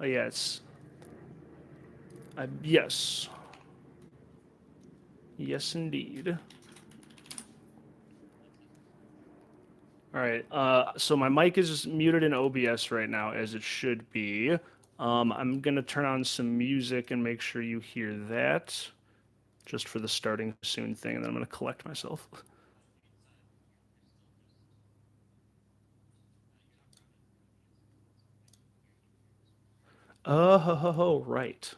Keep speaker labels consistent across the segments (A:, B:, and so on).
A: Yes. Yes. Yes, indeed. All right. So my mic is muted in OBS right now, as it should be. I'm gonna turn on some music and make sure you hear that, just for the starting soon thing, and then I'm gonna collect myself. Oh, right.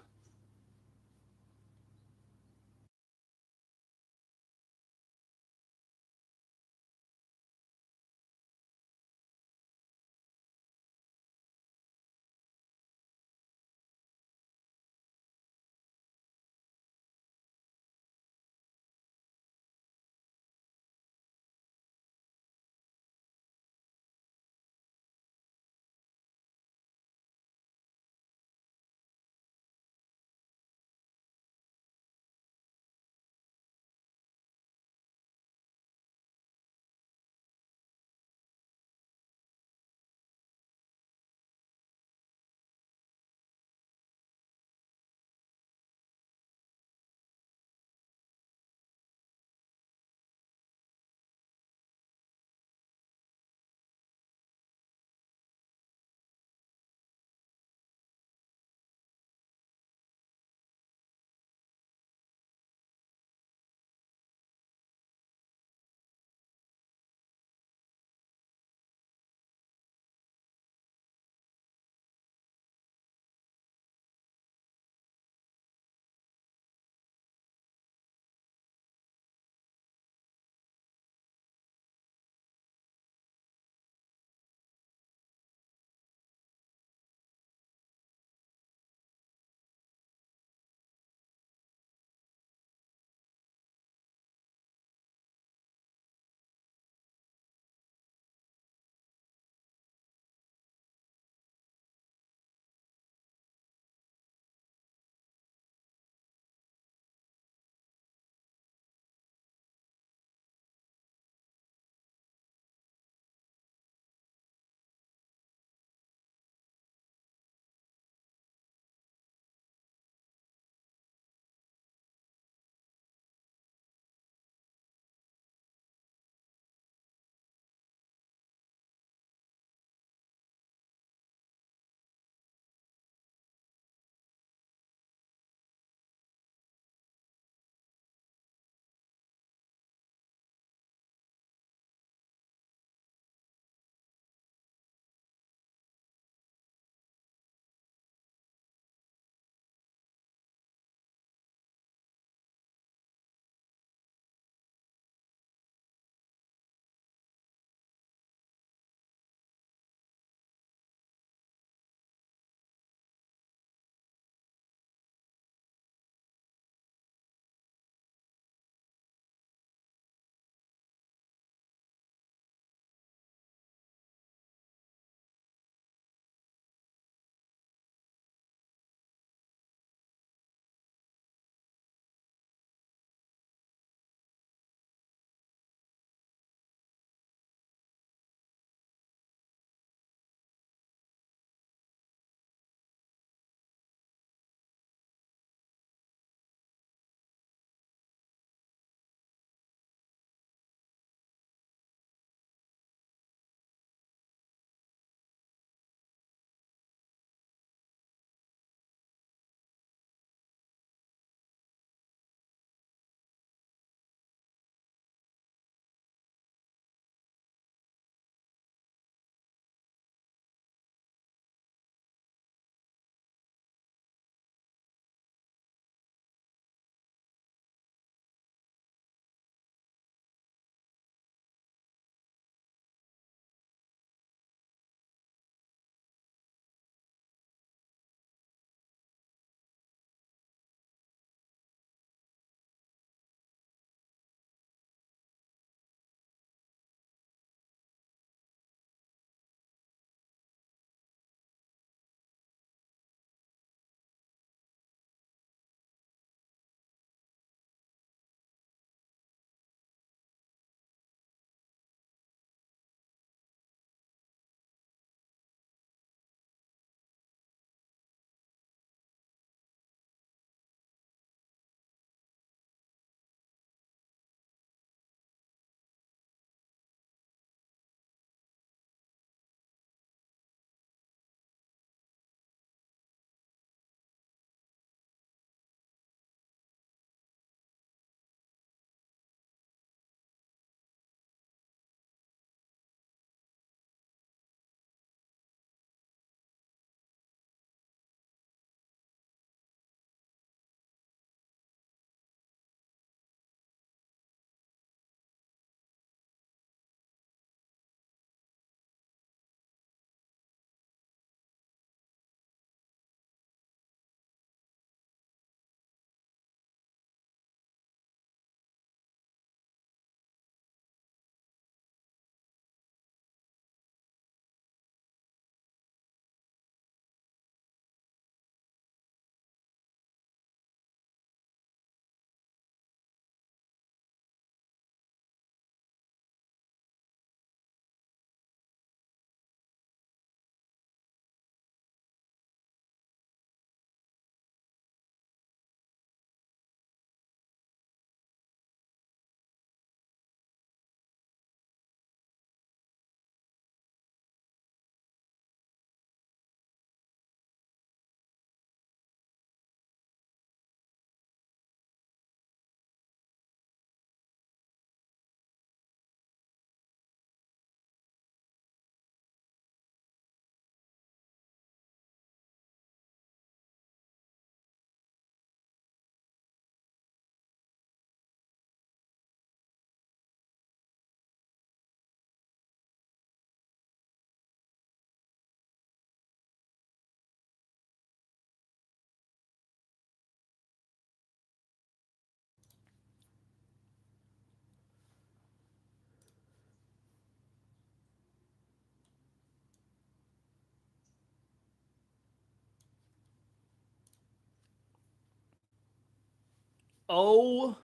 A: Oh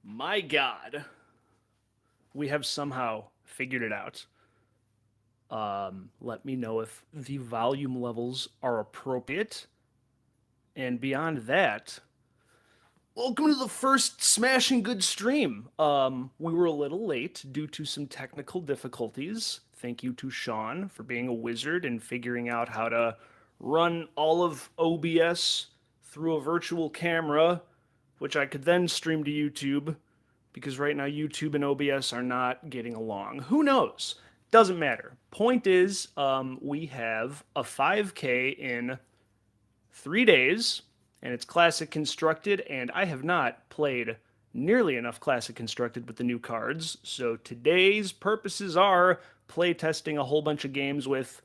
A: my god. We have somehow figured it out. Let me know if the volume levels are appropriate. And beyond that, welcome to the first Smashing Good stream. We were a little late due to some technical difficulties. Thank you to Sean for being a wizard and figuring out how to run all of OBS through a virtual camera, which I could then stream to YouTube because right now YouTube and OBS are not getting along. Who knows? Doesn't matter. Point is, we have a 5K in 3 days, and it's classic constructed, and I have not played nearly enough classic constructed with the new cards. So today's purposes are playtesting a whole bunch of games with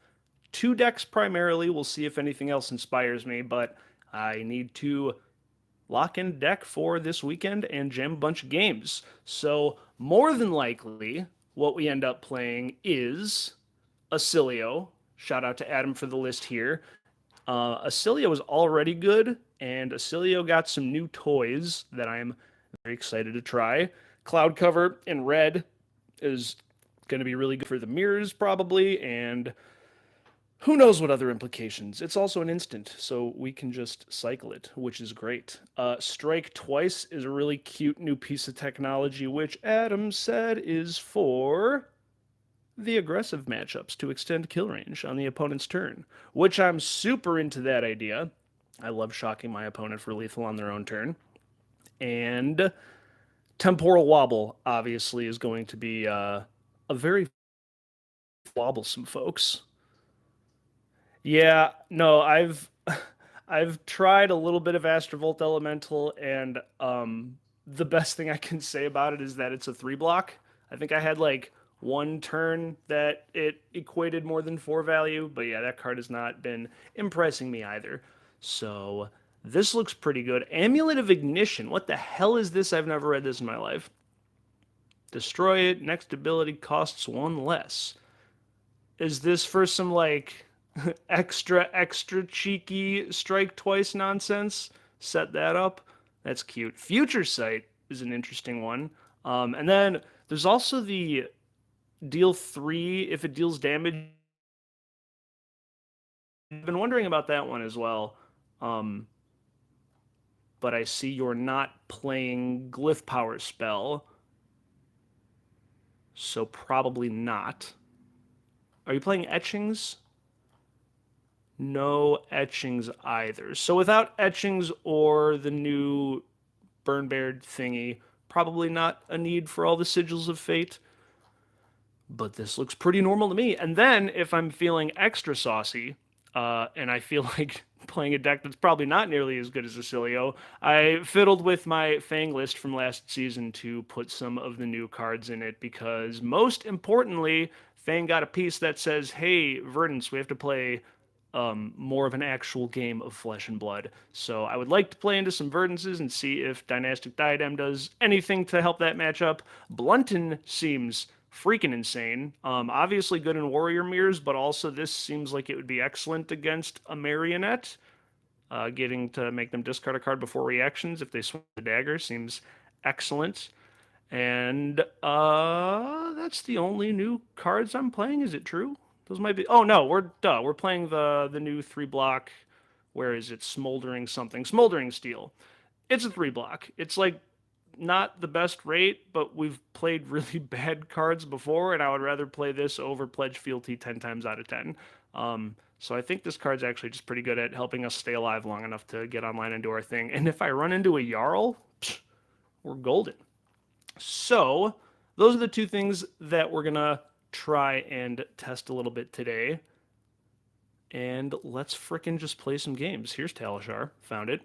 A: two decks primarily. We'll see if anything else inspires me, but I need to lock in deck for this weekend and jam a bunch of games. So more than likely, what we end up playing is Acilio. Shout out to Adam for the list here. Acilio was already good, and Acilio got some new toys that I'm very excited to try. Cloud cover in red is going to be really good for the mirrors, probably, and who knows what other implications. It's also an instant, so we can just cycle it, which is great. Strike Twice is a really cute new piece of technology, which Adam said is for the aggressive matchups to extend kill range on the opponent's turn, which I'm super into that idea. I love shocking my opponent for lethal on their own turn. And Temporal Wobble, obviously, is going to be a very wobblesome, folks. Yeah, no, I've tried a little bit of Astrovolt Elemental, and the best thing I can say about it is that it's a 3 block. I think I had like one turn that it equated more than 4 value, but yeah, that card has not been impressing me either. So this looks pretty good. Amulet of Ignition. What the hell is this? I've never read this in my life. Destroy it. Next ability costs 1 less. Is this for some like extra cheeky strike twice nonsense? Set that up. That's cute. Future Sight is an interesting one. And then there's also the deal 3 if it deals damage. I've been wondering about that one as well. But I see you're not playing Glyph Power spell. So probably not. Are you playing Etchings? No etchings either. So without etchings or the new Burn Baird thingy, probably not a need for all the Sigils of Fate. But this looks pretty normal to me. And then if I'm feeling extra saucy, and I feel like playing a deck that's probably not nearly as good as Acilio, I fiddled with my Fang list from last season to put some of the new cards in it because most importantly, Fang got a piece that says, hey, Verdance, we have to play more of an actual game of Flesh and Blood. So I would like to play into some Verdances and see if Dynastic Diadem does anything to help that matchup. Blunton seems freaking insane. Obviously good in Warrior Mirrors, but also this seems like it would be excellent against a Marionette. Getting to make them discard a card before reactions if they swing the dagger seems excellent. And that's the only new cards I'm playing. Is it true? Those might be. Oh no, we're playing the new 3 block. Where is it? Smoldering something. Smoldering Steel. It's a 3 block. It's like not the best rate, but we've played really bad cards before, and I would rather play this over Pledge Fealty 10 times out of 10. So I think this card's actually just pretty good at helping us stay alive long enough to get online and do our thing. And if I run into a Jarl, we're golden. So those are the two things that we're gonna try and test a little bit today. And let's fricking just play some games. Here's Talishar. Found it.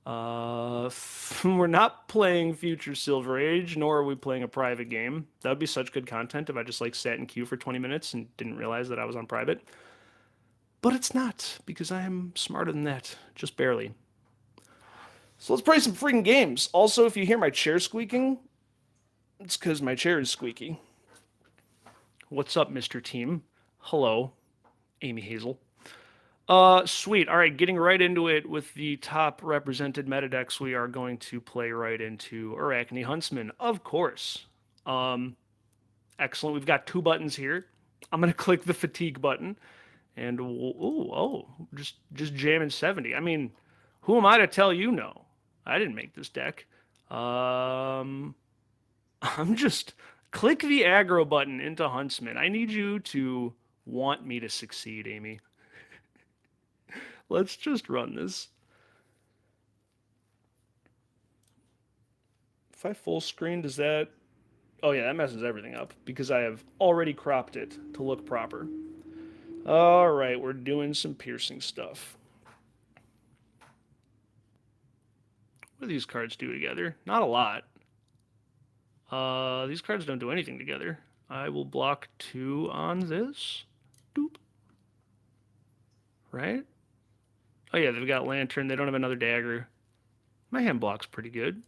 A: We're not playing Future Silver Age, nor are we playing a private game. That would be such good content if I just like sat in queue for 20 minutes and didn't realize that I was on private. But it's not, because I am smarter than that. Just barely. So let's play some freaking games. Also, if you hear my chair squeaking, it's because my chair is squeaky. What's up, Mr. Team? Hello, Amy Hazel. Sweet. All right, getting right into it with the top represented meta decks, we are going to play right into Arachne Huntsman, of course. Um, Excellent. We've got two buttons here. I'm gonna click the fatigue button, and just jamming 70. I mean, who am I to tell you no? I didn't make this deck. Um, I'm just click the aggro button into Huntsman. I need you to want me to succeed, Amy. Let's just run this. If I full screen, does that? Oh yeah, that messes everything up because I have already cropped it to look proper. All right, we're doing some piercing stuff. What do these cards do together? Not a lot. These cards don't do anything together. I will block 2 on this. Doop. Right? Oh yeah, they've got Lantern. They don't have another dagger. My hand block's pretty good.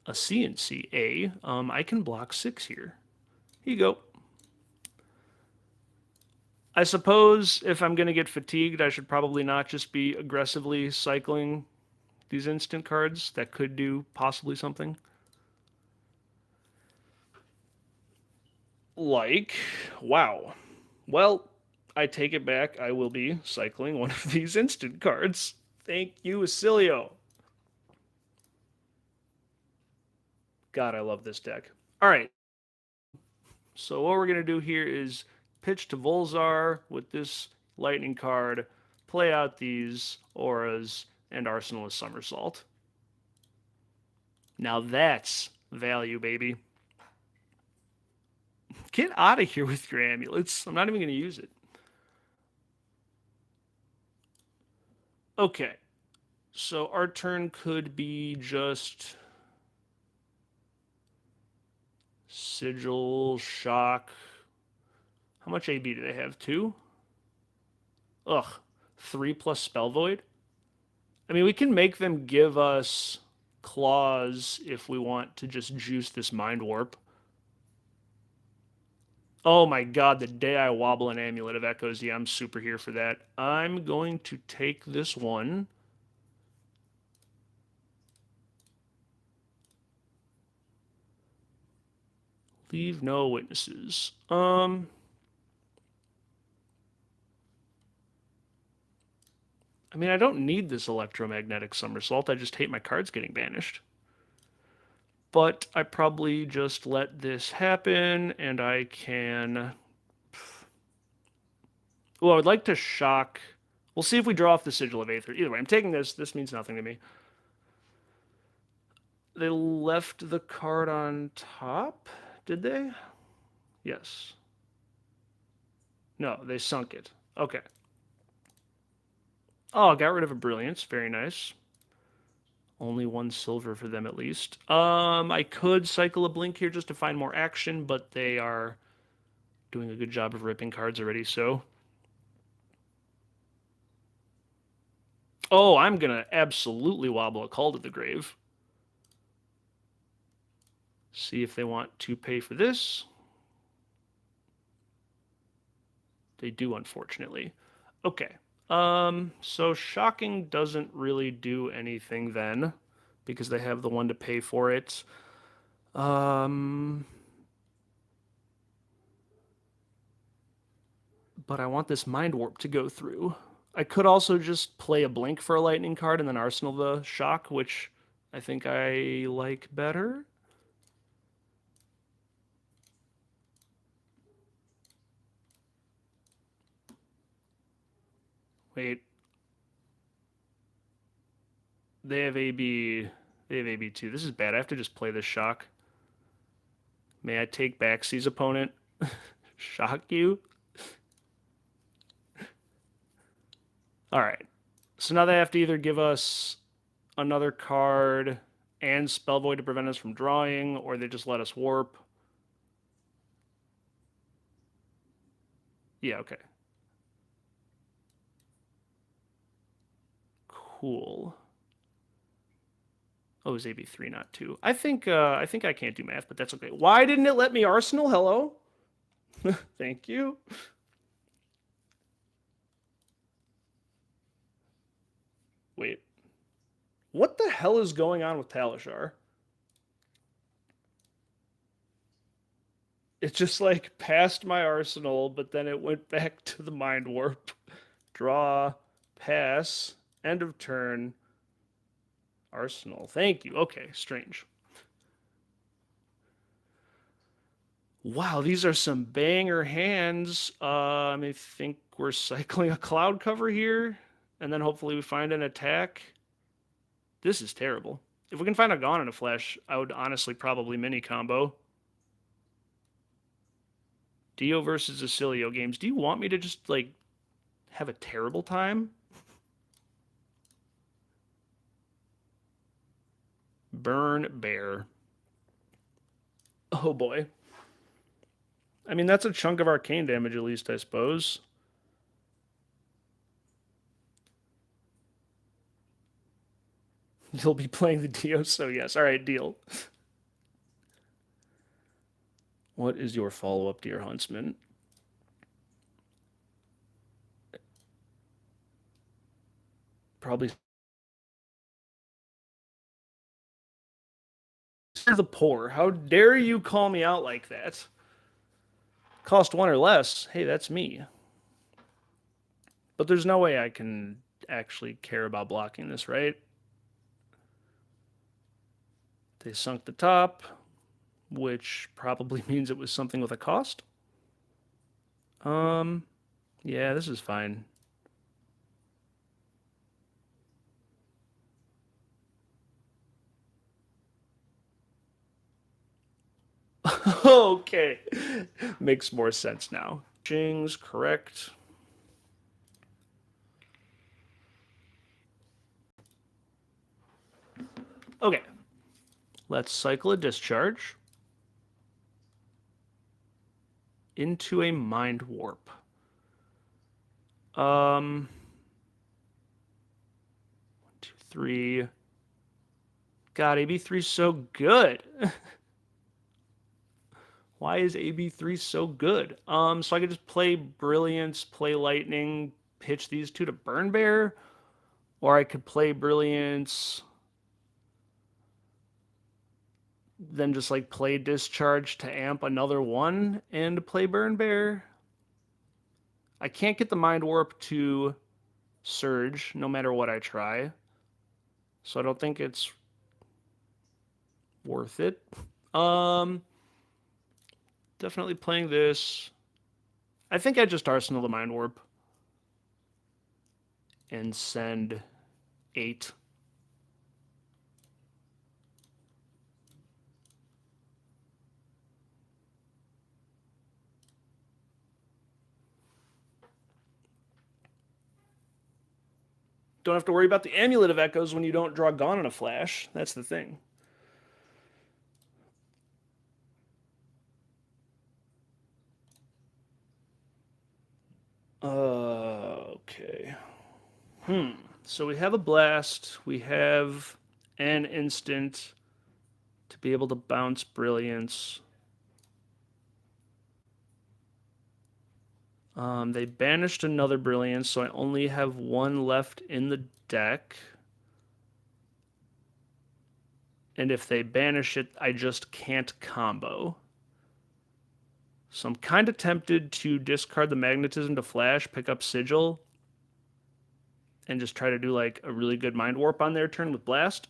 A: A CNC A. I can block 6 here. Here you go. I suppose if I'm going to get fatigued, I should probably not just be aggressively cycling these instant cards that could do possibly something. Like, wow. Well, I take it back. I will be cycling one of these instant cards. Thank you, Acilio. God, I love this deck. All right. So what we're going to do here is pitch to Volzar with this lightning card, play out these auras, and Arsenal is Somersault. Now that's value, baby. Get out of here with your amulets. I'm not even going to use it. Okay. So our turn could be just Sigil, Shock. How much AB do they have? 2? Ugh. 3 plus Spell Void? I mean, we can make them give us claws if we want to just juice this Mind Warp. Oh my god, the day I wobble an Amulet of Echoes, yeah, I'm super here for that. I'm going to take this one. Leave no witnesses. I mean, I don't need this electromagnetic somersault. I just hate my cards getting banished. But I probably just let this happen, and I can... Well, I would like to shock... We'll see if we draw off the Sigil of Aether. Either way, I'm taking this. This means nothing to me. They left the card on top? Did they? Yes. No, they sunk it. Okay. Oh, got rid of a Brilliance. Very nice. Only 1 silver for them at least. I could cycle a Blink here just to find more action, but they are doing a good job of ripping cards already, so... Oh, I'm gonna absolutely wobble a Call to the Grave. See if they want to pay for this. They do, unfortunately. Okay. So shocking doesn't really do anything then, because they have the one to pay for it. But I want this Mind Warp to go through. I could also just play a Blink for a Lightning card and then Arsenal the Shock, which I think I like better. Wait. They have AB. They have AB2. This is bad. I have to just play this Shock. May I take back C's opponent? Shock you? Alright. So now they have to either give us another card and Spell Void to prevent us from drawing, or they just let us warp. Yeah, okay. Cool. Oh, it was AB3, not 2. I think I can't do math, but that's okay. Why didn't it let me Arsenal? Hello? Thank you. Wait. What the hell is going on with Talishar? It just like passed my Arsenal, but then it went back to the Mind Warp. Draw, pass, end of turn, Arsenal. Thank you. Okay, strange. Wow, these are some banger hands. I think we're cycling a cloud cover here, and then hopefully we find an attack. This is terrible. If we can find a Gone and a Flash, I would honestly probably mini combo. Dio versus Acilio games. Do you want me to just like have a terrible time? Burn Bear. Oh boy. I mean, that's a chunk of arcane damage at least, I suppose. You'll be playing the Dio, so yes. All right, deal. What is your follow-up, dear Huntsman? Probably the poor. How dare you call me out like that? Cost 1 or less. Hey, that's me. But there's no way I can actually care about blocking this, right? They sunk the top, which probably means it was something with a cost. Um, yeah, this is fine. Okay. Makes more sense now. Ching's correct. Okay. Let's cycle a discharge into a mind warp. 1, 2, 3. God, AB3 is so good. Why is AB3 so good? So I could just play Brilliance, play Lightning, pitch these two to Burn Bear, or I could play Brilliance, then just like play Discharge to amp another one and play Burn Bear. I can't get the Mind Warp to Surge no matter what I try, so I don't think it's worth it. Definitely playing this. I think I just Arsenal the Mind Warp and send 8. Don't have to worry about the Amulet of Echoes when you don't draw Gone in a Flash. That's the thing. Okay. So we have a blast. We have an instant to be able to bounce Brilliance. They banished another Brilliance, so I only have one left in the deck. And if they banish it, I just can't combo. So I'm kind of tempted to discard the Magnetism to Flash, pick up Sigil, and just try to do like a really good Mind Warp on their turn with Blast.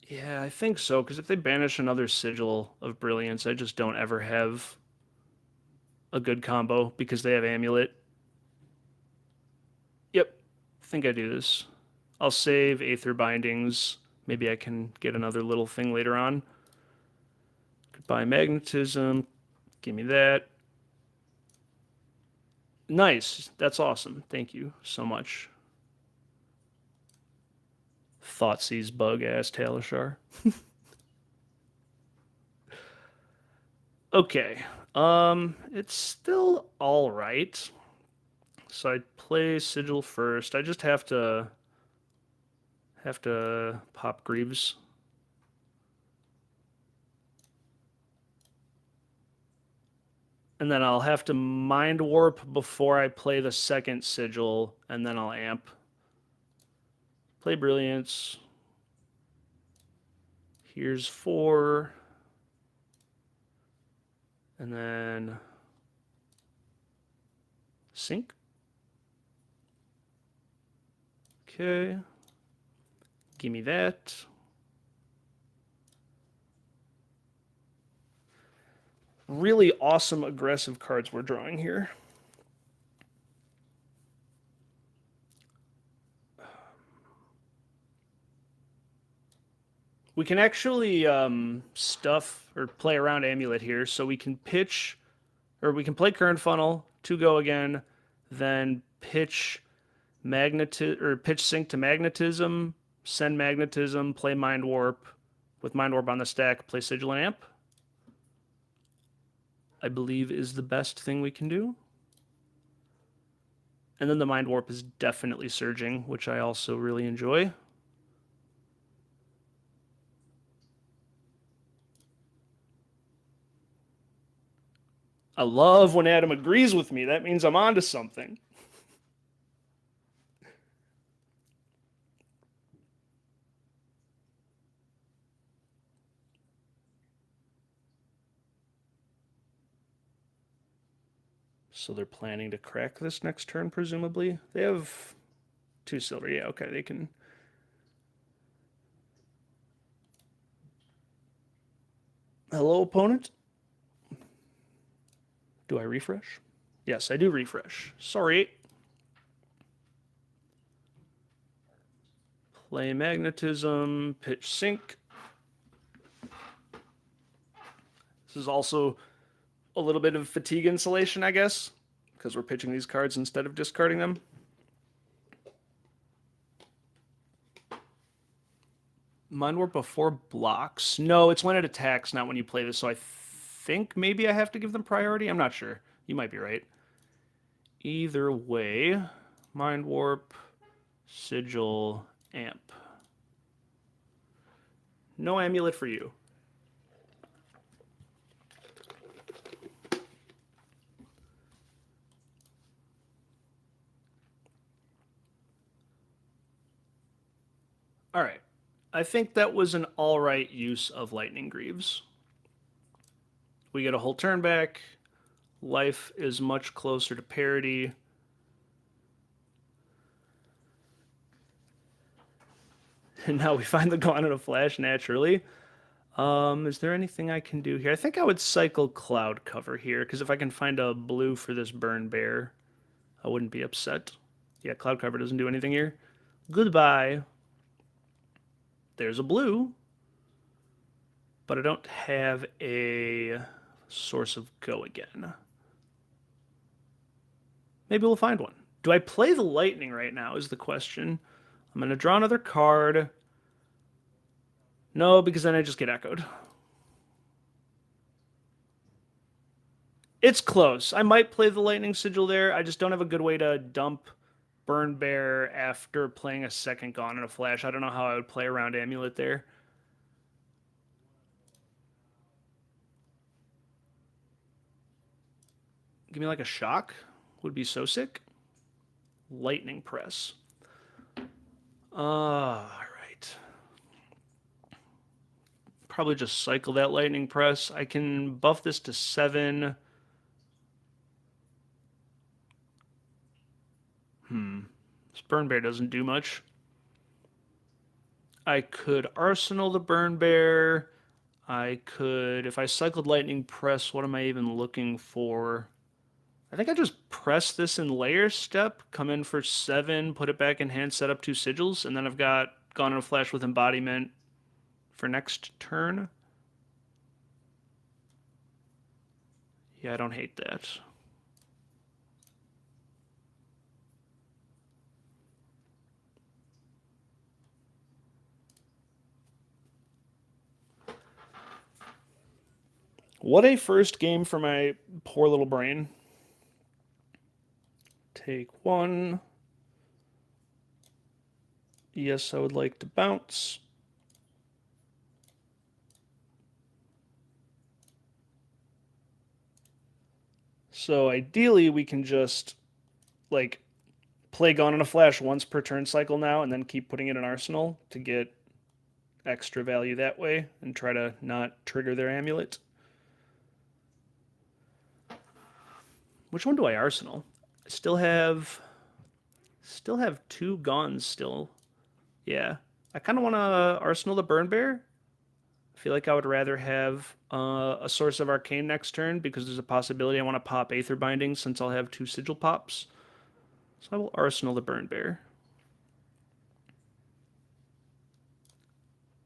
A: Yeah, I think so, because if they banish another Sigil of Brilliance, I just don't ever have a good combo because they have Amulet. Yep, I think I do this. I'll save Aether Bindings. Maybe I can get another little thing later on. Goodbye Magnetism. Give me that. Nice. That's awesome. Thank you so much. Thoughtseize bug ass Talishar. Okay. It's still all right. So I play Sigil first. I just have to pop Greaves. And then I'll have to Mind Warp before I play the second Sigil, and then I'll amp. Play Brilliance. Here's 4. And then Sync. Okay. Give me that. Really awesome aggressive cards we're drawing here. We can actually stuff or play around Amulet here, so we can pitch, or we can play Current Funnel to go again, then pitch pitch Sync to Magnetism, send Magnetism, play Mind Warp. With Mind Warp on the stack, play Sigil and Amp. I believe is the best thing we can do. And then the Mind Warp is definitely surging, which I also really enjoy. I love when Adam agrees with me. That means I'm onto something. So they're planning to crack this next turn, presumably. They have 2 silver. Yeah, okay, they can. Hello, opponent. Do I refresh? Yes, I do refresh. Sorry. Play Magnetism, pitch Sync. This is also a little bit of fatigue insulation, I guess, because we're pitching these cards instead of discarding them. Mind Warp before blocks? No, it's when it attacks, not when you play this, so I think maybe I have to give them priority? I'm not sure. You might be right. Either way, Mind Warp, Sigil, Amp. No Amulet for you. All right. I think that was an all right use of Lightning Greaves. We get a whole turn back. Life is much closer to parity. And now we find the Gone in a Flash naturally. Is there anything I can do here? I think I would cycle Cloud Cover here, because if I can find a blue for this Burn Bear, I wouldn't be upset. Yeah, Cloud Cover doesn't do anything here. Goodbye. There's a blue, but I don't have a source of go again. Maybe we'll find one. Do I play the Lightning right now is the question. I'm going to draw another card. No, because then I just get echoed. It's close. I might play the Lightning Sigil there. I just don't have a good way to dump Burn Bear after playing a second Gone in a Flash. I don't know how I would play around Amulet there. Give me like a shock. Would be so sick. Lightning Press. All right. Probably just cycle that Lightning Press. I can buff this to 7. This Burn Bear doesn't do much. I could Arsenal the Burn Bear. I could, if I cycled Lightning Press, what am I even looking for? I think I just press this in Layer Step, come in for 7, put it back in hand, set up 2 Sigils, and then I've got Gone in a Flash with Embodiment for next turn. Yeah, I don't hate that. What a first game for my poor little brain. Take one. Yes, I would like to bounce. So ideally, we can just, like, play Gone in a Flash once per turn cycle now, and then keep putting it in Arsenal to get extra value that way, and try to not trigger their amulet. Which one do I Arsenal? I still have two guns still. Yeah. I kind of want to Arsenal the Burn Bear. I feel like I would rather have a Source of Arcane next turn because there's a possibility I want to pop Aether Binding since I'll have two Sigil pops. So I will Arsenal the Burn Bear.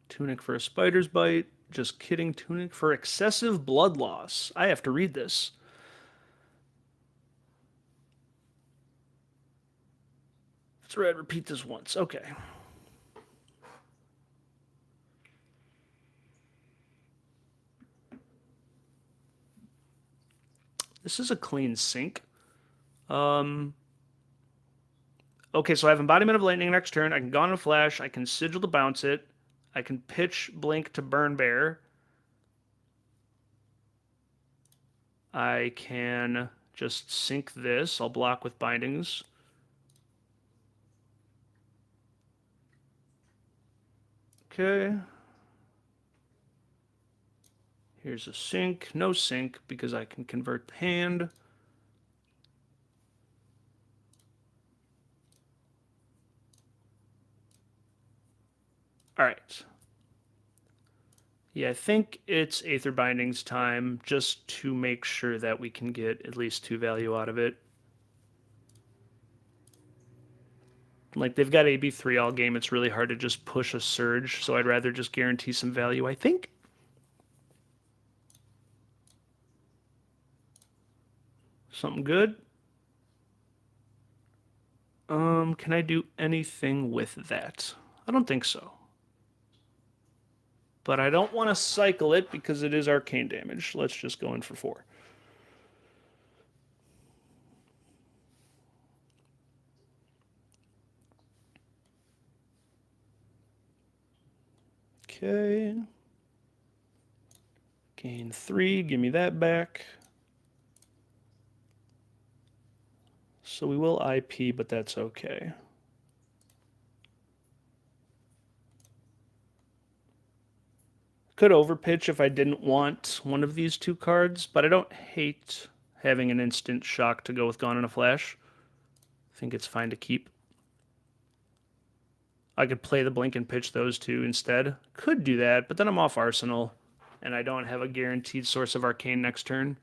A: Tunic for a Spider's Bite. Just kidding. Tunic for excessive blood loss. I have to read this. If it's red, repeat this once. Okay. This is a clean sink. Okay, so I have Embodiment of Lightning next turn. I can Gone in a Flash. I can Sigil to bounce it. I can pitch Blink to Burn Bear. I can just sink this. I'll block with Bindings. Okay. Here's a sink. No sink because I can convert the hand. All right. Yeah, I think it's Aether Bindings time just to make sure that we can get at least 2 value out of it. Like, they've got AB3 all game. It's really hard to just push a Surge, so I'd rather just guarantee some value, I think. Something good. Can I do anything with that? I don't think so. But I don't want to cycle it because it is arcane damage. Let's just go in for 4. Okay. Gain 3, give me that back. So we will IP, but that's okay. Could overpitch if I didn't want one of these two cards, but I don't hate having an instant shock to go with Gone in a Flash. I think it's fine to keep. I could play the Blink and pitch those two instead. Could do that, but then I'm off Arsenal, and I don't have a guaranteed Source of Arcane next turn.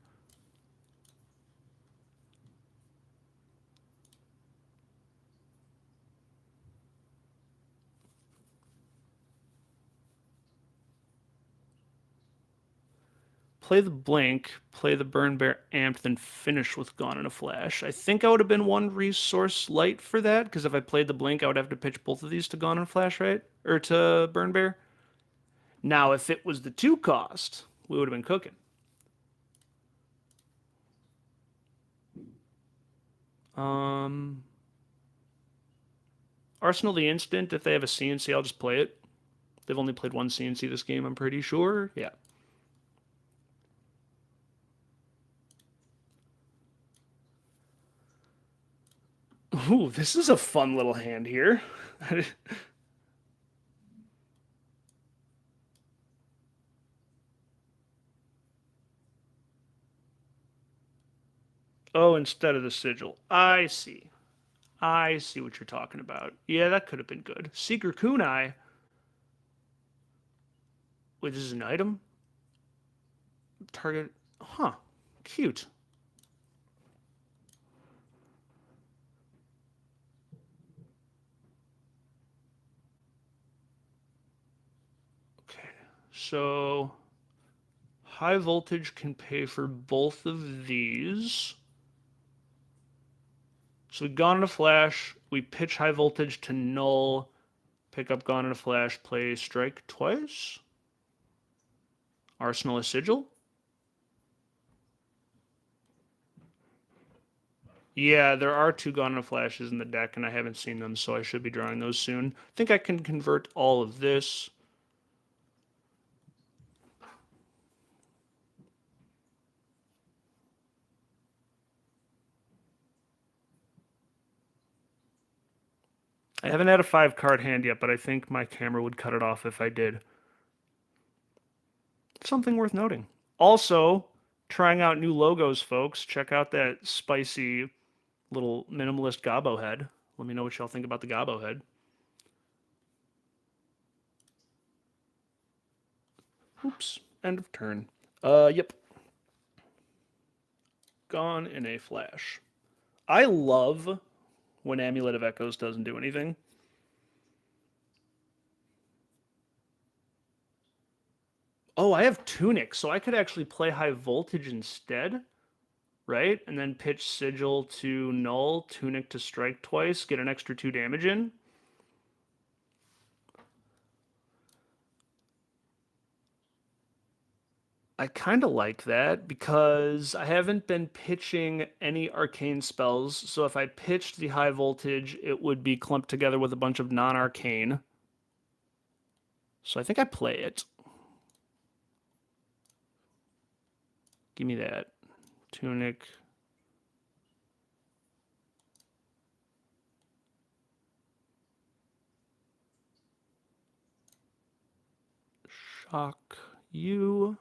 A: Play the Blink, play the Burn Bear amped, then finish with Gone in a Flash. I think I would have been one resource light for that, because if I played the Blink, I would have to pitch both of these to Gone in a Flash, right? Or to Burn Bear. Now, if it was the 2 cost, we would have been cooking. Arsenal the instant, if they have a CNC, I'll just play it. They've only played one CNC this game, I'm pretty sure. Yeah. Ooh, this is a fun little hand here. Oh, instead of the sigil. I see. I see what you're talking about. Yeah, that could have been good. Seeker Kunai. Wait, this is an item? Target. Huh. Cute. Okay. So, high voltage can pay for both of these. So we Gone in a Flash, we pitch high voltage to null, pick up Gone in a Flash, play strike twice. Arsenal a Sigil. Yeah, there are two Gone Flashes in the deck, and I haven't seen them, so I should be drawing those soon. I think I can convert all of this. I haven't had a 5-card hand yet, but I think my camera would cut it off if I did. Something worth noting. Also, trying out new logos, folks. Check out that spicy little minimalist Gobbo head. Let me know what y'all think about the Gobbo head. Oops. End of turn. Yep. Gone in a flash. I love when Amulet of Echoes doesn't do anything. Oh, I have Tunic, so I could actually play High Voltage instead, right? And then pitch Sigil to Null, Tunic to strike twice, get an extra 2 damage in. I kind of like that because I haven't been pitching any arcane spells. So if I pitched the High Voltage, it would be clumped together with a bunch of non-arcane. So I think I play it. Give me that. Tunic. Shock you.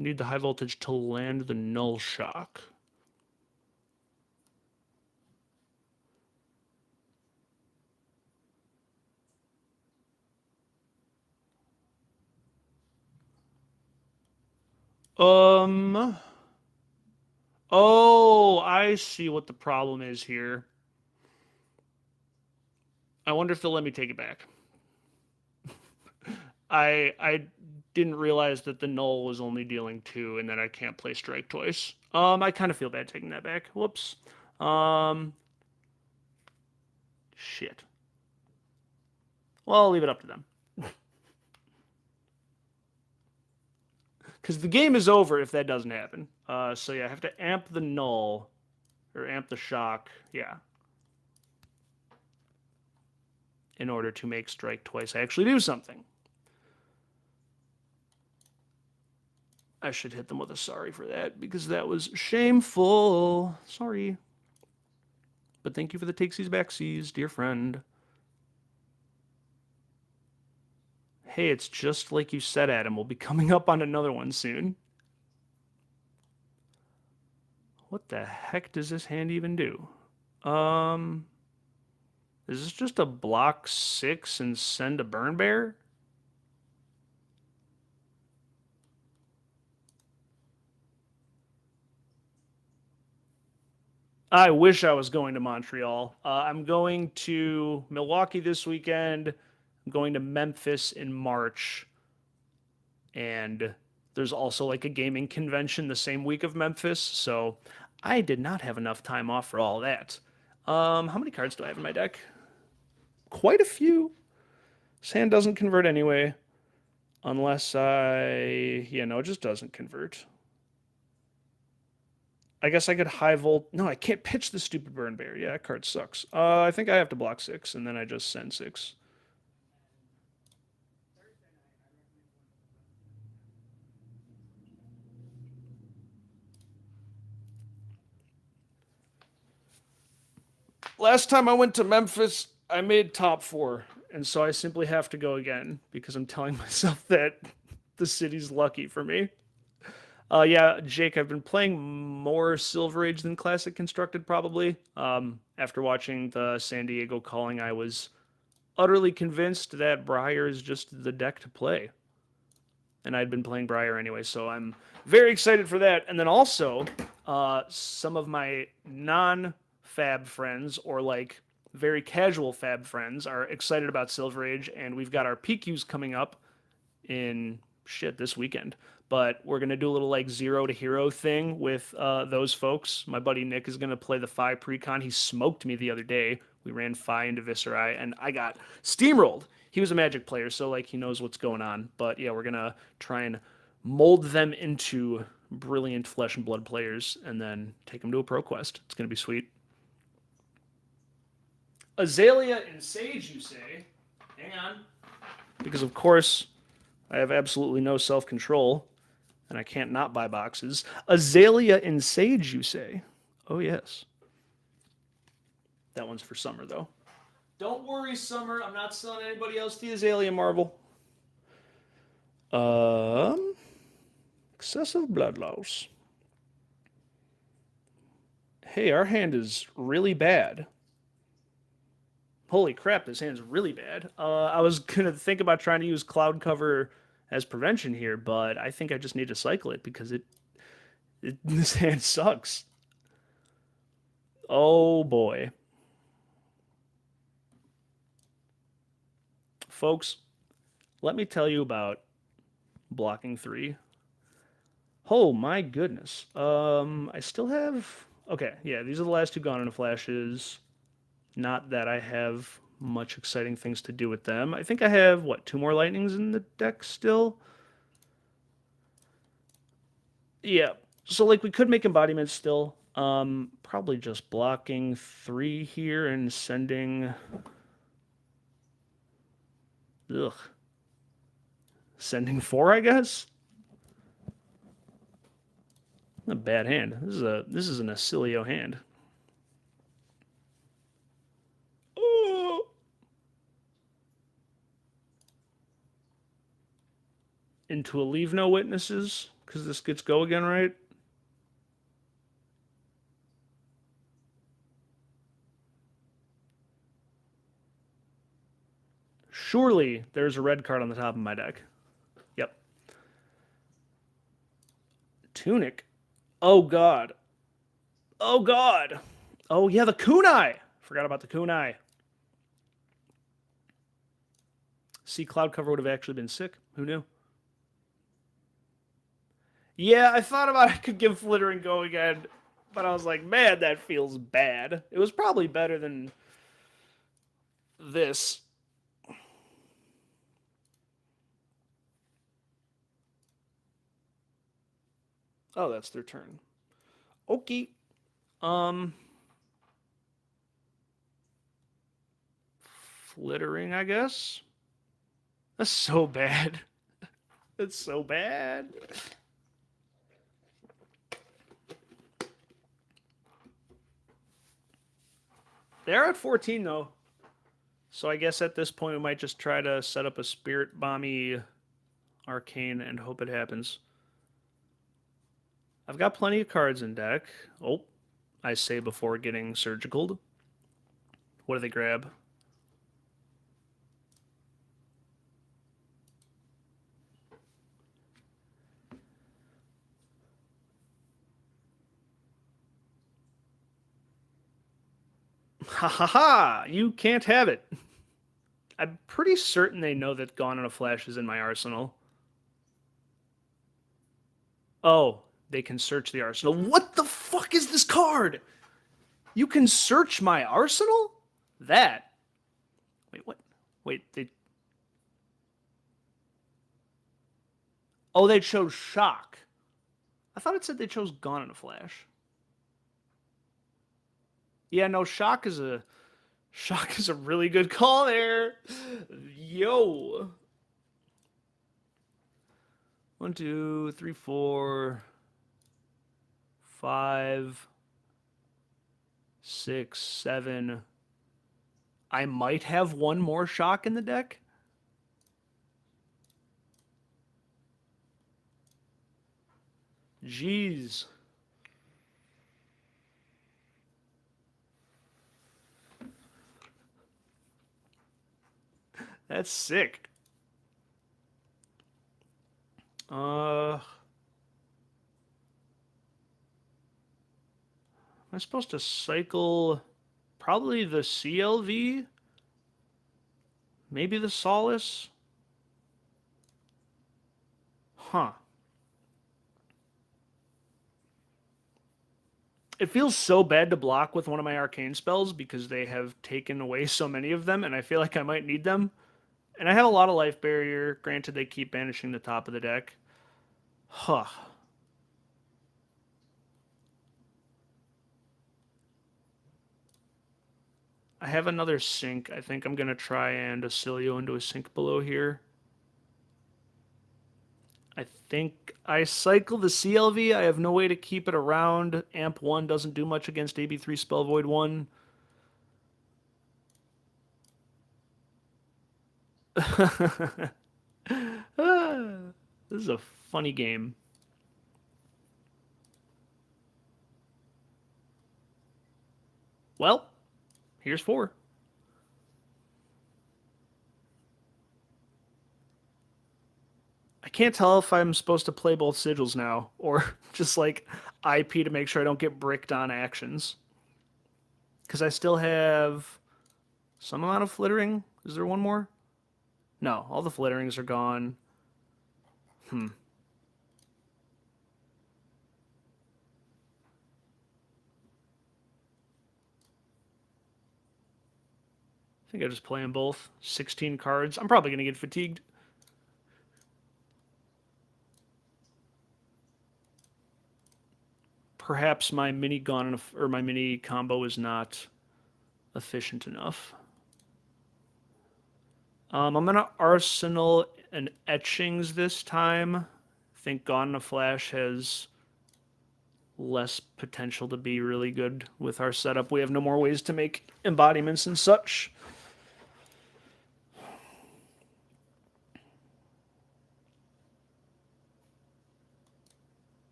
A: Need the High Voltage to land the Null Shock. Oh, I see what the problem is here. I wonder if they'll let me take it back. I didn't realize that the null was only dealing 2 and that I can't play strike twice. I kind of feel bad taking that back. Whoops. Shit. Well, I'll leave it up to them. Because the game is over if that doesn't happen. So yeah, I have to amp the null. Or amp the shock. Yeah. In order to make strike twice, I actually do something. I should hit them with a sorry for that because that was shameful. Sorry. But thank you for the takesies backsies, dear friend. Hey, it's just like you said, Adam. We'll be coming up on another one soon. What the heck does this hand even do? Is this just a block 6 and send a burn bear? I wish I was going to Montreal. I'm going to Milwaukee this weekend. I'm going to Memphis in March. And there's also like a gaming convention the same week of Memphis. So I did not have enough time off for all that. How many cards do I have in my deck? Quite a few. Sand doesn't convert anyway. Unless I... Yeah, no, it just doesn't convert. I guess I could high volt. No, I can't pitch the stupid burn bear. Yeah, that card sucks. I think I have to block 6, and then I just send 6. Last time I went to Memphis, I made top 4, and so I simply have to go again because I'm telling myself that the city's lucky for me. Yeah, Jake, I've been playing more Silver Age than Classic Constructed, probably. After watching the San Diego Calling, I was utterly convinced that Briar is just the deck to play. And I'd been playing Briar anyway, so I'm very excited for that. And then also, some of my non-Fab friends, or like very casual Fab friends, are excited about Silver Age, and we've got our PQs coming up in this weekend. But we're gonna do a little like 0 to hero thing with those folks. My buddy Nick is gonna play the Phi precon. He smoked me the other day. We ran Phi into Viscerai, and I got steamrolled. he was a Magic player, so like he knows what's going on. But yeah, we're gonna try and mold them into brilliant flesh and blood players, and then take them to a pro quest. It's gonna be sweet. Azalea and Sage, you say? Hang on, because of course I have absolutely no self control, and I can't not buy boxes. Azalea and Sage, you say? Oh yes. That one's for Summer though. Don't worry, Summer. I'm not selling anybody else the Azalea Marble. Um, excessive blood loss. Hey, our hand is really bad. Holy crap, this hand's really bad. I was gonna think about trying to use Cloud Cover as prevention here, but I think I just need to cycle it because this hand sucks. Oh boy. Folks, let me tell you about blocking 3. Oh my goodness. I still have. Okay, yeah, these are the last 2 Gone in a Flashes. Not that I have much exciting things to do with them. I think I have, what, 2 more Lightnings in the deck still? Yeah, so like we could make embodiments still. Probably just blocking 3 here and sending. Ugh. Sending 4, I guess. A bad hand. This is an Acilio hand. Oh. Into a Leave No Witnesses, because this gets go again, right? Surely there's a red card on the top of my deck. Yep. Tunic. Oh god. Oh god. Oh yeah, the kunai. Forgot about the kunai. See, Cloud Cover would have actually been sick. Who knew? Yeah, I thought about I could give Flittering go again, but I was like, man, that feels bad. It was probably better than this. Oh, that's their turn. Okay. Flittering, I guess. That's so bad. That's so bad. They're at 14 though. So I guess at this point we might just try to set up a Spirit Bomby Arcane and hope it happens. I've got plenty of cards in deck. Oh, I say before getting surgicaled. What do they grab? Ha ha ha! You can't have it. I'm pretty certain they know that Gone in a Flash is in my arsenal. Oh, they can search the arsenal. What the fuck is this card? You can search my arsenal? That. Wait, what? Wait, they. Oh, they chose Shock. I thought it said they chose Gone in a Flash. Yeah, no, Shock is a really good call there. Yo. 1, 2, 3, 4, 5, 6, 7. I might have 1 more Shock in the deck. Jeez. That's sick. Am I supposed to cycle probably the CLV? Maybe the Solace? Huh. It feels so bad to block with one of my arcane spells because they have taken away so many of them, and I feel like I might need them. And I have a lot of life barrier. Granted, they keep banishing the top of the deck. Huh. I have another sink. I think I'm going to try and Acilio into a sink below here. I think I cycle the CLV. I have no way to keep it around. Amp 1 doesn't do much against AB3 Spell Void 1. This is a funny game. Well, here's 4. I can't tell if I'm supposed to play both sigils now or just like IP to make sure I don't get bricked on actions. Because I still have some amount of flittering. Is there one more? No, all the flitterings are gone. Hmm. I think I just play them both. 16 cards. I'm probably going to get fatigued. Perhaps my mini gun or my mini combo is not efficient enough. I'm gonna Arsenal and Etchings this time. I think Gone in a Flash has less potential to be really good with our setup. We have no more ways to make embodiments and such.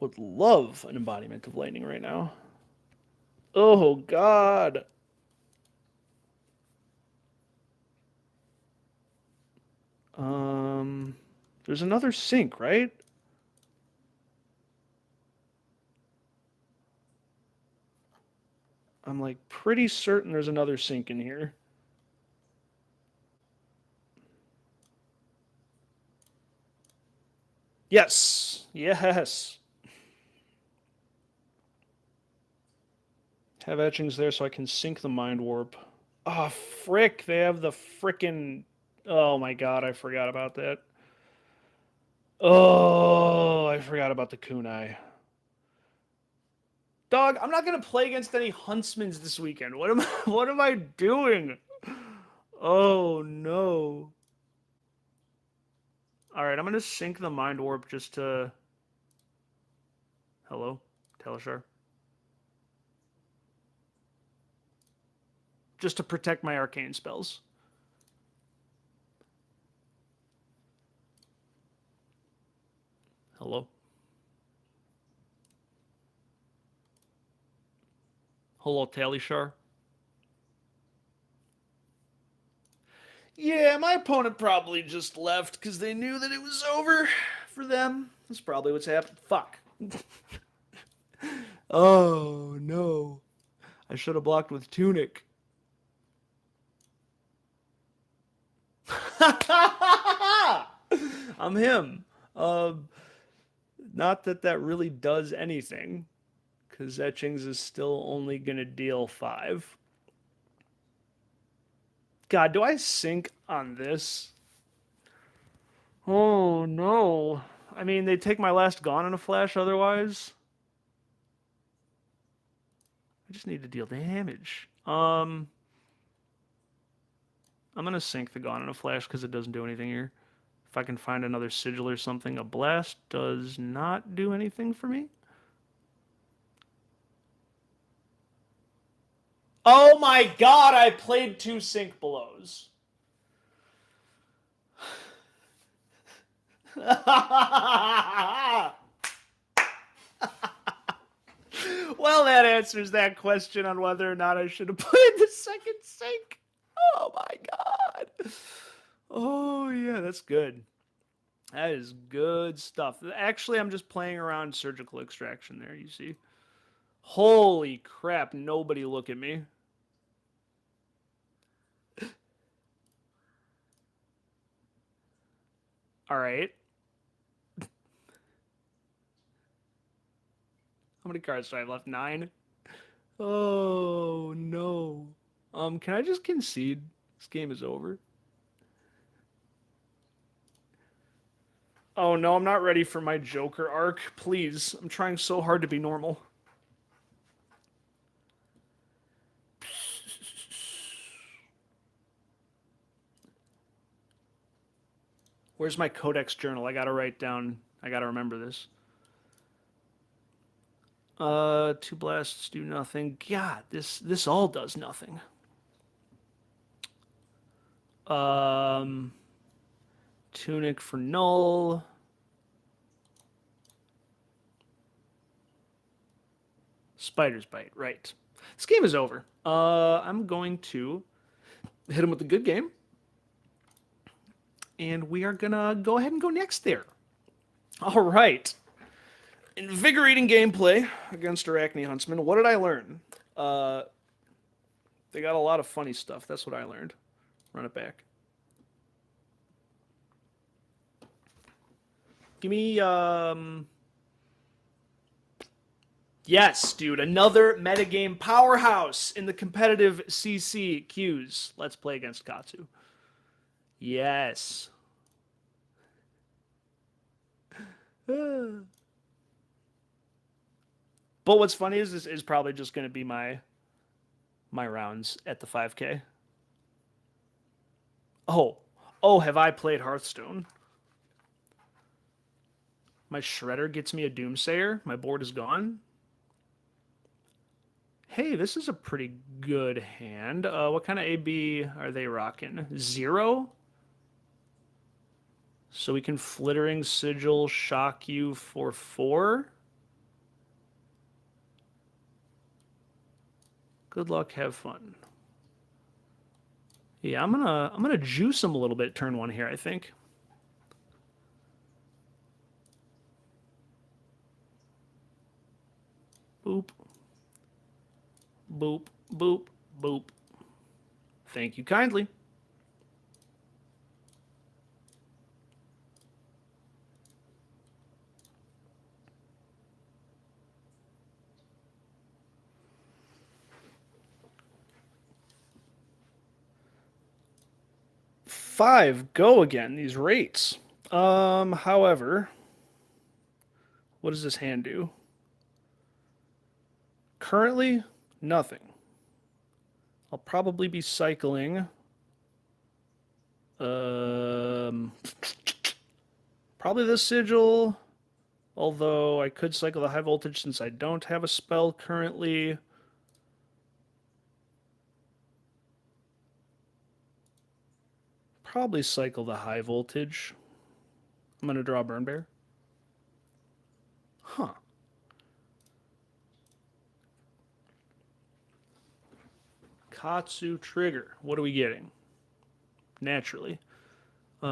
A: Would love an embodiment of lightning right now. Oh God. There's another sink, right? I'm like pretty certain there's another sink in here. Yes. Yes. Have etchings there so I can sink the mind warp. Oh, frick. They have the frickin'. Oh my god, I forgot about that. Oh, I forgot about the kunai. Dog, I'm not gonna play against any huntsmans this weekend. What am I doing? Oh no. Alright, I'm gonna sink the mind warp just to. Hello? Teleshar. Just to protect my arcane spells. Hello? Hello, Talishar. Yeah, my opponent probably just left because they knew that it was over for them. That's probably what's happened. Fuck. Oh, no. I should have blocked with Tunic. I'm him. Not that that really does anything, because Etchings is still only going to deal 5. God, do I sink on this? Oh, no. I mean, they take my last Gone in a Flash otherwise. I just need to deal damage. I'm going to sink the Gone in a Flash because it doesn't do anything here. If I can find another Sigil or something, a Blast does not do anything for me. Oh my god, I played 2 Sink Belows. Well, that answers that question on whether or not I should have played the second Sink. Oh my god. Oh yeah, that's good. That is good stuff. Actually, I'm just playing around surgical extraction there, you see. Holy crap, nobody look at me. All right. How many cards do I have left? 9? Oh, no. Can I just concede? This game is over. Oh no, I'm not ready for my Joker arc. Please, I'm trying so hard to be normal. Where's my Codex journal? I gotta write down. I gotta remember this. Two blasts do nothing. God, this all does nothing. Um, Tunic for null. Spider's bite. Right. This game is over. I'm going to hit him with a good game, and we are gonna go ahead and go next there. All right. Invigorating gameplay against Arachne Huntsman. What did I learn? Uh, they got a lot of funny stuff. That's what I learned. Run it back. Give me yes, dude, another metagame powerhouse in the competitive CC queues. Let's play against Katsu. Yes. But what's funny is this is probably just going to be my rounds at the 5K. Oh, have I played Hearthstone? My Shredder gets me a Doomsayer. My board is gone. Hey, this is a pretty good hand. What kind of AB are they rocking? 0? So we can Flittering Sigil shock you for 4. Good luck, have fun. Yeah, I'm gonna juice him a little bit turn 1 here, I think. Boop. Boop, boop, boop. Thank you kindly. Five, go again, these rates. However, what does this hand do? Currently, nothing. I'll probably be cycling. Probably the sigil. Although I could cycle the high voltage since I don't have a spell currently. Probably cycle the high voltage. I'm going to draw Burn Bear. Huh. Katsu trigger. What are we getting? Naturally. Is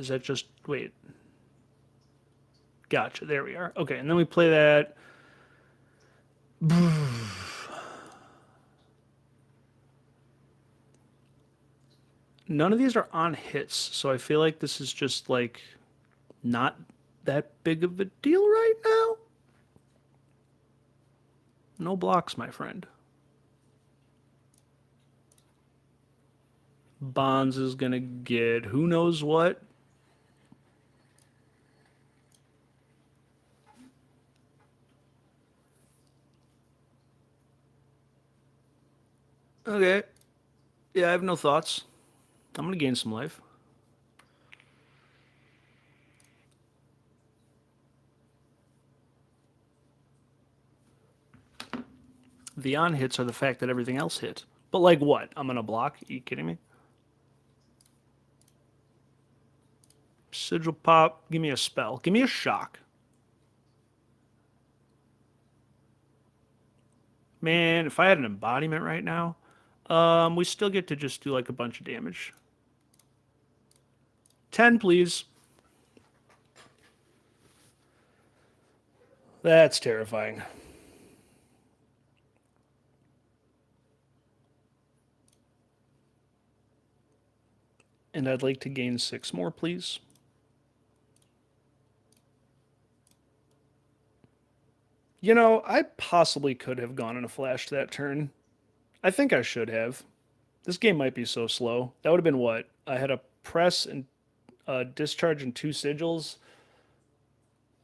A: that just... Wait. Gotcha. There we are. Okay, and then we play that... None of these are on hits, so I feel like this is just, like, not that big of a deal right now. No blocks, my friend. Bonds is going to get who knows what. Okay. Yeah, I have no thoughts. I'm going to gain some life. The on hits are the fact that everything else hit. But like what? I'm going to block? Are you kidding me? Sigil pop. Give me a spell. Give me a shock. Man, if I had an embodiment right now, we still get to just do like a bunch of damage. 10, please. That's terrifying. And I'd like to gain 6 more, please. You know, I possibly could have gone in a flash that turn. I think I should have. This game might be so slow. That would have been what? I had a press and discharge and two sigils.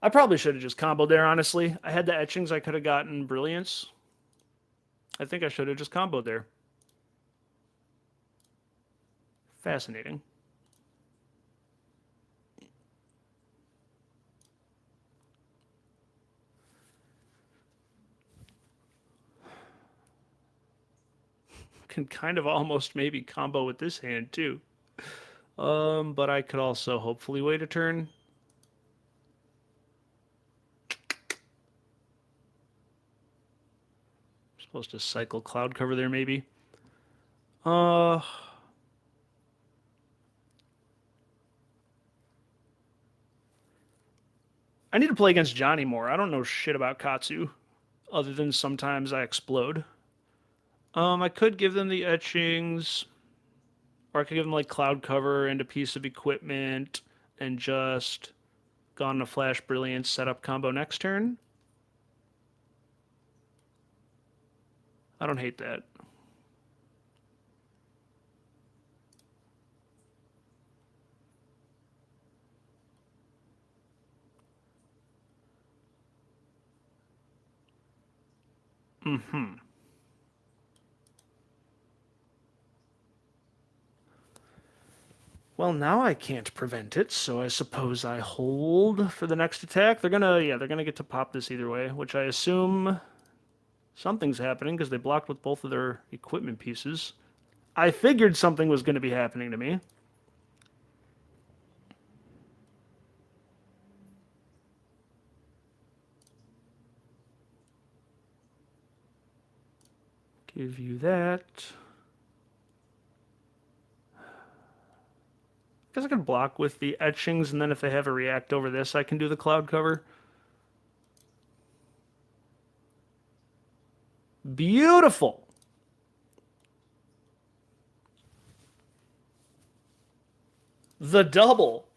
A: I probably should have just comboed there, honestly. I had the etchings. I could have gotten brilliance. I think I should have just comboed there. Fascinating. Can kind of almost maybe combo with this hand too. But I could also hopefully wait a turn. Supposed to cycle cloud cover there maybe. Uh I need to play against Johnny more. I don't know shit about Katsu other than sometimes I explode. I could give them the etchings, or I could give them like cloud cover and a piece of equipment and just gone to flash brilliance setup combo next turn. I don't hate that. Mm-hmm. Well, now I can't prevent it, so I suppose I hold for the next attack. They're gonna get to pop this either way, which I assume something's happening because they blocked with both of their equipment pieces. I figured something was gonna be happening to me. Give you that. Guess I can block with the etchings, and then if they have a react over this, I can do the cloud cover. Beautiful. The double.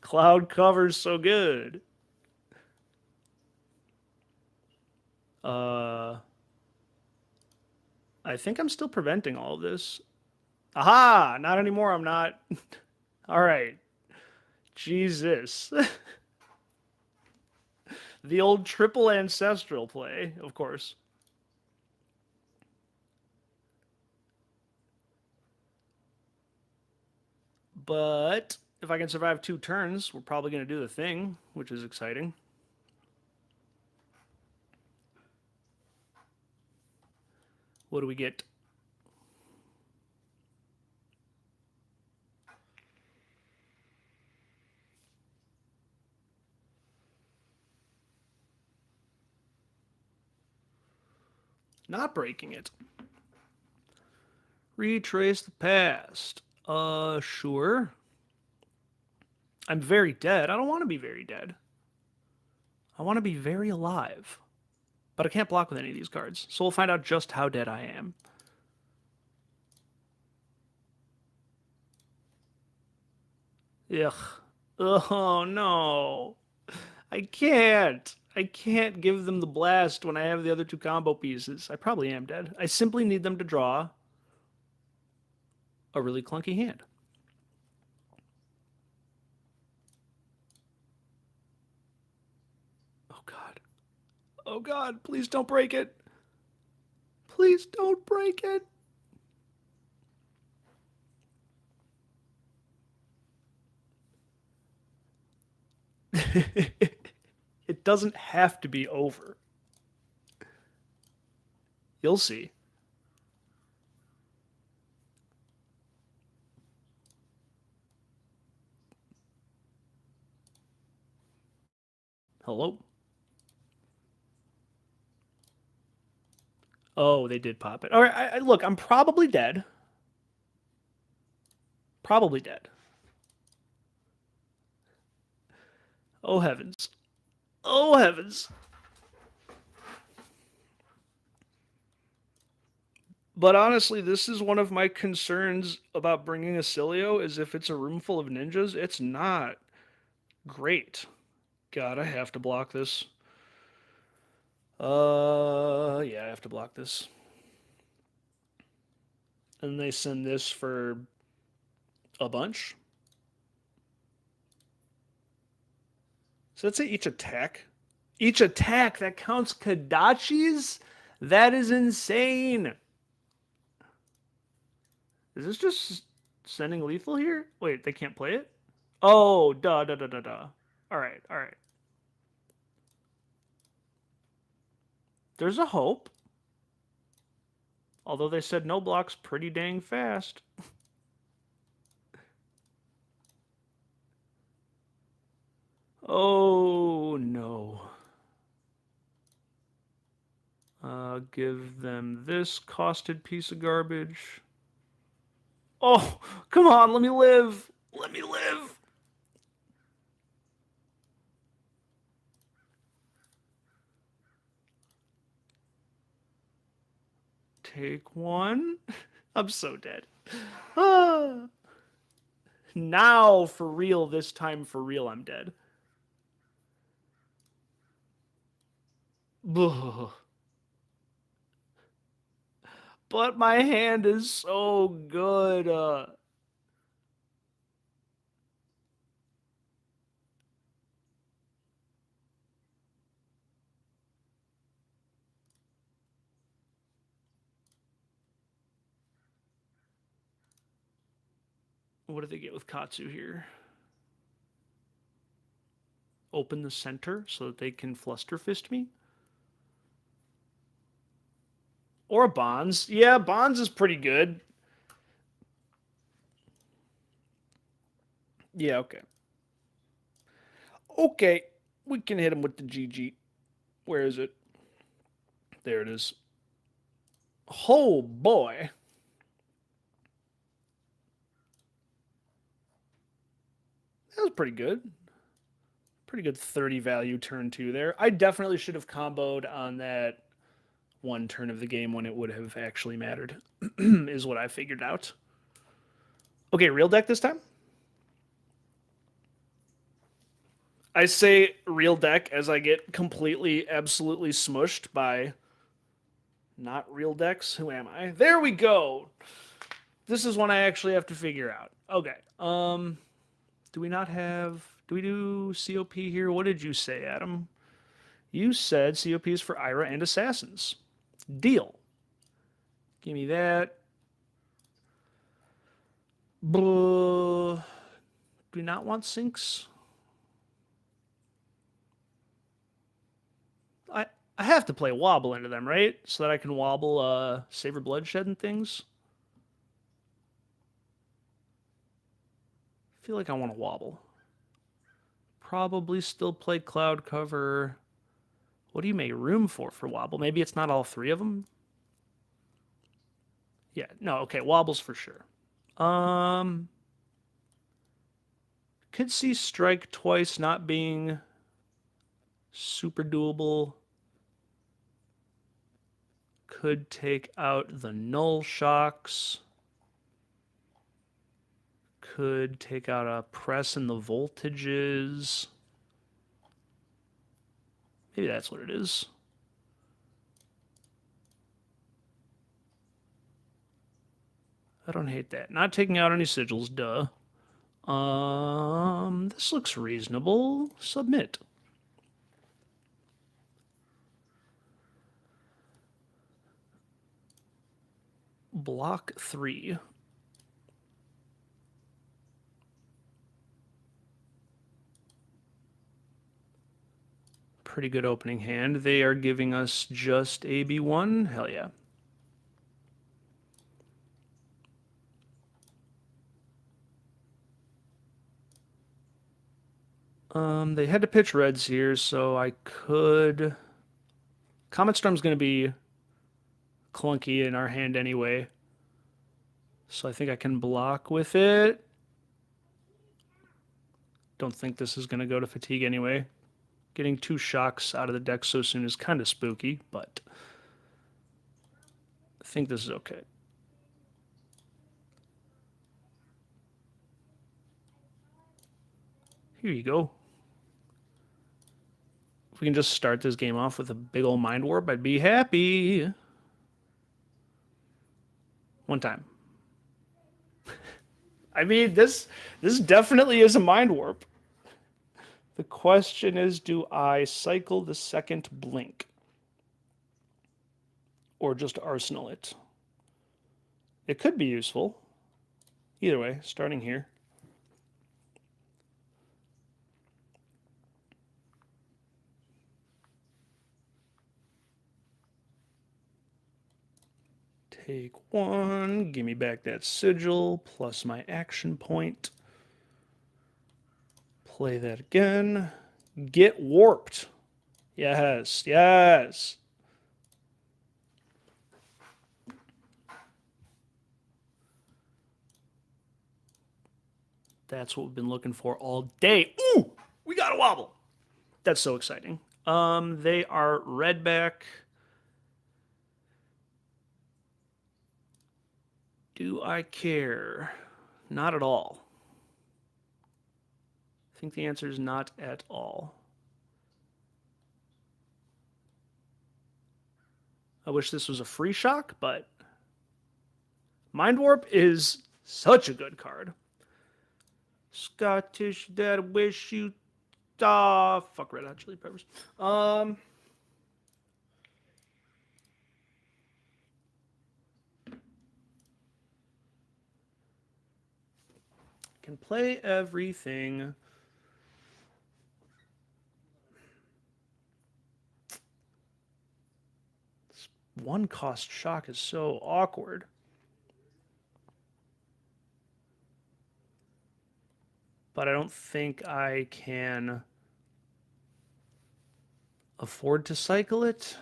A: Cloud cover's so good. Uh, I think I'm still preventing all of this. Aha! Not anymore. I'm not. All right. Jesus. The old triple ancestral play, of course. But if I can survive 2 turns, we're probably going to do the thing, which is exciting. What do we get? Not breaking it. Retrace the past. Sure. I'm very dead. I don't want to be very dead. I want to be very alive. But I can't block with any of these cards, so we'll find out just how dead I am. Ugh. Oh, no. I can't. I can't give them the blast when I have the other two combo pieces. I probably am dead. I simply need them to draw a really clunky hand. Oh, God. Oh, God. Please don't break it. Please don't break it. It doesn't have to be over. You'll see. Hello? Oh, they did pop it. All right, look, I'm probably dead. Probably dead. Oh, heavens. Oh, heavens. But honestly, this is one of my concerns about bringing a Cilio is if it's a room full of ninjas, it's not great. God, I have to block this. Yeah, I have to block this. And they send this for a bunch. So let's say each attack. Each attack that counts Kadachis? That is insane. Is this just sending lethal here? Wait, they can't play it? Oh, duh, duh, duh, duh, duh. All right, all right. There's a hope. Although they said no blocks pretty dang fast. Oh, no. Give them this costed piece of garbage. Oh, come on, let me live. Let me live. Take one. I'm so dead. Ah. Now, for real, this time for real, I'm dead. Ugh. But my hand is so good. What do they get with Katsu here? Open the center so that they can fluster fist me? Or Bonds. Yeah, Bonds is pretty good. Yeah, okay. Okay, we can hit him with the GG. Where is it? There it is. Oh boy. That was pretty good. Pretty good 30 value turn two there. I definitely should have comboed on that one turn of the game when it would have actually mattered, is what I figured out. Okay, real deck this time? I say real deck as I get completely, absolutely smushed by not real decks. Who am I? There we go. This is one I actually have to figure out. Okay. Do we not have? Do we do COP here? What did you say, Adam? You said COP is for Ira and Assassins. Deal. Give me that. Do we not want sinks? I I have to play wobble into them, right? So that I can wobble Savor Bloodshed and things. I feel like I want to wobble. Probably still play Cloud Cover. What do you make room for wobble? Maybe it's not all three of them. Yeah, no, okay, wobbles for sure. Um, could see strike twice not being super doable. Could take out the null shocks. Could take out a press in the voltages. Maybe that's what it is. I don't hate that. Not taking out any sigils, duh. This looks reasonable. Submit. Block 3. Pretty good opening hand. They are giving us just AB1. Hell yeah. They had to pitch reds here, so I could. Comet Storm's going to be clunky in our hand anyway. So I think I can block with it. Don't think this is going to go to fatigue anyway. Getting 2 shocks out of the deck so soon is kind of spooky, but I think this is okay. Here you go. If we can just start this game off with a big old Mind Warp, I'd be happy. One time. I mean, this definitely is a mind warp. The question is, do I cycle the second blink or just arsenal it? It could be useful. Either way, starting here. Take one, give me back that sigil, plus my action point. Play that again. Get warped. Yes, yes. That's what we've been looking for all day. Ooh, we got a wobble. That's so exciting. They are redback. Do I care? Not at all. I think the answer is not at all. I wish this was a free shock, but Mind Warp is such a good card. Scottish Dad wish you fuck Red Hot Chili Peppers. Can play everything. This one cost shock is so awkward. But I don't think I can afford to cycle it.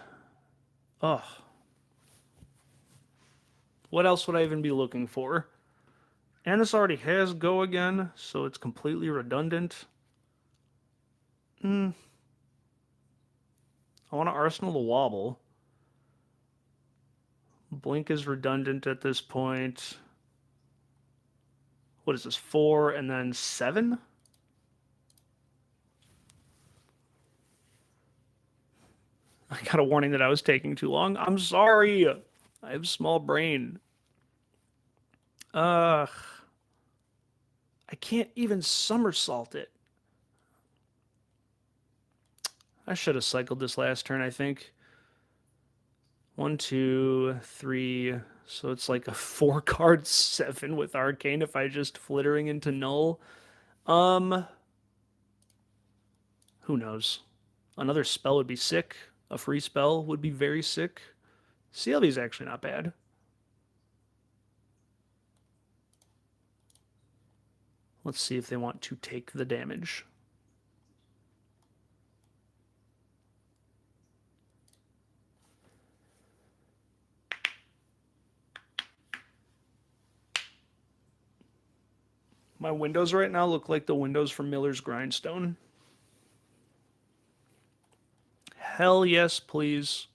A: Ugh. What else would I even be looking for? And this already has go again, so it's completely redundant. I want to arsenal the wobble. Blink is redundant at this point. What is this? 4 and then 7? I got a warning that I was taking too long. I'm sorry. I have a small brain. Ugh. I can't even somersault it. I should have cycled this last turn, I think. 1, 2, 3. So it's like a 4-card 7 with Arcane if I just flittering into null. Who knows? Another spell would be sick. A free spell would be very sick. CLV is actually not bad. Let's see if they want to take the damage. My windows right now look like the windows from Miller's Grindstone. Hell yes, please.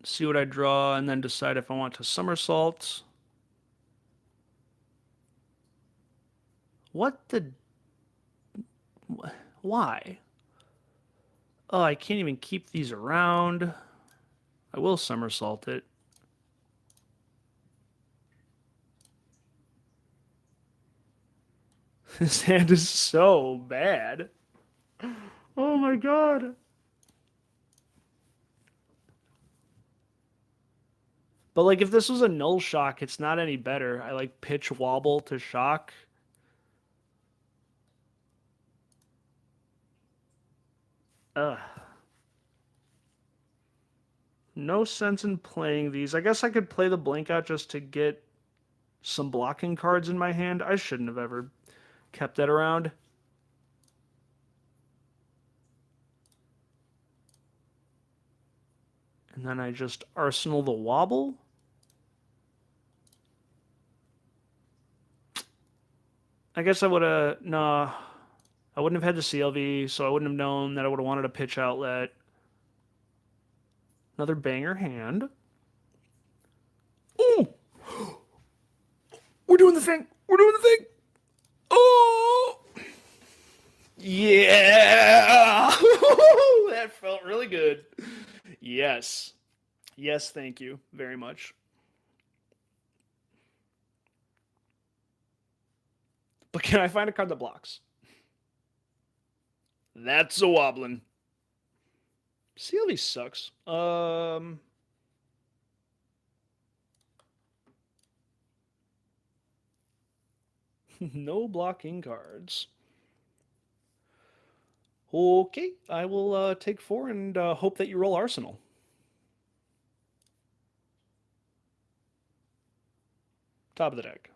A: See what I draw and then decide if I want to somersault. What the... Why? Oh, I can't even keep these around. I will somersault it. This hand is so bad. Oh my god. But like if this was a null shock, it's not any better. I like pitch wobble to shock. Ugh. No sense in playing these. I guess I could play the blink out just to get some blocking cards in my hand. I shouldn't have ever kept that around. And then I just arsenal the wobble. I guess I would have... Nah. I wouldn't have had the CLV, so I wouldn't have known that I would have wanted a pitch outlet. Another banger hand. Ooh! We're doing the thing! We're doing the thing! Oh! Yeah! That felt really good. Yes. Yes, thank you very much. But can I find a card that blocks? That's a wobbling. CLV sucks. No blocking cards. Okay, I will take 4 and hope that you roll Arsenal. Top of the deck.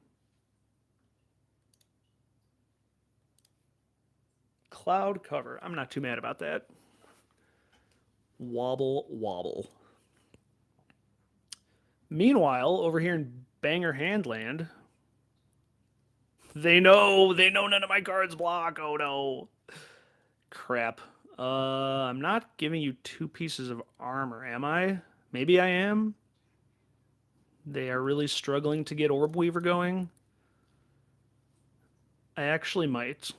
A: Cloud cover. I'm not too mad about that. Wobble, wobble. Meanwhile, over here in Banger Handland, they know none of my cards block. Oh no. Crap. I'm not giving you 2 pieces of armor, am I? Maybe I am. They are really struggling to get Orb Weaver going. I actually might.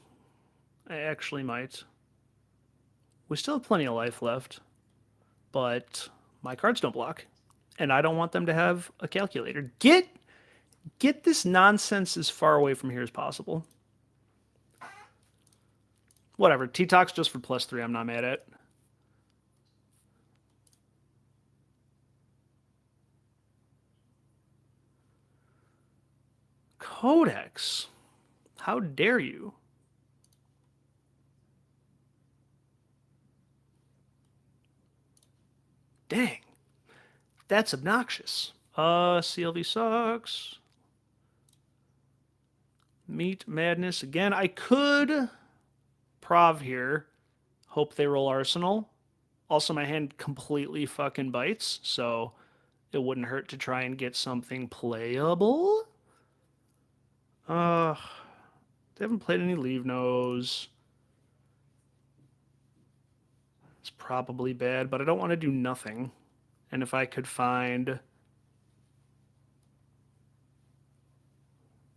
A: I actually might. We still have plenty of life left, but my cards don't block, and I don't want them to have a calculator. Get this nonsense as far away from here as possible. Whatever. T-Tox just for +3, I'm not mad at. Codex. How dare you? Dang. That's obnoxious. CLV sucks. Meat Madness again. I could Prov here. Hope they roll Arsenal. Also, my hand completely fucking bites, so it wouldn't hurt to try and get something playable. They haven't played any Leave No's. It's probably bad, but I don't want to do nothing. And if I could find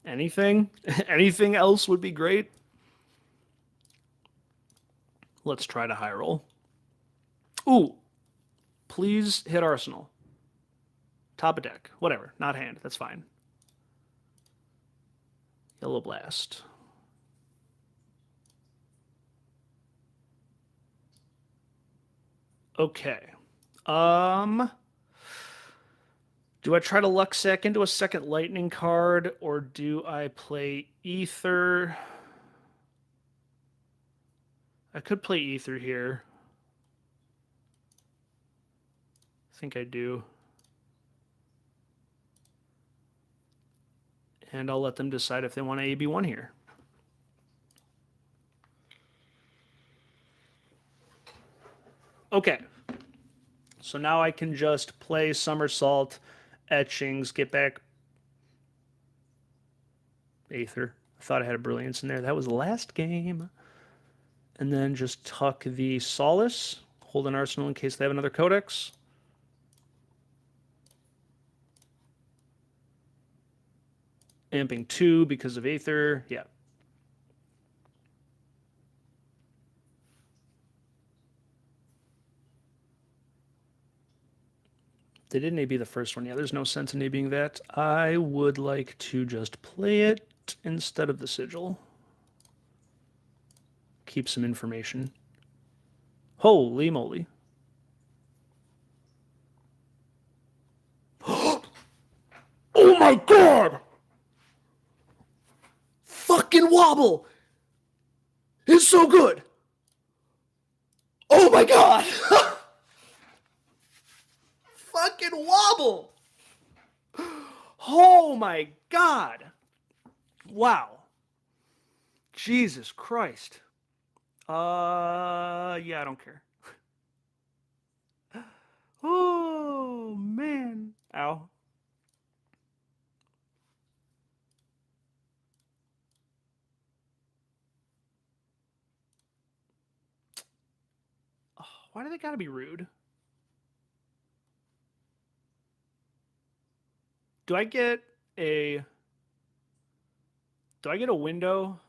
A: anything, anything else would be great. Let's try to high roll. Ooh, please hit Arsenal. Top of deck. Whatever. Not hand. That's fine. Yellow Blast. Okay. Do I try to luck sack into a second lightning card, or do I play Ether? I could play Ether here. I think I do. And I'll let them decide if they want to AB1 here. Okay. So now I can just play Somersault, Etchings, get back Aether. I thought I had a Brilliance in there. That was the last game. And then just tuck the Solace, hold an Arsenal in case they have another Codex. Amping 2 because of Aether. Yeah. They didn't AB the first one. Yeah, there's no sense in ABing that. I would like to just play it instead of the Sigil. Keep some information. Holy moly. Oh my god! Fucking Wobble is so good! Oh my god! Fucking Wobble! Oh my god! Wow. Jesus Christ. Yeah, I don't care. Oh, man. Ow. Oh, why do they gotta be rude? Do I get a... Do I get a window?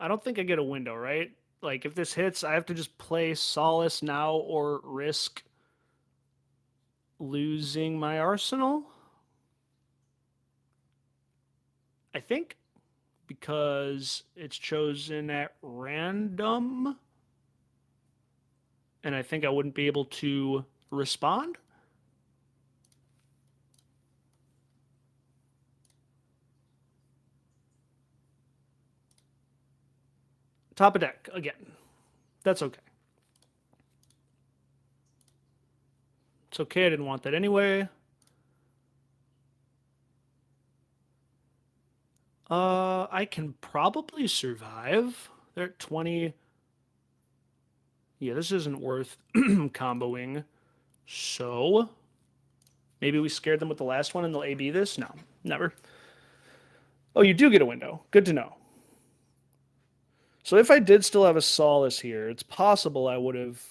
A: I don't think I get a window, right? Like, if this hits, I have to just play Solace now or risk losing my Arsenal? I think, because it's chosen at random, and I think I wouldn't be able to respond. Top of deck again. That's okay. It's okay. I didn't want that anyway. I can probably survive. They're at 20. Yeah, this isn't worth comboing. So maybe we scared them with the last one and they'll AB this? No, never. Oh, you do get a window. Good to know. So if I did still have a Solace here, it's possible I would have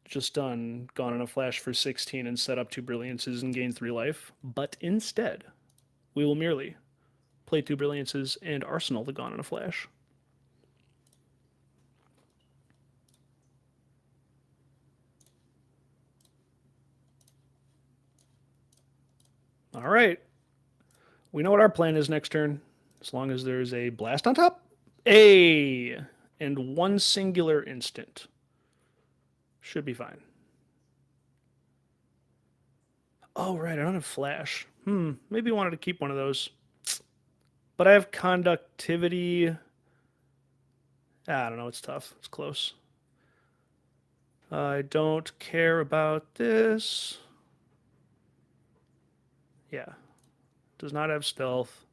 A: just gone on a flash for 16 and set up 2 Brilliances and gained 3 life. But instead, we will merely play 2 Brilliances and Arsenal the Gone in a Flash. All right. We know what our plan is next turn, as long as there's a blast on top. And one singular instant. Should be fine. Oh, right, I don't have flash. Maybe I wanted to keep one of those. But I have conductivity. I don't know, it's tough. It's close. I don't care about this. Yeah. Does not have stealth.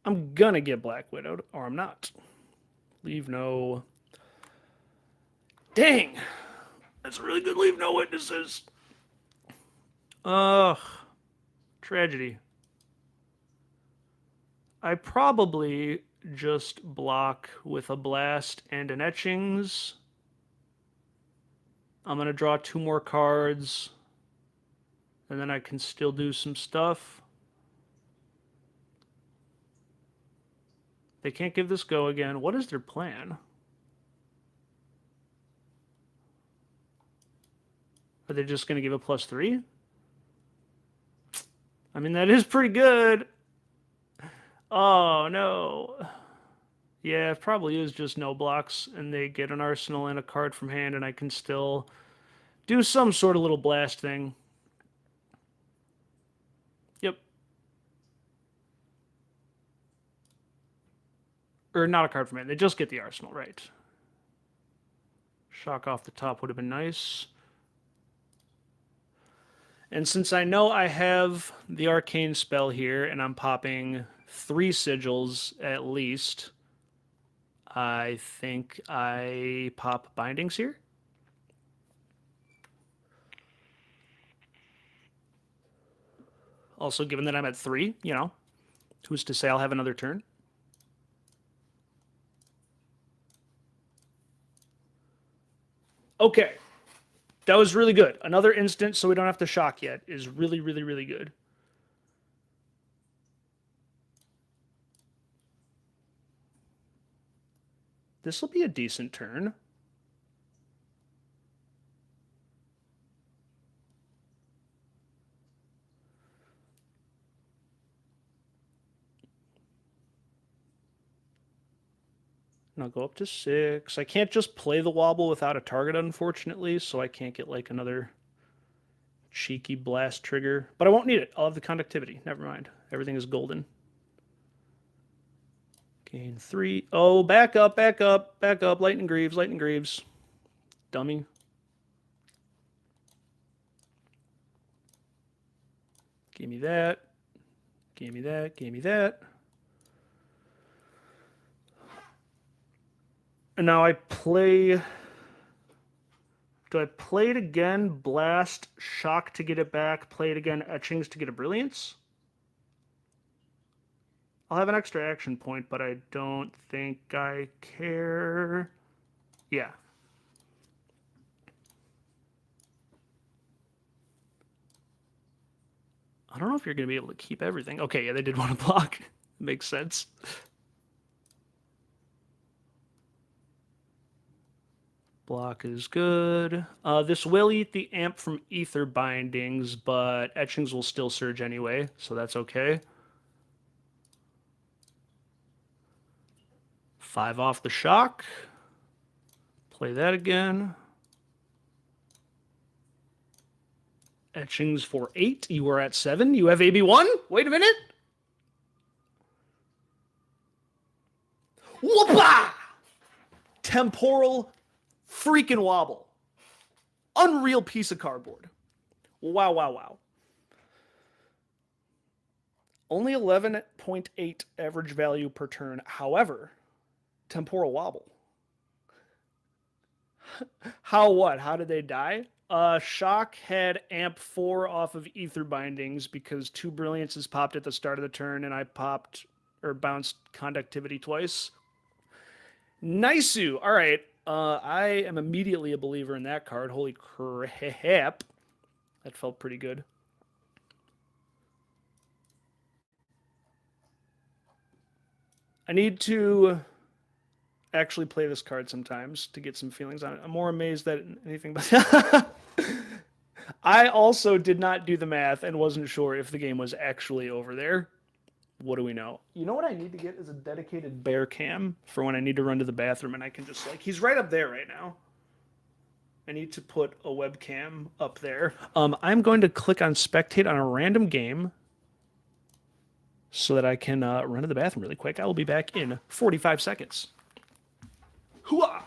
A: I'm gonna get Black Widowed, or I'm not. Leave no. Dang! That's a really good leave no witnesses. Ugh. Tragedy. I probably just block with a blast and an etchings. I'm gonna draw 2 more cards. And then I can still do some stuff. They can't give this go again. What is their plan? Are they just going to give a +3? I mean, that is pretty good. Oh, no. Yeah, it probably is just no blocks, and they get an arsenal and a card from hand, and I can still do some sort of little blast thing. Yep. Or not a card from hand. They just get the arsenal, right. Shock off the top would have been nice. And since I know I have the arcane spell here, and I'm popping 3 sigils at least, I think I pop bindings here. Also, given that I'm at 3, you know, who's to say I'll have another turn? Okay. That was really good. Another instant, so we don't have to shock yet, is really, really, really good. This will be a decent turn. And I'll go up to 6. I can't just play the wobble without a target, unfortunately, so I can't get like another cheeky blast trigger. But I won't need it. I'll have the conductivity. Never mind. Everything is golden. Gain 3. Oh, back up, back up, back up. Lightning Greaves, Lightning Greaves. Dummy. Give me that. Give me that. Give me that. And now I play. Do I play it again? Blast, shock to get it back. Play it again. Etchings to get a brilliance. I'll have an extra action point, but I don't think I care. Yeah. I don't know if you're going to be able to keep everything. Okay, yeah, they did want to block. Makes sense. Block is good. This will eat the amp from ether bindings, but etchings will still surge anyway, so that's okay. 5 off the shock. Play that again. Etchings for 8. You are at 7. You have AB1. Wait a minute. Whoopa! Temporal freaking wobble. Unreal piece of cardboard. Wow, wow, wow. Only 11.8 average value per turn. However, temporal wobble. How what? How did they die? Shock had amp 4 off of ether bindings because 2 brilliances popped at the start of the turn and I popped or bounced conductivity twice. Niceu. All right. I am immediately a believer in that card. Holy crap. That felt pretty good. I need to actually play this card sometimes to get some feelings on it. I'm more amazed that anything but I also did not do the math and wasn't sure if the game was actually over there. What do we know? You know what I need to get is a dedicated bear cam for when I need to run to the bathroom and I can just like he's right up there right now. I need to put a webcam up there. I'm going to click on spectate on a random game so that I can run to the bathroom really quick. I will be back in 45 seconds. Hooah!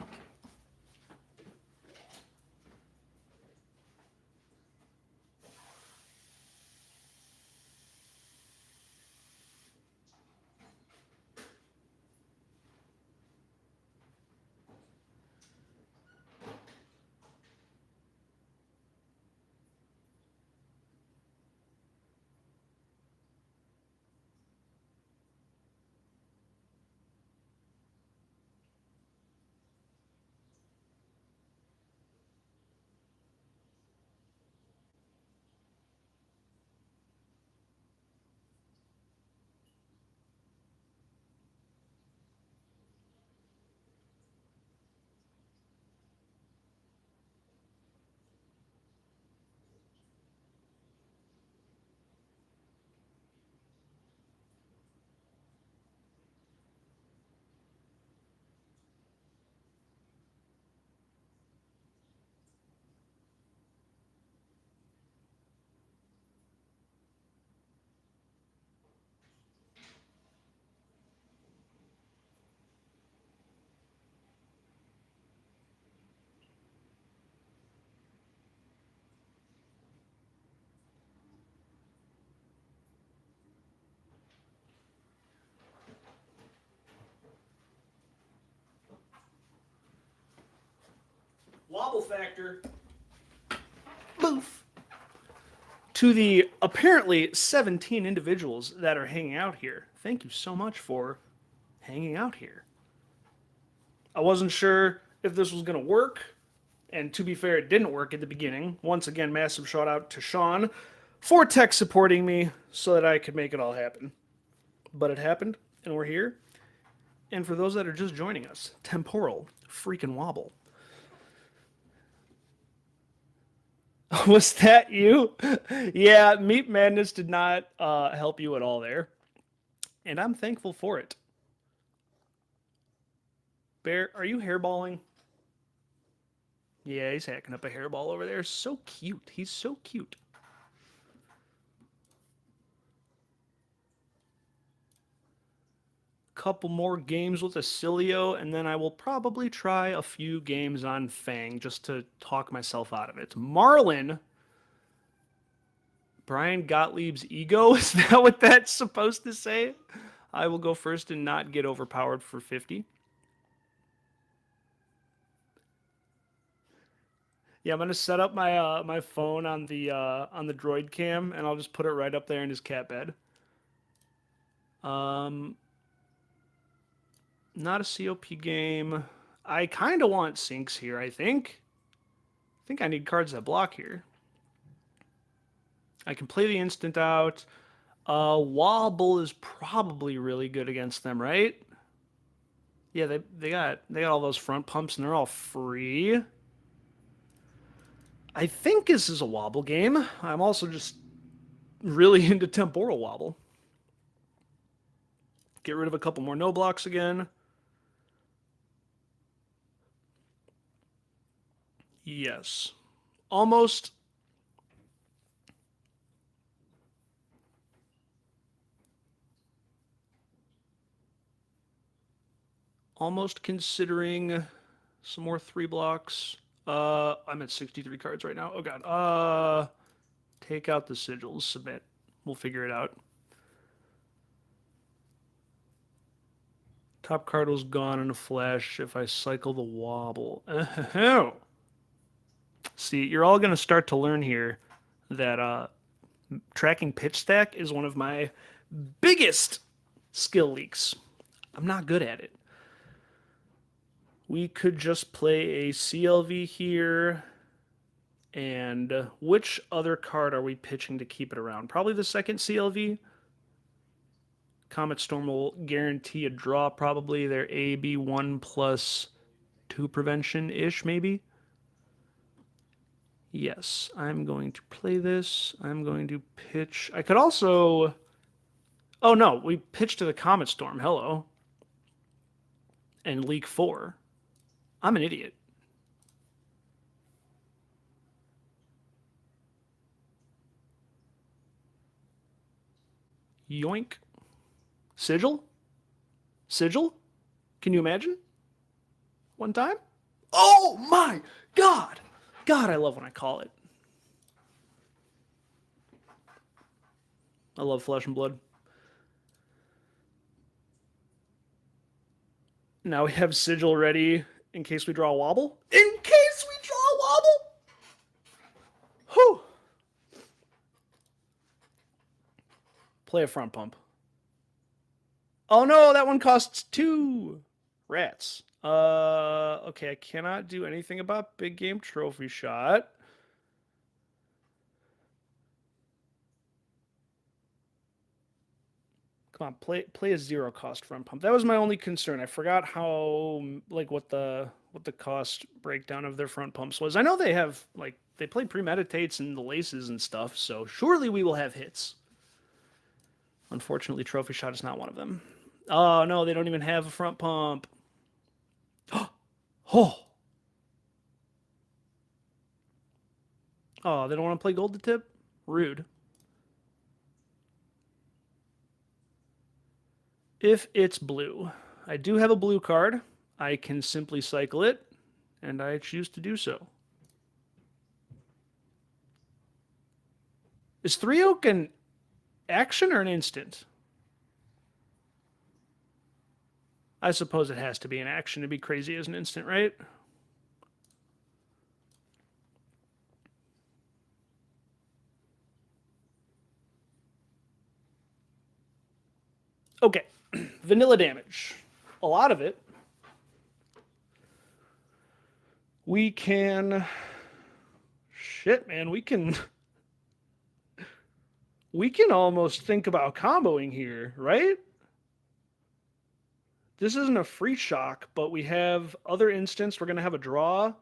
A: Wobble factor. Boof. To the apparently 17 individuals that are hanging out here, thank you so much for hanging out here. I wasn't sure if this was going to work, and to be fair, it didn't work at the beginning. Once again, massive shout out to Sean for tech supporting me so that I could make it all happen. But it happened, and we're here. And for those that are just joining us, temporal freaking wobble. Was that you? Yeah, Meat Madness did not help you at all there. And I'm thankful for it. Bear, are you hairballing? Yeah, he's hacking up a hairball over there. So cute. He's so cute. Couple more games with Acilio, and then I will probably try a few games on Fang just to talk myself out of it. Marlin. Brian Gottlieb's ego? Is that what that's supposed to say? I will go first and not get overpowered for 50. Yeah, I'm gonna set up my my phone on the droid cam, and I'll just put it right up there in his cat bed. Not a COP game. I kind of want sinks here. I think I need cards that block here. I can play the instant out. Wobble is probably really good against them, right? Yeah, they got all those front pumps and they're all free. I think this is a wobble game. I'm also just really into temporal wobble. Get rid of a couple more no blocks again. Yes. Almost. Almost considering some more 3 blocks. I'm at 63 cards right now. Oh god. Take out the sigils. Submit. We'll figure it out. Top card was gone in a flash if I cycle the wobble. See, you're all going to start to learn here that tracking pitch stack is one of my biggest skill leaks. I'm not good at it. We could just play a CLV here. And which other card are we pitching to keep it around? Probably the second CLV. Comet Storm will guarantee a draw, probably. Their AB 1+2 prevention-ish, maybe. Yes, I'm going to play this. I'm going to pitch. I could also... Oh, no, we pitched to the Comet Storm. Hello. And leak 4. I'm an idiot. Yoink. Sigil? Sigil? Can you imagine? One time? Oh my god! God, I love when I call it. I love Flesh and Blood. Now we have Sigil ready in case we draw a wobble. In case we draw a wobble! Whew! Play a front pump. Oh no, that one costs 2 rats. Okay, I cannot do anything about big game trophy shot. Come on, play a 0 cost front pump. That was my only concern. I forgot how what the cost breakdown of their front pumps was. I know they have they play premeditates and the laces and stuff, so surely we will have hits. Unfortunately, trophy shot is not one of them. Oh no, they don't even have a front pump. Oh. Oh, they don't want to play gold to tip? Rude. If it's blue, I do have a blue card. I can simply cycle it, and I choose to do so. Is 3 Oak an action or an instant? I suppose it has to be an action to be crazy as an instant, right? Okay, vanilla damage. A lot of it. We can... Shit, man, we can almost think about comboing here, right? This isn't a free shock, but we have other instants. We're going to have a draw.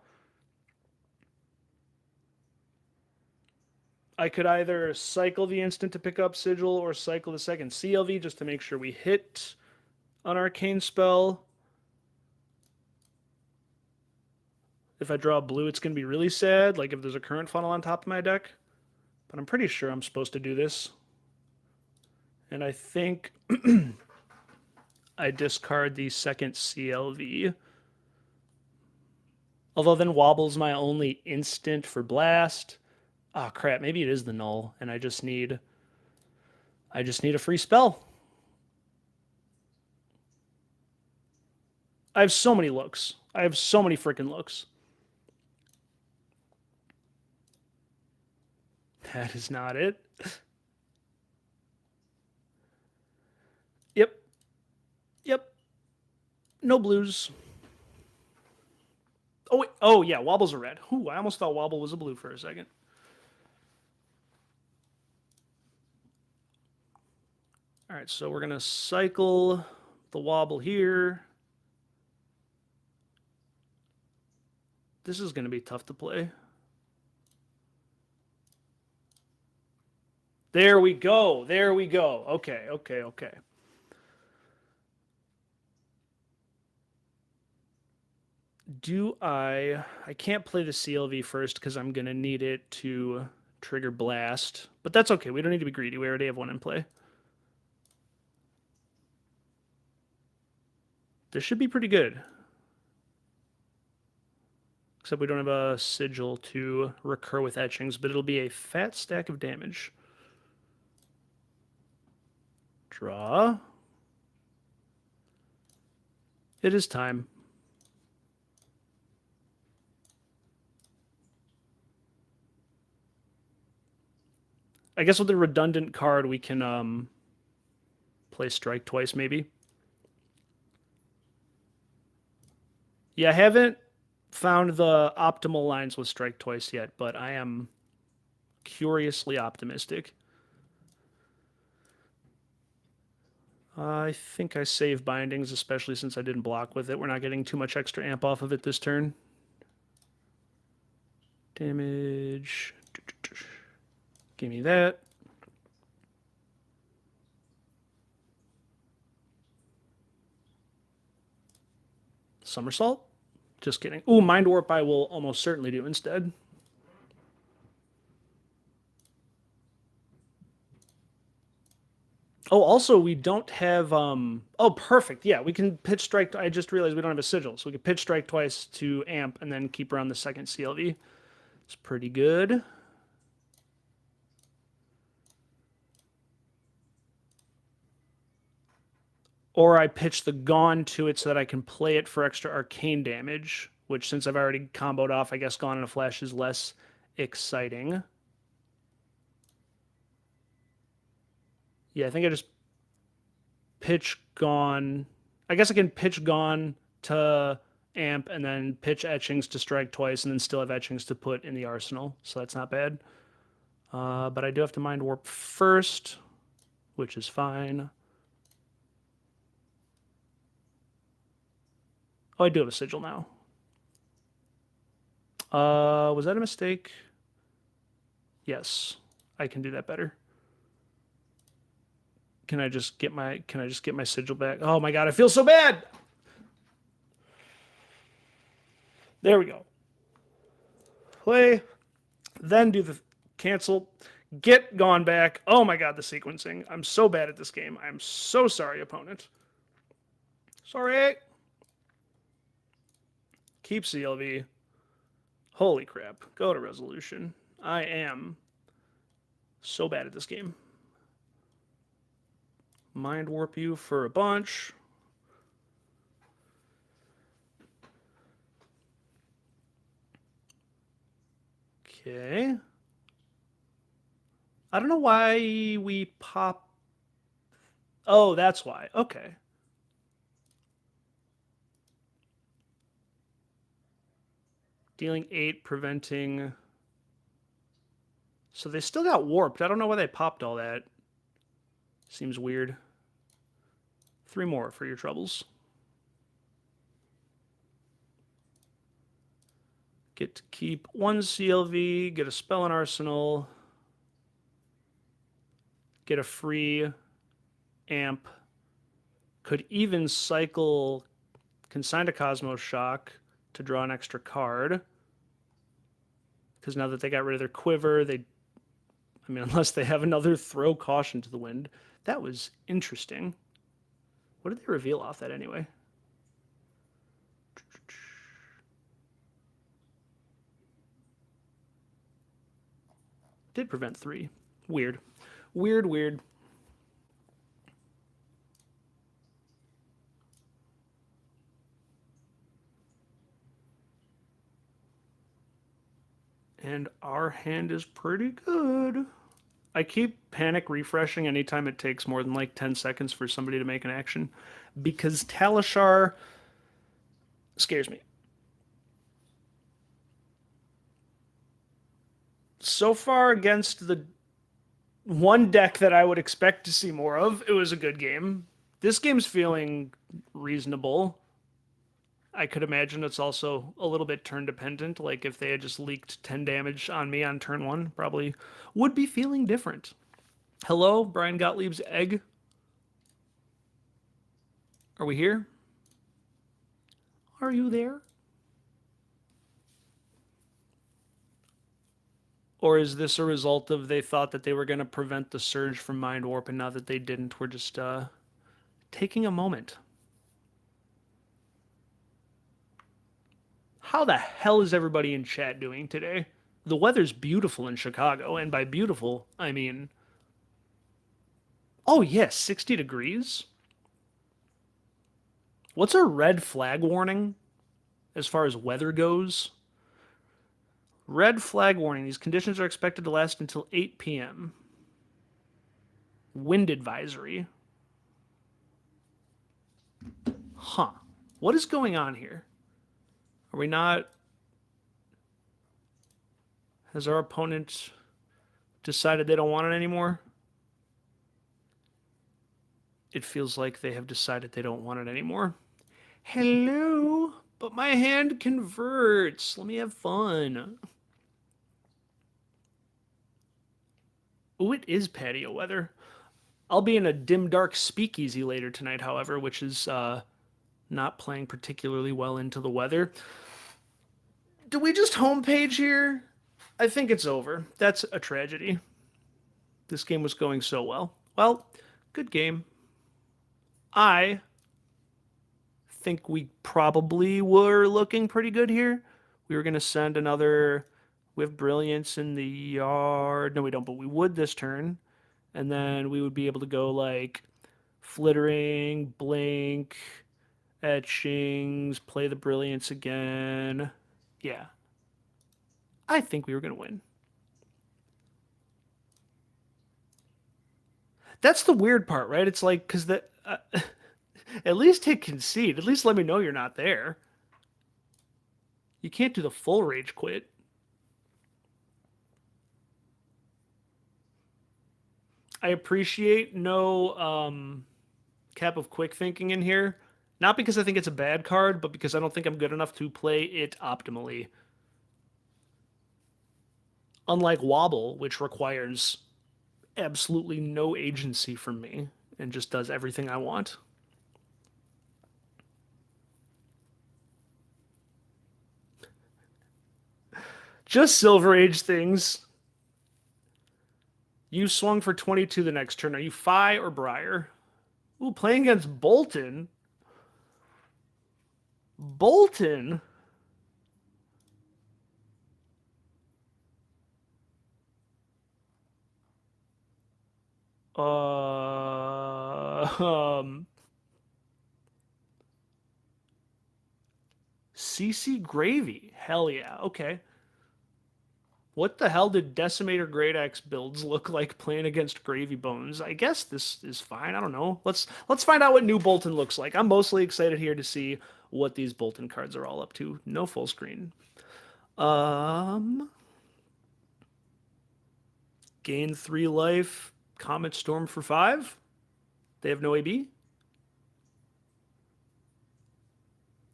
A: I could either cycle the instant to pick up Sigil or cycle the second CLV just to make sure we hit an arcane spell. If I draw blue, it's going to be really sad, like if there's a current funnel on top of my deck. But I'm pretty sure I'm supposed to do this. And I think I discard the second CLV. Although then Wobble's my only instant for Blast. Oh crap, maybe it is the null, and I just need a free spell. I have so many looks. I have so many freaking looks. That is not it. Yep. Yep. No blues. Oh, wait. Oh, yeah. Wobble's a red. Ooh, I almost thought Wobble was a blue for a second. All right, so we're going to cycle the Wobble here. This is going to be tough to play. There we go. There we go. Okay, okay, okay. I can't play the CLV first because I'm going to need it to trigger blast. But that's okay. We don't need to be greedy. We already have one in play. This should be pretty good. Except we don't have a sigil to recur with etchings, but it'll be a fat stack of damage. Draw. It is time. I guess with the redundant card, we can play strike twice, maybe. Yeah, I haven't found the optimal lines with strike twice yet, but I am curiously optimistic. I think I save bindings, especially since I didn't block with it. We're not getting too much extra amp off of it this turn. Damage. Give me that. Somersault? Just kidding. Ooh, Mind Warp I will almost certainly do instead. Oh, also we don't have oh, perfect. Yeah, we can pitch strike. I just realized we don't have a sigil, so we can pitch strike twice to amp and then keep around the second CLV. It's pretty good. Or I pitch the Gone to it so that I can play it for extra arcane damage, which since I've already comboed off, I guess Gone in a Flash is less exciting. Yeah, I think I just pitch Gone. I guess I can pitch Gone to amp and then pitch etchings to strike twice and then still have etchings to put in the arsenal, so that's not bad. But I do have to Mind Warp first, which is fine. Oh, I do have a sigil now. Was that a mistake? Yes, I can do that better. Can I just get my sigil back? Oh my god, I feel so bad. There we go. Play, then do the cancel, get Gone back. Oh my god, the sequencing. I'm so bad at this game. I'm so sorry, opponent. Sorry. Keep CLV. Holy crap. Go to resolution. I am so bad at this game. Mind Warp you for a bunch. Okay. I don't know why we pop. Oh, that's why. Okay. Dealing 8, preventing. So they still got warped. I don't know why they popped all that. Seems weird. 3 more for your troubles. Get to keep 1 CLV, get a spell in arsenal, get a free amp. Could even cycle Consign to Cosmos Shock to draw an extra card. Because now that they got rid of their quiver, I mean, unless they have another throw Caution to the Wind. That was interesting. What did they reveal off that anyway? Did prevent 3. Weird. Weird, weird. And our hand is pretty good. I keep panic refreshing anytime it takes more than like 10 seconds for somebody to make an action because Talishar scares me. So far against the one deck that I would expect to see more of, it was a good game. This game's feeling reasonable. I could imagine it's also a little bit turn dependent. Like if they had just leaked 10 damage on me on turn 1, probably would be feeling different. Hello, Brian Gottlieb's egg. Are we here? Are you there? Or is this a result of they thought that they were going to prevent the surge from Mind Warp, and now that they didn't, we're just taking a moment? How the hell is everybody in chat doing today? The weather's beautiful in Chicago, and by beautiful, I mean, oh yes, 60 degrees. What's a red flag warning as far as weather goes? Red flag warning. These conditions are expected to last until 8 p.m. Wind advisory. Huh. What is going on here? Are we not. Has our opponent decided they don't want it anymore? It feels like they have decided they don't want it anymore. Hello, but my hand converts. Let me have fun. Oh, it is patio weather. I'll be in a dim, dark speakeasy later tonight, however, which is not playing particularly well into the weather. Do we just homepage here? I think it's over. That's a tragedy. This game was going so well. Well, good game. I think we probably were looking pretty good here. We were going to send another with Brilliance in the yard. No, we don't, but we would this turn. And then we would be able to go like Flittering, Blink, Etchings, play the Brilliance again. Yeah. I think we were going to win. That's the weird part, right? It's like, because the. At least hit concede. At least let me know you're not there. You can't do the full rage quit. I appreciate no cap of quick thinking in here. Not because I think it's a bad card, but because I don't think I'm good enough to play it optimally. Unlike Wobble, which requires absolutely no agency from me and just does everything I want. Just Silver Age things. You swung for 22 the next turn. Are you Fi or Briar? Ooh, playing against Bolton. Bolton? Um, CC Gravy. Hell yeah. Okay. What the hell did Decimator Great Axe builds look like playing against Gravy Bones? I guess this is fine. I don't know. Let's find out what new Bolton looks like. I'm mostly excited here to see what these Bolton cards are all up to. No full screen. Um, gain 3 life. Comet Storm for 5. They have no AB.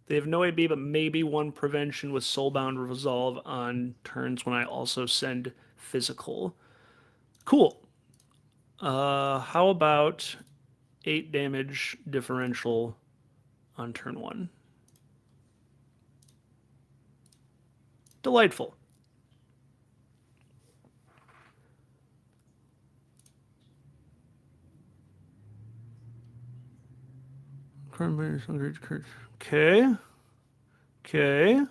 A: They have no AB, but maybe 1 prevention with Soulbound Resolve on turns when I also send physical. Cool. How about 8 damage differential on turn 1? Delightful. Okay. Okay.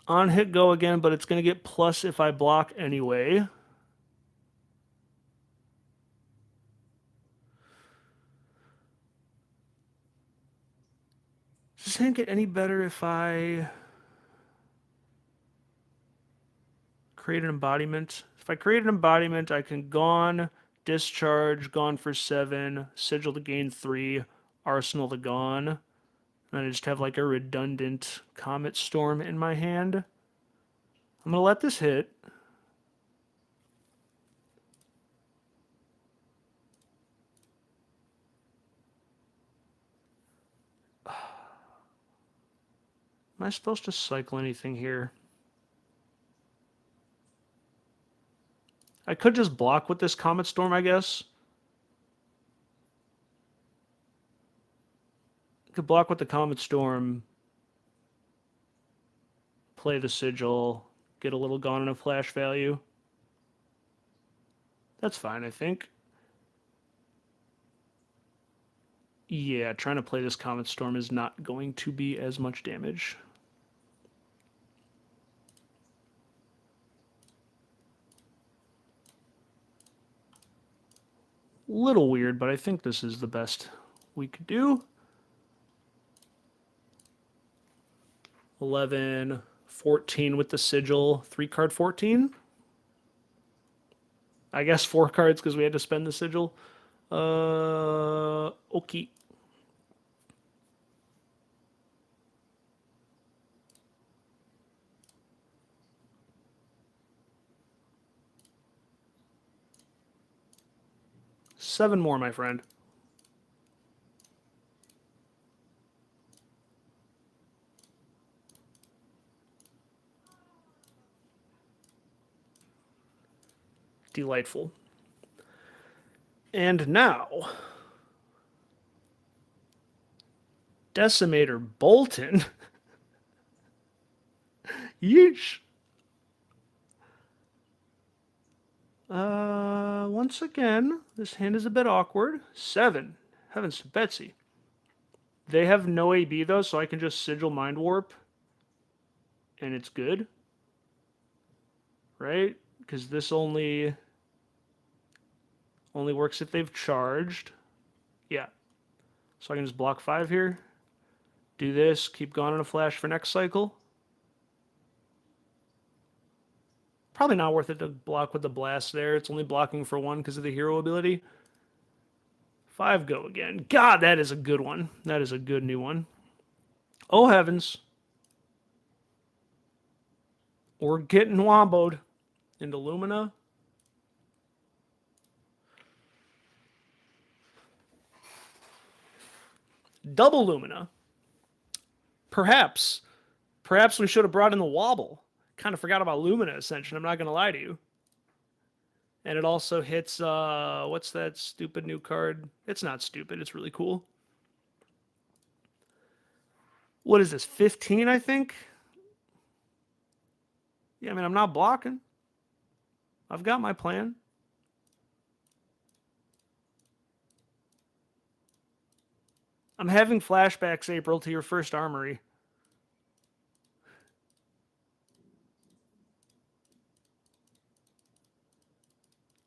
A: On hit go again, but it's going to get plus if I block anyway. Does this hand get any better if I create an embodiment? If I create an embodiment, I can Gone, Discharge, Gone for 7, Sigil to gain 3, Arsenal to Gone. And then I just have like a redundant Comet Storm in my hand. I'm going to let this hit. Am I supposed to cycle anything here? I could just block with this Comet Storm, I guess. I could block with the Comet Storm, play the Sigil, get a little Gone in a Flash value. That's fine, I think. Yeah, trying to play this Comet Storm is not going to be as much damage. Little weird, but I think this is the best we could do. 11, 14 with the Sigil, 3-card 14. I guess 4 cards because we had to spend the Sigil. Okay. Seven more, my friend. Delightful. And now, Decimator Bolton. Yeesh. Once again, this hand is a bit awkward. 7. Heavens to Betsy. They have no AB though, so I can just Sigil Mind Warp. And it's good. Right? Because this only works if they've charged. Yeah. So I can just block 5 here. Do this. Keep Gone in a Flash for next cycle. Probably not worth it to block with the Blast there. It's only blocking for 1 because of the hero ability. 5 go again. God, that is a good one. That is a good new one. Oh, heavens. We're getting womboed into Lumina. Double Lumina. Perhaps we should have brought in the Wobble. Kind of forgot about Lumina Ascension, I'm not going to lie to you. And it also hits, what's that stupid new card? It's not stupid, it's really cool. What is this, 15, I think? Yeah, I mean, I'm not blocking. I've got my plan. I'm having flashbacks, April, to your first armory.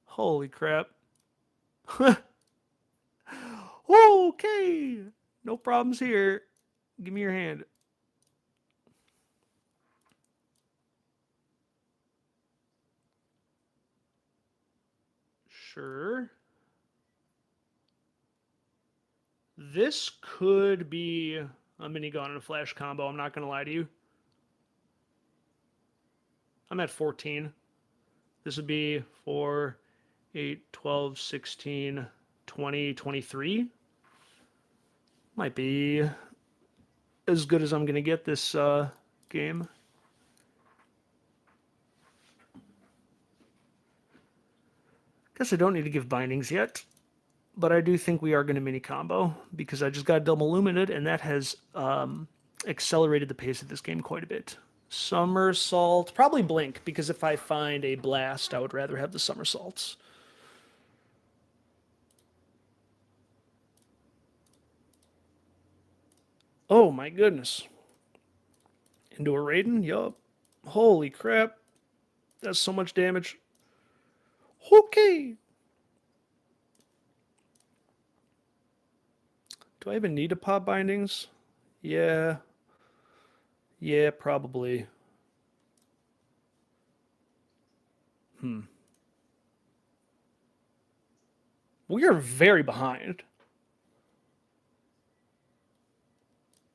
A: Holy crap. Okay. No problems here. Give me your hand. Sure. This could be a mini Gone in a Flash combo. I'm not going to lie to you. I'm at 14. This would be 4, 8, 12, 16, 20, 23. Might be as good as I'm going to get this game. Guess I don't need to give bindings yet, but I do think we are going to mini combo because I just got double illuminated, and that has accelerated the pace of this game quite a bit. Somersault, probably Blink, because if I find a blast, I would rather have the somersaults. Oh my goodness. Into a Raiden? Yup. Holy crap. That's so much damage. Okay. Do I even need to pop bindings? Yeah. Yeah, probably. We are very behind.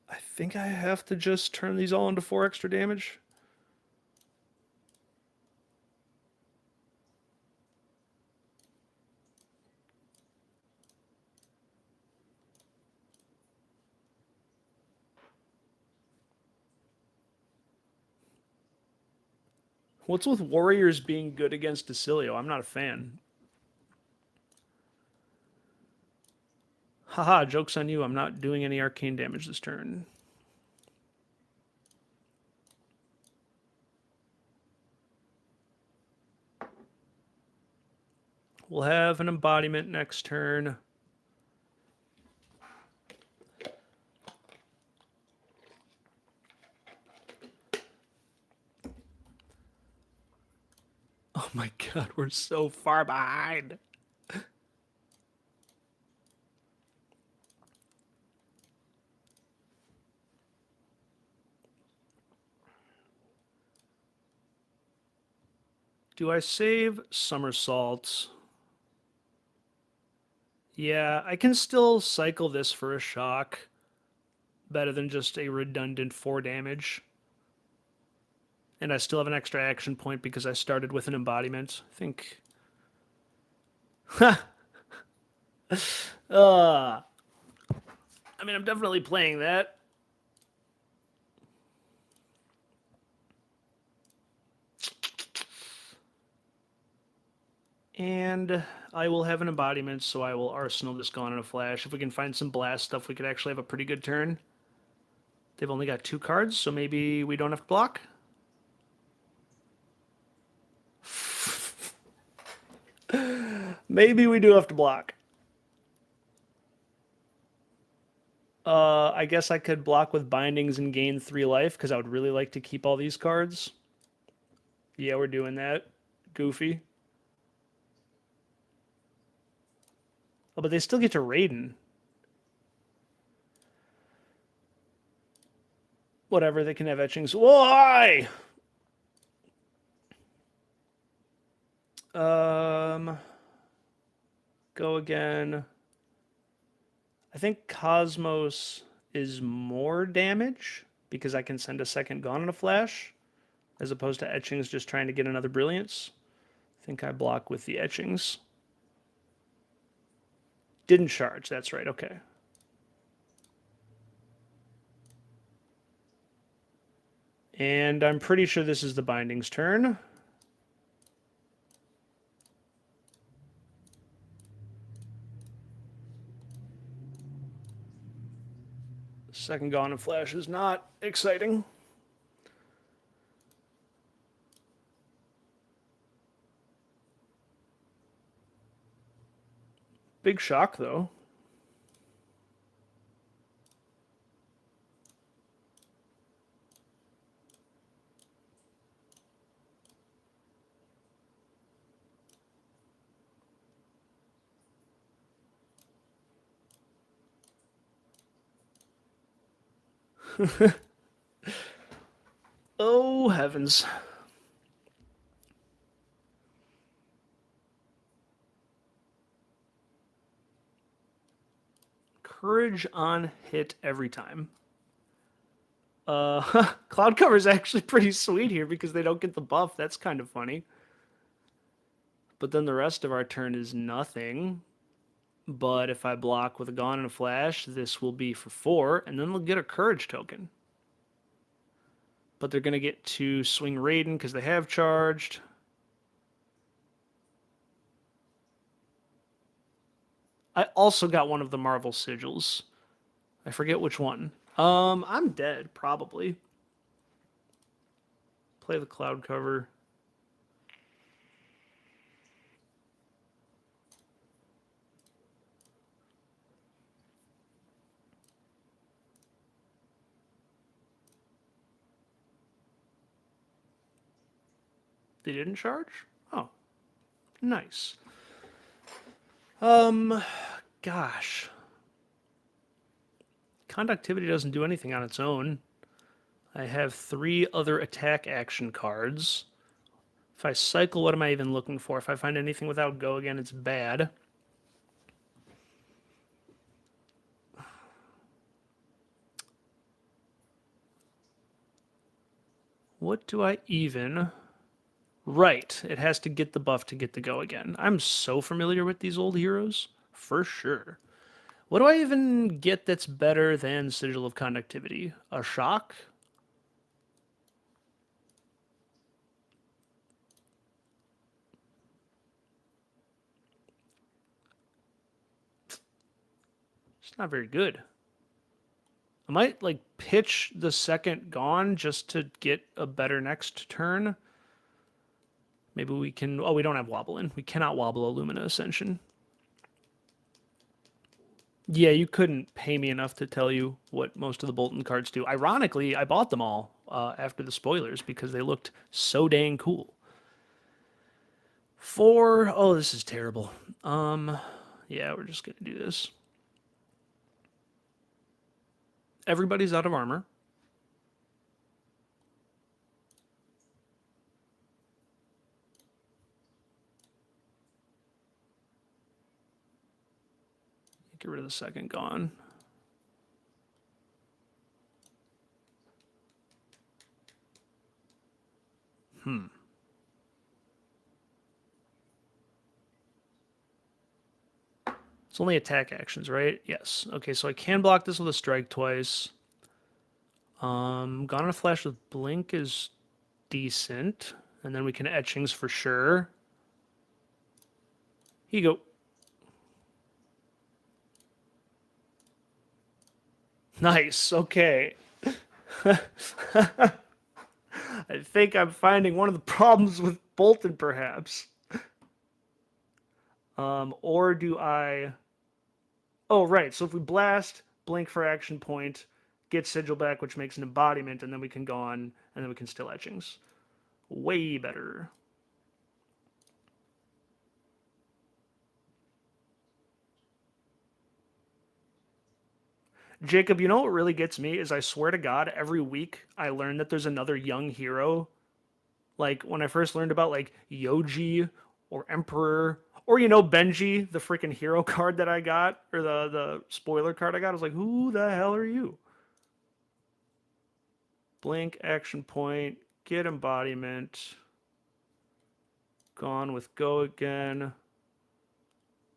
A: I think I have to just turn these all into 4 extra damage. What's with warriors being good against Decilio? I'm not a fan. Haha, joke's on you. I'm not doing any arcane damage this turn. We'll have an embodiment next turn. Oh my god, we're so far behind. Do I save somersaults? Yeah, I can still cycle this for a shock. Better than just a redundant 4 damage. And I still have an extra action point because I started with an embodiment. I think. uh, I mean, I'm definitely playing that. And I will have an embodiment, so I will arsenal this Gone in a Flash. If we can find some blast stuff, we could actually have a pretty good turn. They've only got 2 cards, so maybe we don't have to block. Maybe we do have to block. I guess I could block with bindings and gain 3 life, because I would really like to keep all these cards. Yeah, we're doing that. Goofy. Oh, but they still get to Raiden. Whatever, they can have etchings. Why? Go again. I think Cosmos is more damage because I can send a second Gone in a Flash as opposed to etchings just trying to get another Brilliance. I think I block with the etchings. Didn't charge, that's right, okay. And I'm pretty sure this is the Binding's turn. Second Gone in Flash is not exciting. Big shock, though. Oh, heavens. Courage on hit every time. Cloud cover is actually pretty sweet here because they don't get the buff. That's kind of funny. But then the rest of our turn is nothing. But if I block with a Gone in a Flash, this will be for 4, and then they'll get a Courage token. But they're going to get to swing Raiden because they have charged. I also got one of the Marvel sigils. I forget which one. I'm dead, probably. Play the cloud cover. They didn't charge? Oh, nice. Gosh. Conductivity doesn't do anything on its own. I have 3 other attack action cards. If I cycle, what am I even looking for? If I find anything without go again, it's bad. What do I even... Right, it has to get the buff to get the go again. I'm so familiar with these old heroes, for sure. What do I even get that's better than Sigil of Conductivity? A shock? It's not very good. I might like pitch the second Gone just to get a better next turn. Maybe we can. Oh, we don't have Wobble in. We cannot wobble a Lumina Ascension. Yeah, you couldn't pay me enough to tell you what most of the Bolton cards do. Ironically, I bought them all after the spoilers because they looked so dang cool. Oh, this is terrible. Yeah, we're just gonna do this. Everybody's out of armor. Get rid of the second Gone. It's only attack actions, right? Yes. Okay, so I can block this with a strike twice. Gone in a Flash with Blink is decent. And then we can etchings for sure. Here you go. Nice. Okay. I think I'm finding one of the problems with Bolton, perhaps. Or do I... Oh, right. So if we blast, blink for action point, get Sigil back, which makes an embodiment, and then we can go on, and then we can still etchings. Way better. Jacob, you know what really gets me is I swear to God, every week I learn that there's another young hero. Like when I first learned about like Yoji or Emperor or Benji, the freaking hero card that I got or the spoiler card I got, I was like, who the hell are you? Blink, action point, get embodiment. Gone with go again.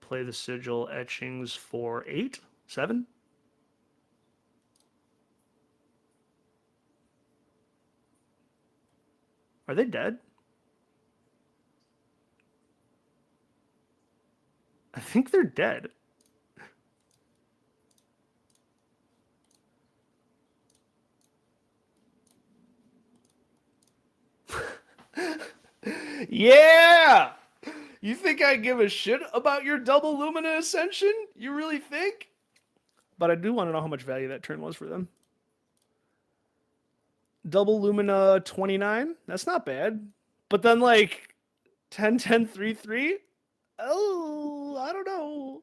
A: Play the sigil etchings for 8, 7. Are they dead? I think they're dead. Yeah! You think I give a shit about your double Lumina Ascension? You really think? But I do want to know how much value that turn was for them. Double Lumina 29? That's not bad. But then like 10 10 3 3? Oh, I don't know.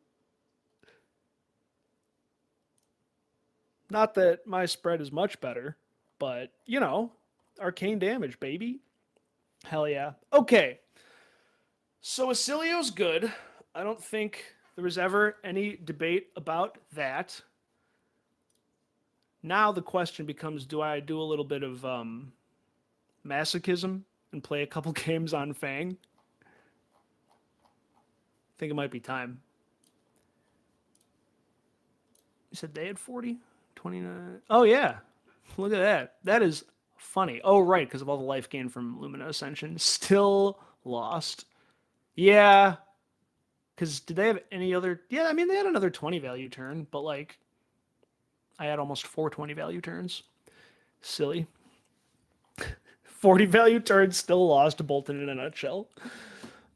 A: Not that my spread is much better, but arcane damage, baby. Hell yeah. Okay. So Acilio's good. I don't think there was ever any debate about that. Now the question becomes, do I do a little bit of masochism and play a couple games on Fang? I think it might be time. You said they had 40? 29? Oh, yeah. Look at that. That is funny. Oh, right, because of all the life gain from Lumina Ascension. Still lost. Yeah. Because did they have any other... Yeah, I mean, they had another 20 value turn, but, like, I had almost 420 value turns. Silly. 40 value turns, still lost to Bolton in a nutshell.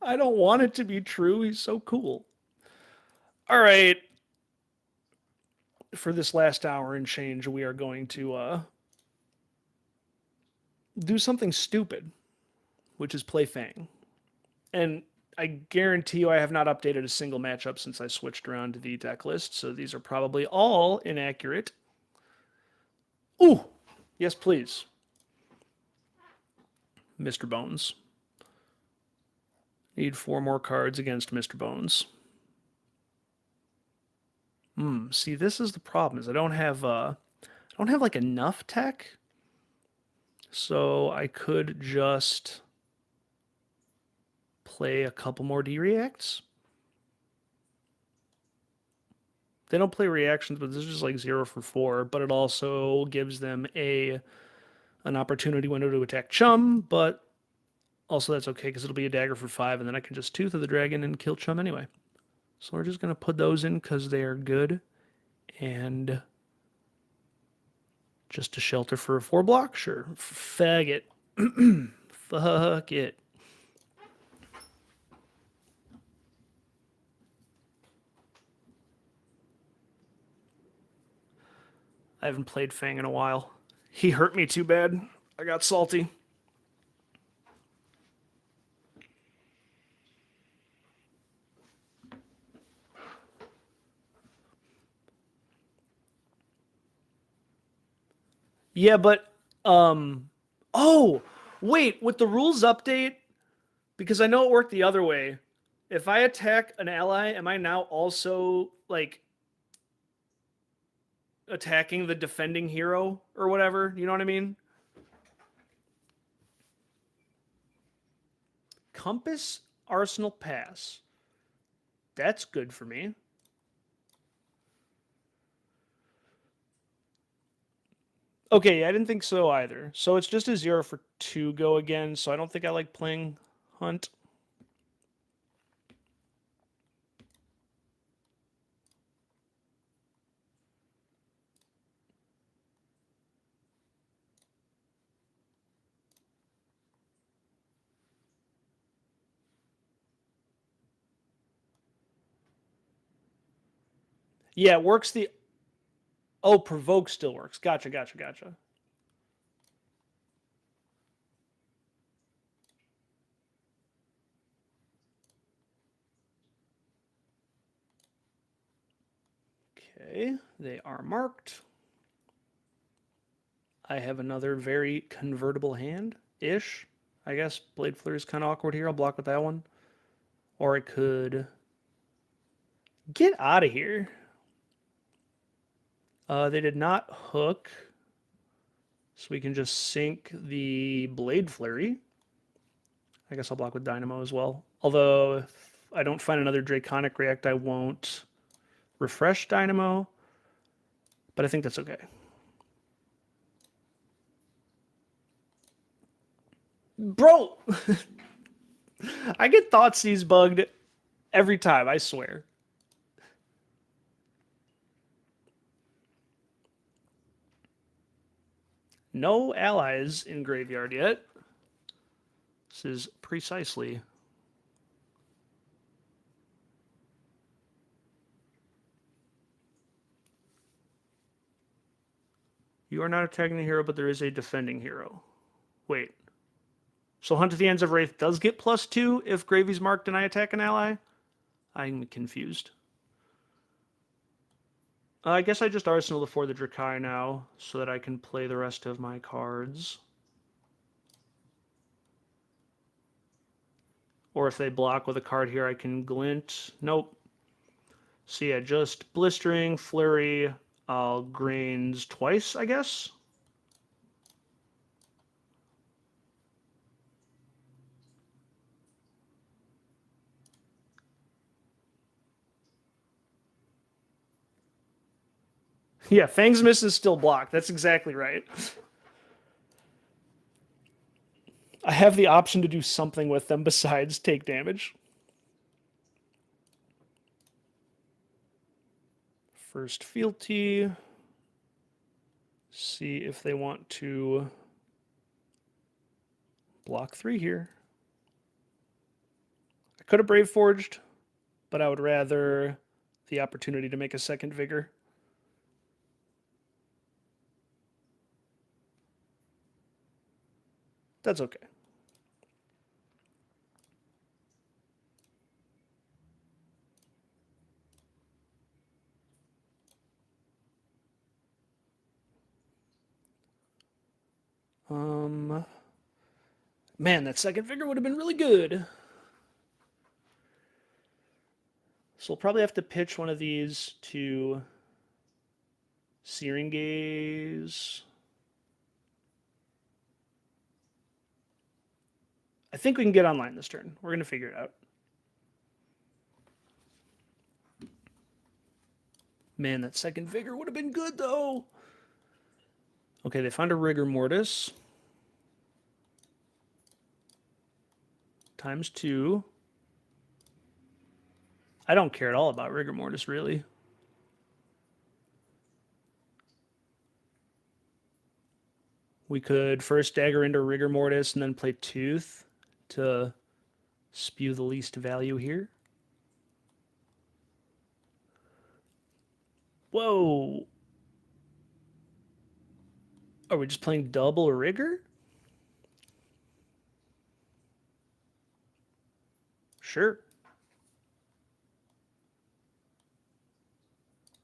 A: I don't want it to be true. He's so cool. All right. For this last hour and change, we are going to do something stupid, which is play Fang. And I guarantee you I have not updated a single matchup since I switched around to the deck list, so these are probably all inaccurate. Ooh! Yes, please. Mr. Bones. Need 4 more cards against Mr. Bones. See, this is the problem, is I don't have like enough tech. So I could just play a couple more D-reacts. They don't play reactions, but this is just like 0 for 4, but it also gives them an opportunity window to attack Chum, but also that's okay because it'll be a dagger for 5, and then I can just Tooth of the Dragon and kill Chum anyway. So we're just going to put those in because they are good And just a shelter for a 4 block? Sure. Faggot. Fuck it. I haven't played Fang in a while. He hurt me too bad. I got salty. Yeah, but oh, wait, with the rules update, because I know it worked the other way. If I attack an ally, am I now also like attacking the defending hero or whatever? You know what I mean? Compass Arsenal Pass. That's good for me. Okay, I didn't think so either. So it's just a 0 for 2 go again, so I don't think I like playing Hunt. Yeah, it works the... Oh, Provoke still works. Gotcha, gotcha, gotcha. Okay, they are marked. I have another very convertible hand-ish. I guess Blade Flurry is kind of awkward here. I'll block with that one. Or I could get out of here. They did not hook. So we can just sink the Blade Flurry. I guess I'll block with Dynamo as well. Although if I don't find another Draconic React, I won't refresh Dynamo. But I think that's okay. Bro! I get Thoughtseize bugged every time, I swear. No allies in graveyard yet. This is precisely. You are not attacking the hero, but there is a defending hero. Wait. So Hunt at the Ends of Wraith does get +2 if Gravy's marked and I attack an ally? I'm confused. I guess I just Arsenal before the Drakai now, so that I can play the rest of my cards. Or if they block with a card here, I can Glint. Nope. So yeah, just Blistering, Flurry, I'll Grains twice, I guess. Yeah, Fang's Miss is still blocked. That's exactly right. I have the option to do something with them besides take damage. First fealty. See if they want to block 3 here. I could have Brave Forged, but I would rather the opportunity to make a second Vigor. That's okay. Man, that second Vigor would have been really good. So we'll probably have to pitch one of these to Searing Gaze. I think we can get online this turn. We're going to figure it out. Man, that second Vigor would have been good, though. Okay, they found a Rigor Mortis. ×2. I don't care at all about Rigor Mortis, really. We could first dagger into Rigor Mortis and then play Tooth to spew the least value here. Whoa. Are we just playing double Rigor? Sure.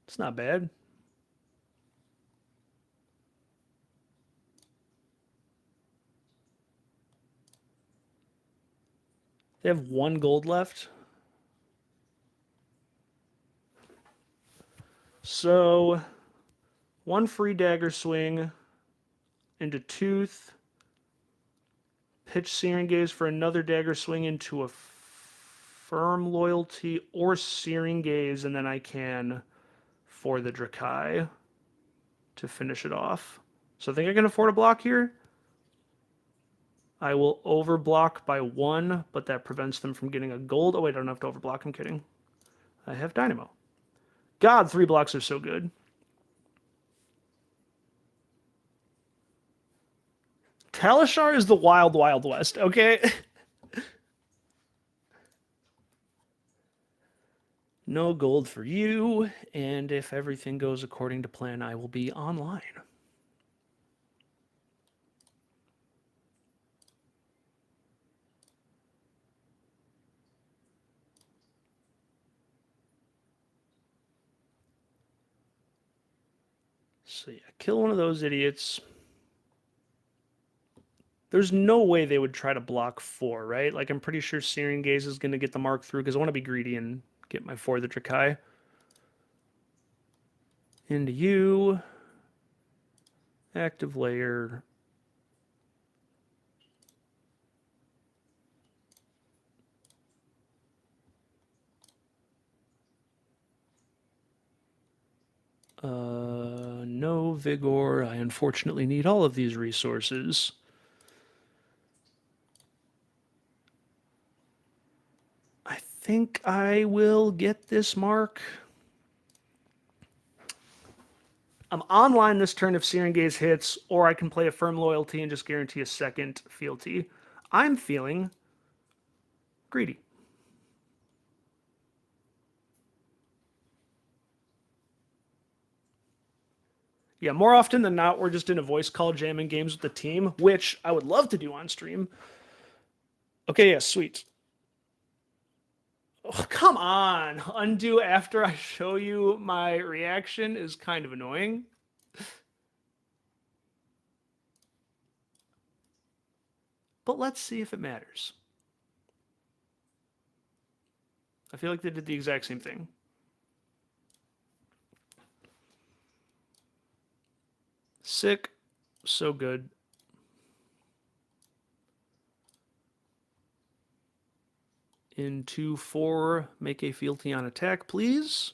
A: It's not bad. They have 1 gold left. So, 1 free dagger swing into Tooth. Pitch Searing Gaze for another dagger swing into a Firm Loyalty or Searing Gaze, and then I can for the Drakai to finish it off. So I think I can afford a block here. I will overblock by 1, but that prevents them from getting a gold. Oh, wait, I don't have to overblock. I'm kidding. I have Dynamo. God, 3 blocks are so good. Talishar is the wild, wild west, okay? No gold for you, and if everything goes according to plan, I will be online. So yeah, kill one of those idiots. There's no way they would try to block 4, right? Like, I'm pretty sure Searing Gaze is going to get the mark through because I want to be greedy and get my 4 the Drakai. Into you. Active layer. No Vigor. I unfortunately need all of these resources. I think I will get this mark. I'm online this turn if Searing Gaze hits, or I can play a Firm Loyalty and just guarantee a second fealty. I'm feeling greedy. Yeah, more often than not, we're just in a voice call jamming games with the team, which I would love to do on stream. Okay, yeah, sweet. Oh, come on. Undo after I show you my reaction is kind of annoying. But let's see if it matters. I feel like they did the exact same thing. Sick. So good. Into 4, make a fealty on attack, please.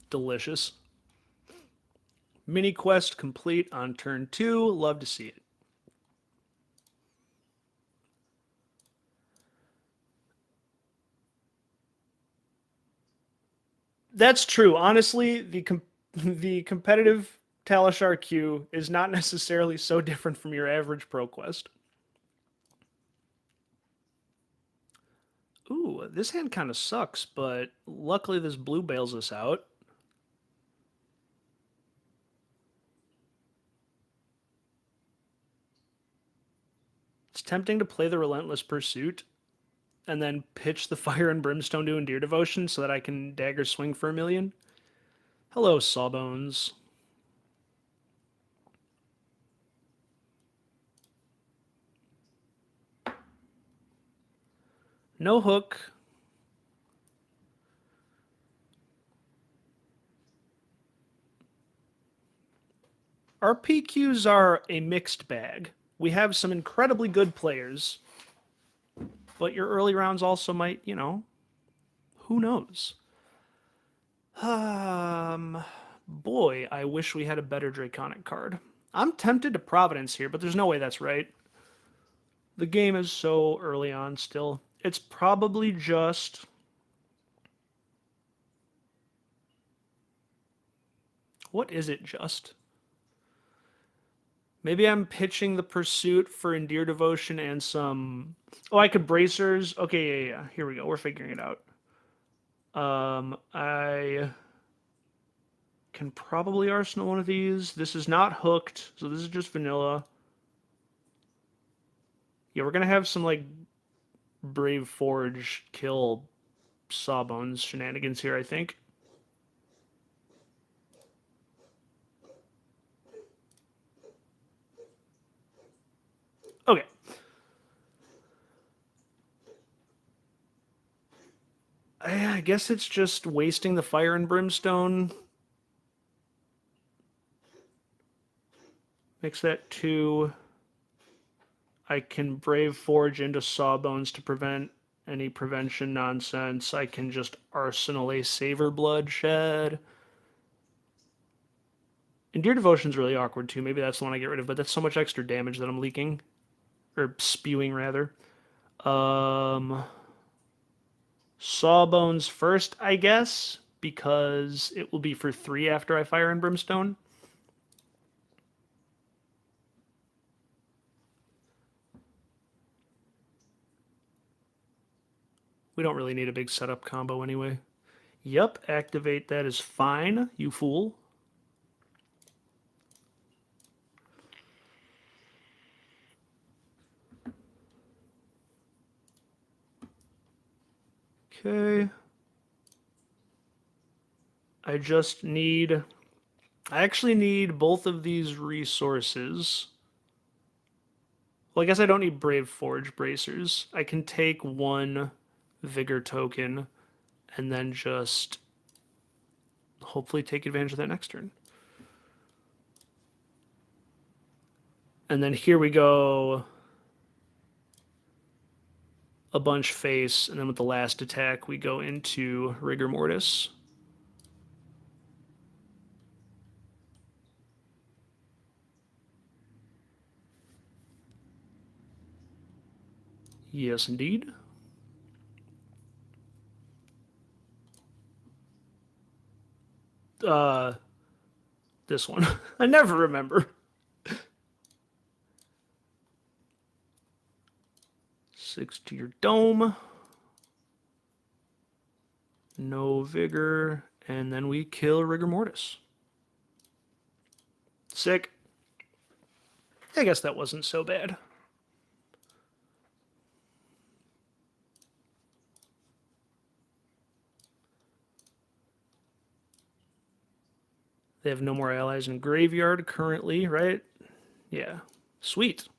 A: Delicious. Mini quest complete on turn 2. Love to see it. That's true. Honestly, the competitive Talishar queue is not necessarily so different from your average pro quest. Ooh, this hand kind of sucks, but luckily this blue bails us out. It's tempting to play the Relentless Pursuit and then pitch the Fire and Brimstone to Endear Devotion so that I can dagger swing for 1,000,000. Hello, Sawbones. No hook. Our PQs are a mixed bag. We have some incredibly good players, but your early rounds also might, who knows? Boy, I wish we had a better Draconic card. I'm tempted to Providence here, but there's no way that's right. The game is so early on still. It's probably just... What is it just? Maybe I'm pitching the pursuit for Endear Devotion and some... Oh, I could bracers. Okay, yeah. Here we go. We're figuring it out. I can probably arsenal one of these. This is not hooked, so this is just vanilla. Yeah, we're gonna have some like Brave Forge kill Sawbones shenanigans here, I think. Okay. I guess it's just wasting the fire and brimstone. Makes that 2. I can Brave Forge into Sawbones to prevent any prevention nonsense. I can just arsenal a Savor Bloodshed. And Dear Devotion's really awkward too. Maybe that's the one I get rid of, but that's so much extra damage that I'm leaking. Or spewing, rather. Sawbones first, I guess, because it will be for 3 after I fire in Brimstone. We don't really need a big setup combo anyway. Yep, activate that is fine, you fool. Okay. I just need... I actually need both of these resources. Well, I guess I don't need Brave Forge bracers. I can take 1 Vigor token and then just hopefully take advantage of that next turn. And then here we go. A bunch face, and then with the last attack, we go into Rigor Mortis. Yes, indeed. This one. I never remember. 6 to your dome. No vigor. And then we kill Rigor Mortis. Sick. I guess that wasn't so bad. They have no more allies in Graveyard currently, right? Yeah. Sweet.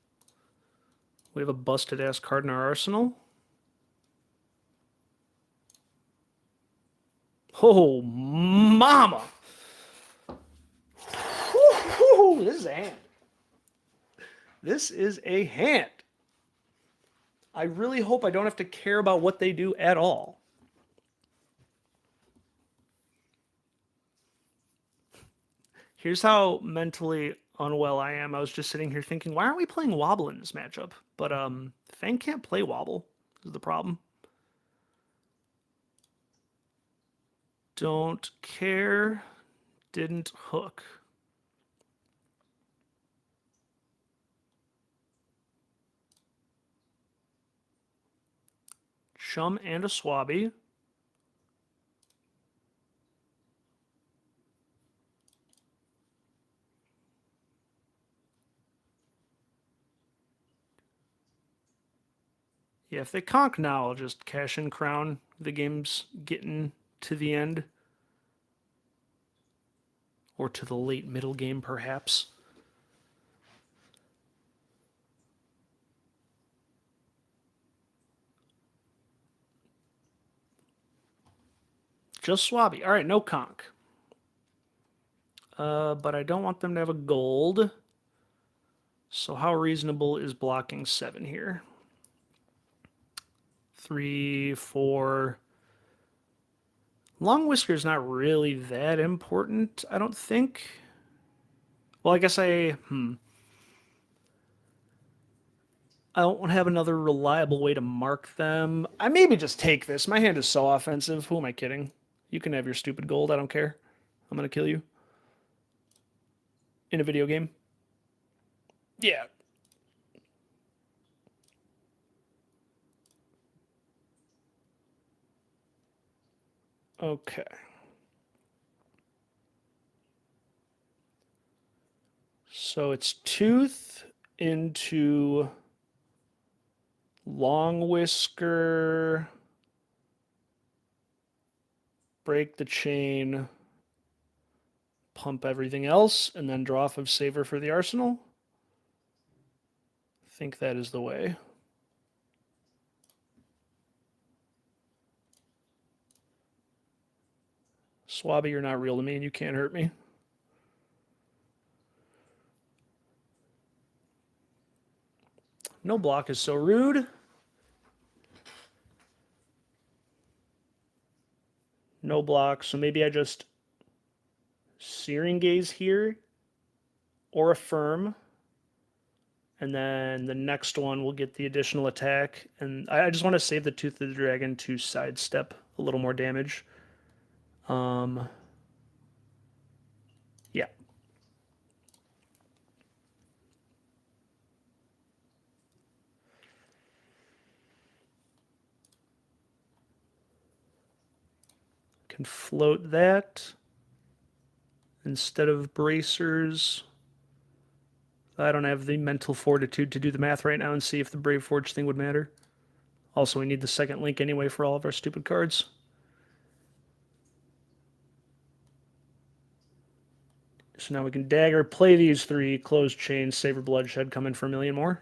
A: We have a busted-ass card in our arsenal. Oh, mama! Woo-hoo, this is a hand. This is a hand. I really hope I don't have to care about what they do at all. Here's how mentally unwell I am. I was just sitting here thinking, why aren't we playing Wobble in this matchup? But Fang can't play Wobble, is the problem. Don't care. Didn't hook. Chum and a Swabby. Yeah, if they conk now, I'll just cash in Crown. The game's getting to the end. Or to the late middle game, perhaps. Just Swabby. All right, no conk. But I don't want them to have a gold. So how reasonable is blocking 7 here? 3, 4. Long Whisker's not really that important, I don't think. Well, I guess I don't have another reliable way to mark them. I maybe just take this. My hand is so offensive. Who am I kidding? You can have your stupid gold. I don't care. I'm gonna kill you in a video game. Yeah. Okay. So it's tooth into long whisker, break the chain, pump everything else, and then draw off of saver for the arsenal. I think that is the way. Swabby, you're not real to me and you can't hurt me. No block is so rude. No block, so maybe I just Searing Gaze here or Affirm. And then the next one will get the additional attack. And I just want to save the Tooth of the Dragon to sidestep a little more damage. Yeah. Can float that instead of bracers. I don't have the mental fortitude to do the math right now and see if the Brave Forge thing would matter. Also, we need the second link anyway for all of our stupid cards. So now we can dagger, play these three, close chain, savor bloodshed, come in for a million more.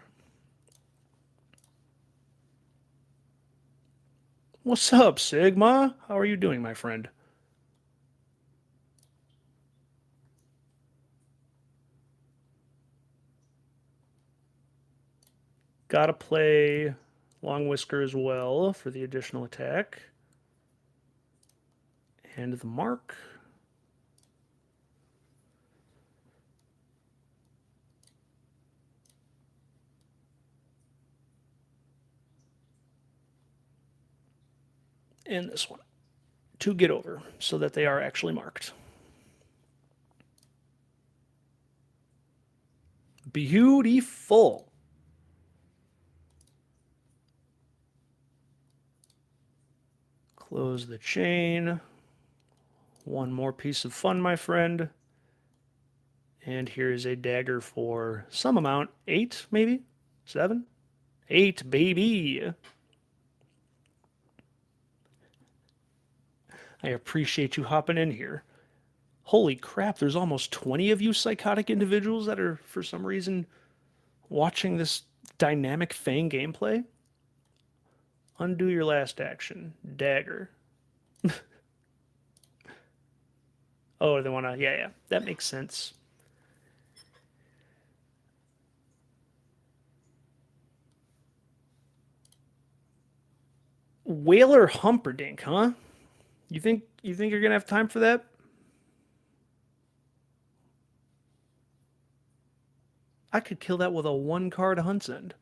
A: What's up, Sigma? How are you doing, my friend? Gotta play Long Whisker as well for the additional attack. And the mark. And this one to get over so that they are actually marked. Beautiful. Close the chain. One more piece of fun, my friend. And here is a dagger for some amount. 8, maybe? 7? 8, baby. I appreciate you hopping in here. Holy crap, there's almost 20 of you psychotic individuals that are, for some reason, watching this dynamic Fang gameplay. Undo your last action. Dagger. Oh, they want to... Yeah. That makes sense. Whaler Humperdinck, huh? You think you're gonna have time for that? I could kill that with a 1-card Hunt's End.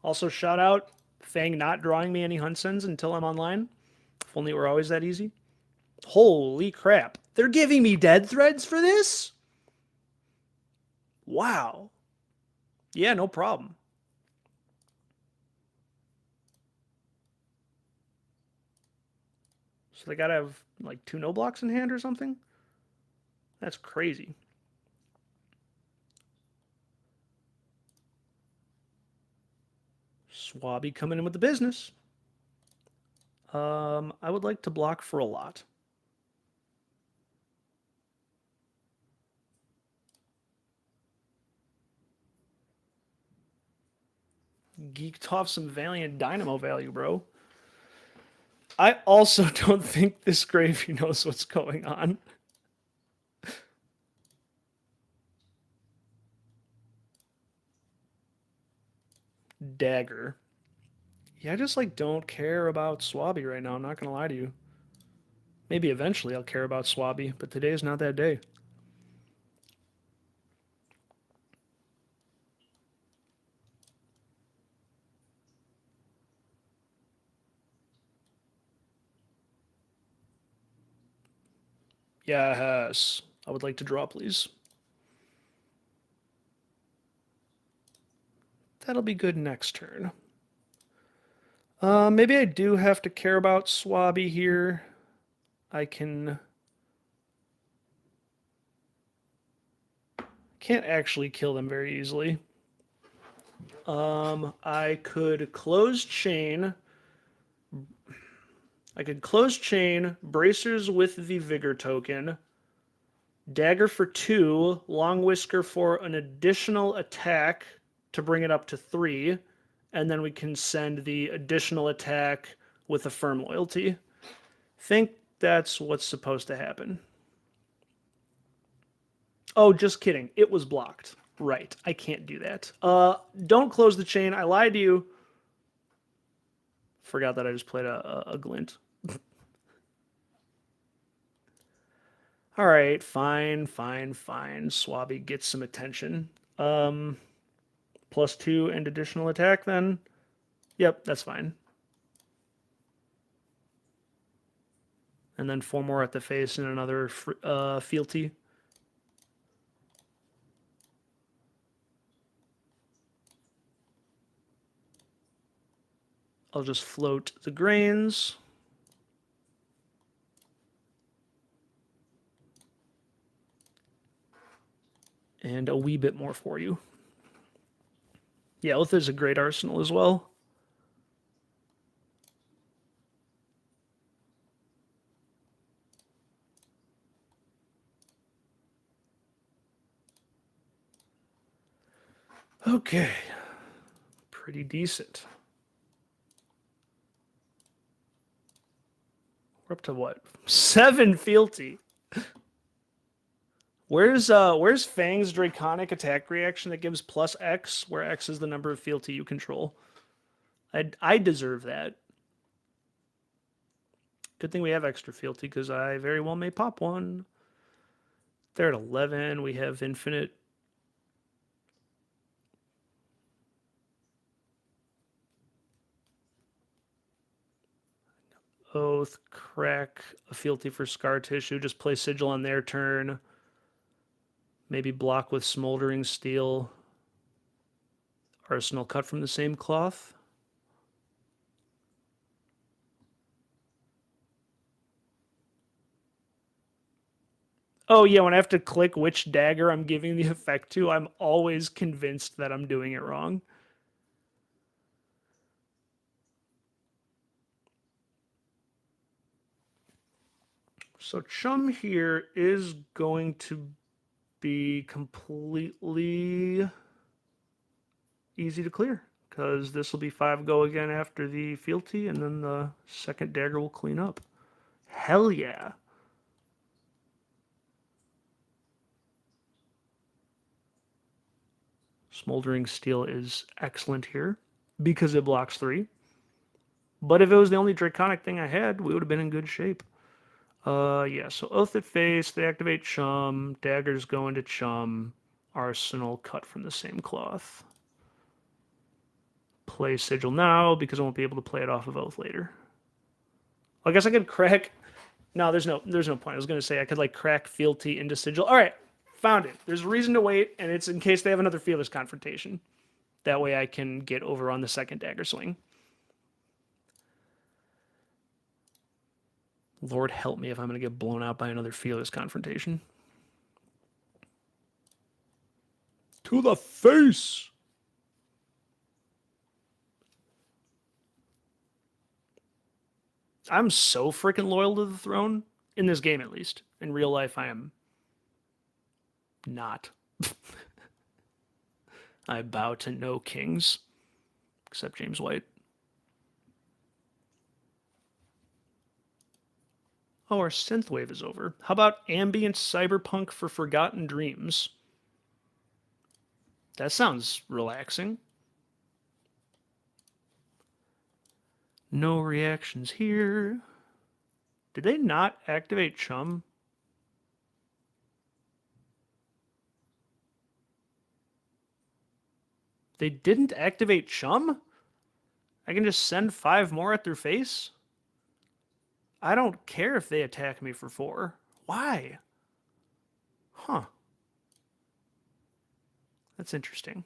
A: Also, shout out Fang not drawing me any Hunt's Ends until I'm online. If only it were always that easy. Holy crap. They're giving me dead threads for this? Wow. Yeah, no problem. So they gotta have like 2 no blocks in hand or something? That's crazy. Swabby coming in with the business. I would like to block for a lot. Geeked off some Valiant Dynamo value, bro. I also don't think this Gravy knows what's going on. Dagger. Yeah, I just like don't care about Swabby right now. I'm not gonna lie to you. Maybe eventually I'll care about Swabby, but today is not that day. Yes. I would like to draw, please. That'll be good next turn. Maybe I do have to care about Swabby here. I can't actually kill them very easily. I could close chain. Bracers with the Vigor token, Dagger for 2, Long Whisker for an additional attack to bring it up to 3, and then we can send the additional attack with a Firm Loyalty. Think that's what's supposed to happen. Oh, just kidding. It was blocked. Right. I can't do that. Don't close the chain. I lied to you. Forgot that I just played a glint. All right, fine. Swabby gets some attention. +2 and additional attack then. Yep, that's fine. And then 4 more at the face and another fealty. I'll just float the grains. And a wee bit more for you. Yeah, Oath is a great arsenal as well. Okay. Pretty decent. We're up to what? 7 fealty. Where's Fang's Draconic attack reaction that gives +X, where X is the number of fealty you control? I deserve that. Good thing we have extra fealty, because I very well may pop one. They're at 11. We have infinite. Oath, crack a fealty for Scar Tissue. Just play Sigil on their turn. Maybe block with Smoldering Steel. Arsenal cut from the same cloth. Oh, yeah, when I have to click which dagger I'm giving the effect to, I'm always convinced that I'm doing it wrong. So Chum here is going to be completely easy to clear, because this will be 5 go again after the fealty, and then the second dagger will clean up. Hell yeah. Smoldering Steel is excellent here because it blocks 3. But if it was the only Draconic thing I had, we would have been in good shape. Yeah, so Oath at face, they activate Chum, daggers go into Chum, Arsenal cut from the same cloth. Play Sigil now, because I won't be able to play it off of Oath later. I guess I could crack. No, there's no point. I was gonna say I could like crack fealty into Sigil. All right, found it. There's a reason to wait, and it's in case they have another Fearless Confrontation. That way I can get over on the second dagger swing. Lord help me if I'm going to get blown out by another Fearless Confrontation. To the face! I'm so freaking loyal to the throne. In this game, at least. In real life, I am not. I bow to no kings. Except James White. Oh, our synthwave is over. How about ambient cyberpunk for forgotten dreams? That sounds relaxing. No reactions here. Did they not activate Chum? They didn't activate Chum? I can just send 5 more at their face? I don't care if they attack me for 4. Why? Huh. That's interesting.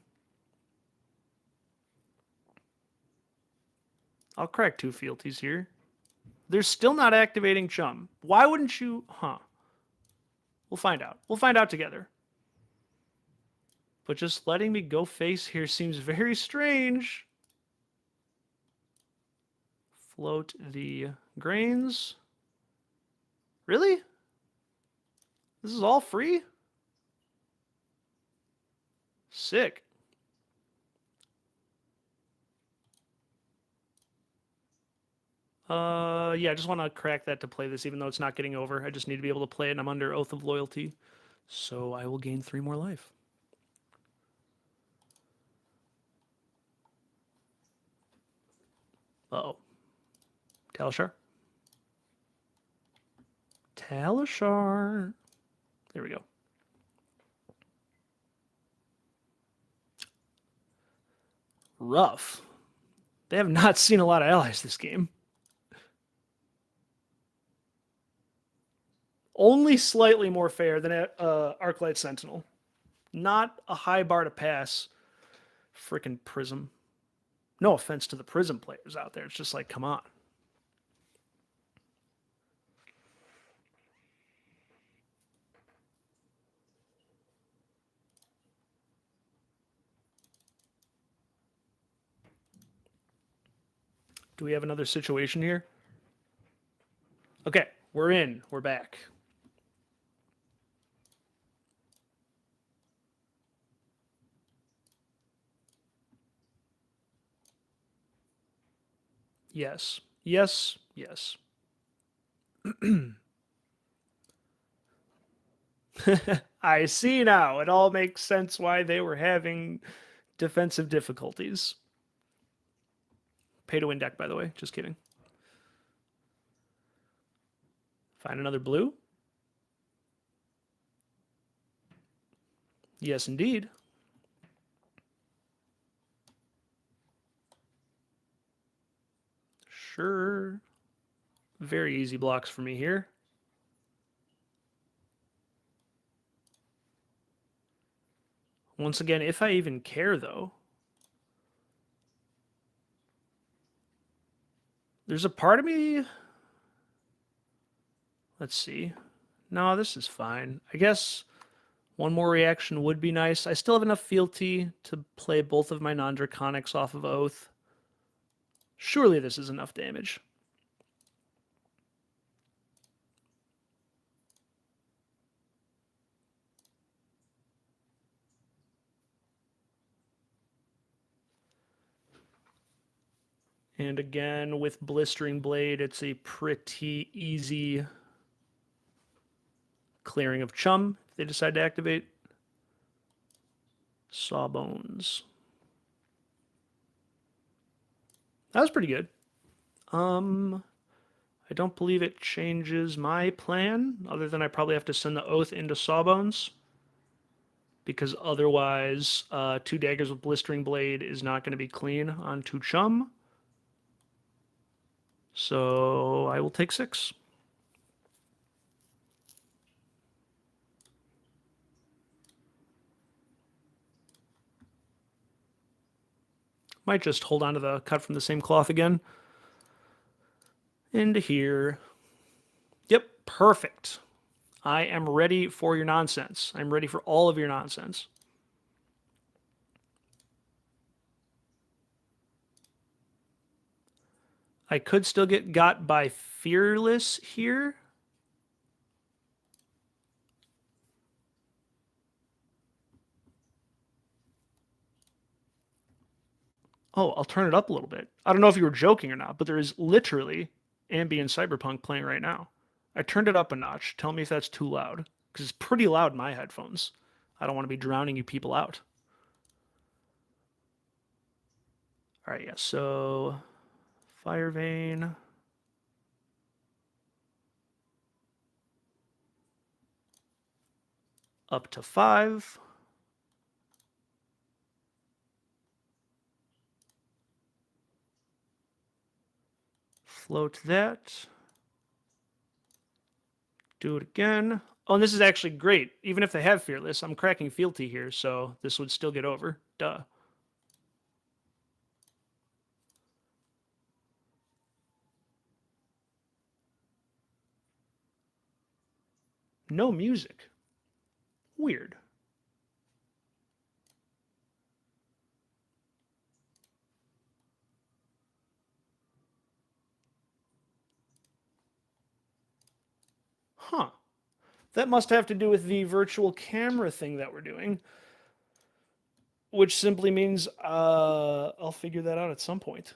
A: I'll crack 2 fealties here. They're still not activating Chum. Why wouldn't you? Huh. We'll find out. We'll find out together. But just letting me go face here seems very strange. Float the grains. Really? This is all free? Sick. Yeah, I just want to crack that to play this, even though it's not getting over. I just need to be able to play it, and I'm under Oath of Loyalty. So I will gain 3 more life. Uh-oh. Talishar. Talishar. There we go. Rough. They have not seen a lot of allies this game. Only slightly more fair than Arclight Sentinel. Not a high bar to pass. Frickin' Prism. No offense to the Prism players out there. It's just like, come on. Do we have another situation here? Okay, we're in. We're back. Yes. Yes. Yes. I see now. It all makes sense why they were having defensive difficulties. Pay to win deck, by the way. Just kidding. Find another blue? Yes, indeed. Sure. Very easy blocks for me here. Once again, if I even care, though. There's a part of me... Let's see. No, this is fine. I guess one more reaction would be nice. I still have enough fealty to play both of my non-draconics off of Oath. Surely this is enough damage. And again, with Blistering Blade, it's a pretty easy clearing of Chum if they decide to activate. Sawbones. That was pretty good. I don't believe it changes my plan, other than I probably have to send the Oath into Sawbones. Because otherwise, 2 daggers with Blistering Blade is not going to be clean on 2 Chum. So I will take 6. Might just hold on to the cut from the same cloth again. Into here. Yep, perfect. I am ready for your nonsense. I'm ready for all of your nonsense. I could still get got by Fearless here. Oh, I'll turn it up a little bit. I don't know if you were joking or not, but there is literally ambient cyberpunk playing right now. I turned it up a notch. Tell me if that's too loud, because it's pretty loud in my headphones. I don't want to be drowning you people out. All right, yeah, so Fire Vein. Up to 5. Float that. Do it again. Oh, and this is actually great. Even if they have Fearless, I'm cracking Fealty here, so this would still get over. Duh. No music. Weird. Huh. That must have to do with the virtual camera thing that we're doing, which simply means I'll figure that out at some point.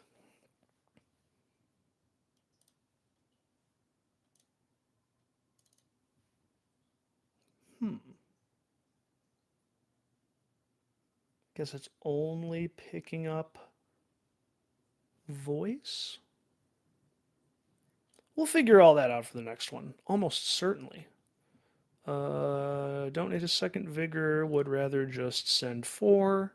A: Hmm. Guess it's only picking up voice? We'll figure all that out for the next one, almost certainly. Don't need a second vigor, would rather just send 4.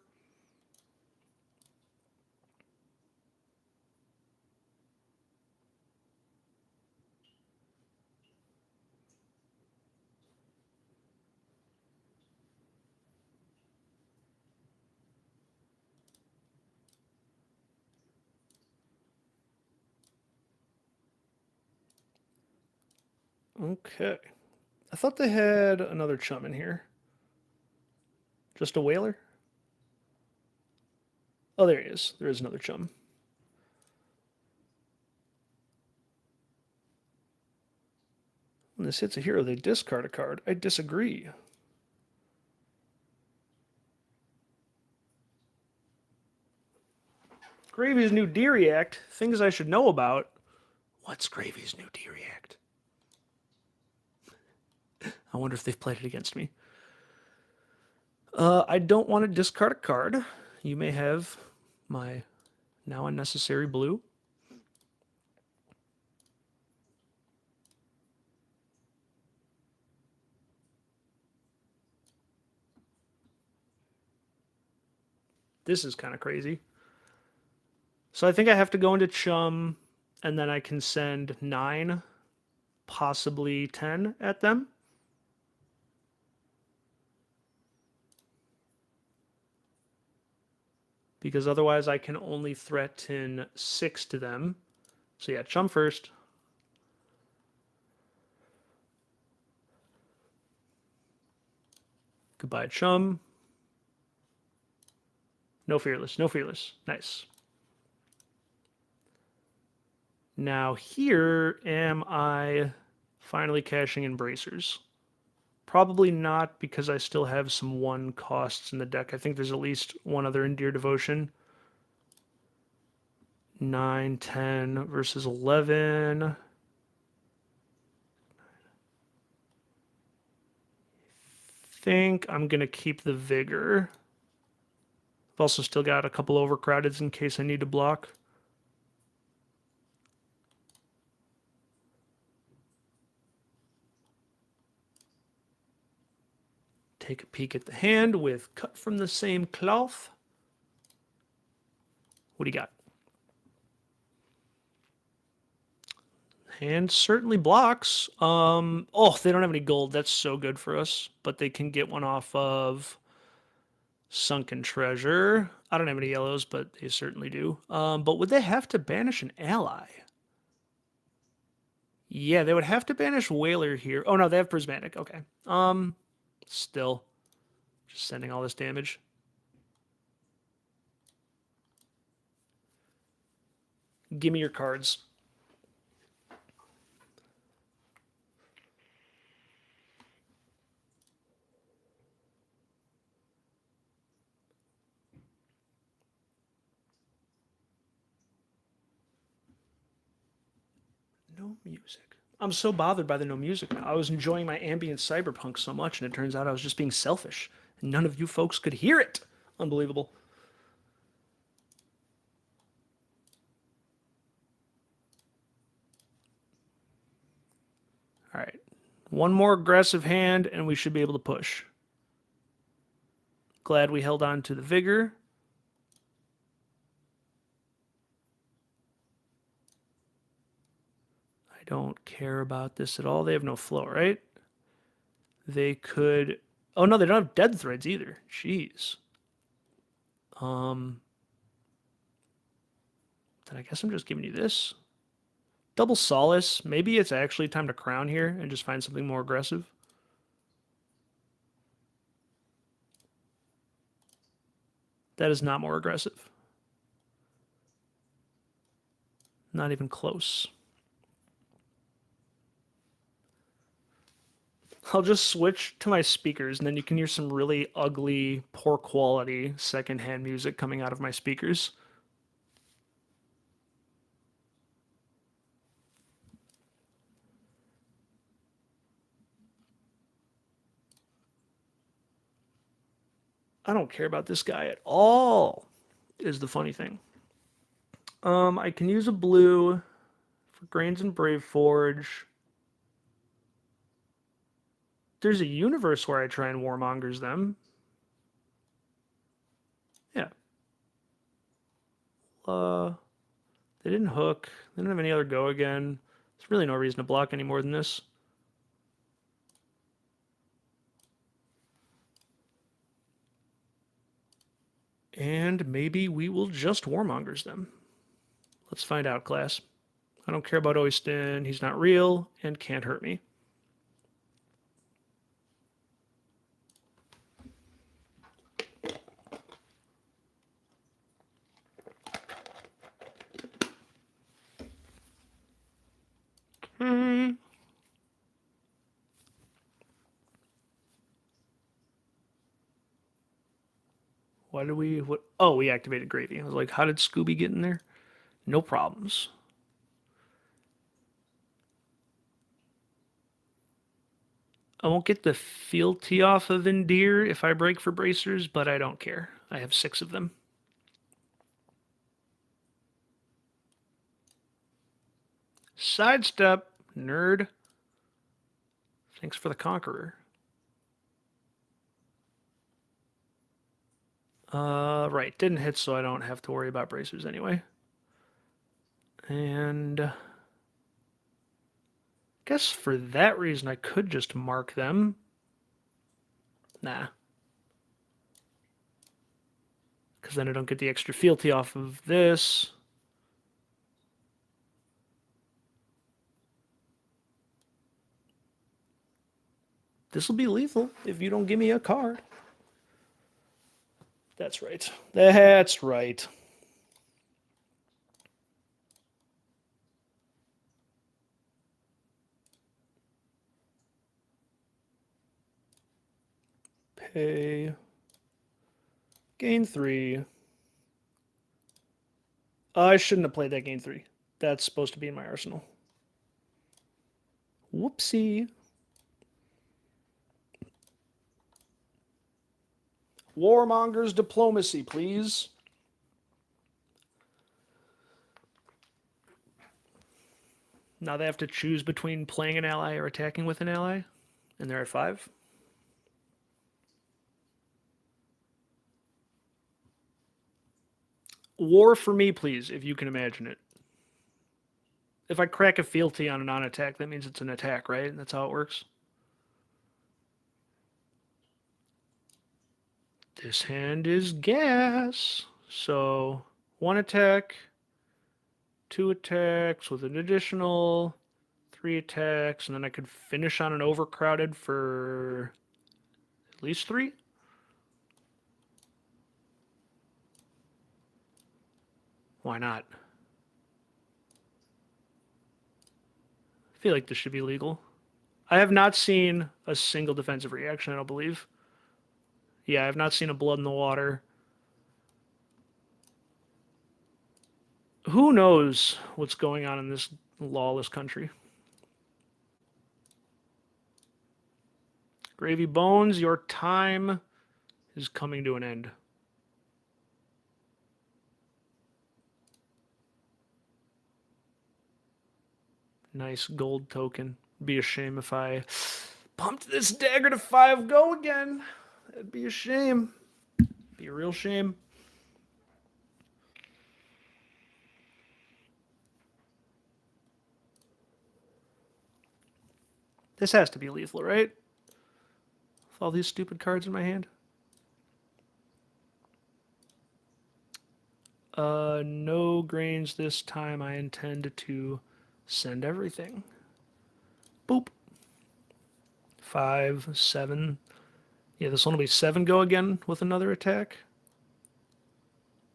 A: Okay. I thought they had another chum in here. Just a whaler? Oh, there he is. There is another chum. When this hits a hero, they discard a card. I disagree. Gravy's new D react. Things I should know about. What's Gravy's new D react? I wonder if they've played it against me. I don't want to discard a card. You may have my now unnecessary blue. This is kind of crazy. So I think I have to go into chum, and then I can send 9, possibly 10 at them. Because otherwise I can only threaten 6 to them. So yeah, chum first. Goodbye, chum. No fearless, no fearless. Nice. Now here am I finally cashing in bracers. Probably not, because I still have some 1 costs in the deck. I think there's at least one other Endear Devotion. 9, 10 versus 11. I think I'm going to keep the Vigor. I've also still got a couple overcrowdeds in case I need to block. Take a peek at the hand with cut from the same cloth. What do you got? Hand certainly blocks. Oh, they don't have any gold. That's so good for us. But they can get one off of Sunken Treasure. I don't have any yellows, but they certainly do. But would they have to banish an ally? Yeah, they would have to banish Whaler here. Oh no, they have Prismatic. Okay. Still, just sending all this damage. Give me your cards. No music. I'm so bothered by the no music now. I was enjoying my ambient cyberpunk so much, and it turns out I was just being selfish. And none of you folks could hear it. Unbelievable. All right. One more aggressive hand, and we should be able to push. Glad we held on to the vigor. I don't care about this at all. They have no flow, right? They could... Oh, no, they don't have dead threads either. Jeez. Then I guess I'm just giving you this. Double Solace. Maybe it's actually time to crown here and just find something more aggressive. That is not more aggressive. Not even close. I'll just switch to my speakers, and then you can hear some really ugly, poor quality secondhand music coming out of my speakers. I don't care about this guy at all, is the funny thing. I can use a blue for Grains and Brave Forge. There's a universe where I try and Warmongers them. Yeah. They didn't hook. They didn't have any other go again. There's really no reason to block any more than this. And maybe we will just Warmongers them. Let's find out, class. I don't care about Oyston. He's not real and can't hurt me. Why did we... What? Oh, we activated Gravy. I was like, how did Scooby get in there? No problems. I won't get the fealty off of Endear if I break for bracers, but I don't care. I have 6 of them. Sidestep, nerd. Thanks for the Conqueror. Right. Didn't hit, so I don't have to worry about bracers anyway. And I guess for that reason, I could just mark them. Nah. Because then I don't get the extra fealty off of this. This will be lethal if you don't give me a card. That's right. That's right. Pay. Gain 3. I shouldn't have played that gain 3. That's supposed to be in my arsenal. Whoopsie. Warmonger's Diplomacy, please. Now they have to choose between playing an ally or attacking with an ally, and they're at 5. War for me, please, if you can imagine it. If I crack a fealty on a non-attack, that means it's an attack, right? That's how it works. This hand is gas. So 1 attack, 2 attacks with an additional 3 attacks, and then I could finish on an overcrowded for at least 3. Why not? I feel like this should be legal. I have not seen a single defensive reaction, I don't believe. Yeah, I have not seen a blood in the water. Who knows what's going on in this lawless country? Gravy Bones, your time is coming to an end. Nice gold token. Be a shame if I pumped this dagger to 5 go again. It'd be a shame. Be a real shame. This has to be lethal, right? With all these stupid cards in my hand. No grains this time. I intend to send everything. Boop. 5, 7. Yeah, this one will be 7 go again with another attack.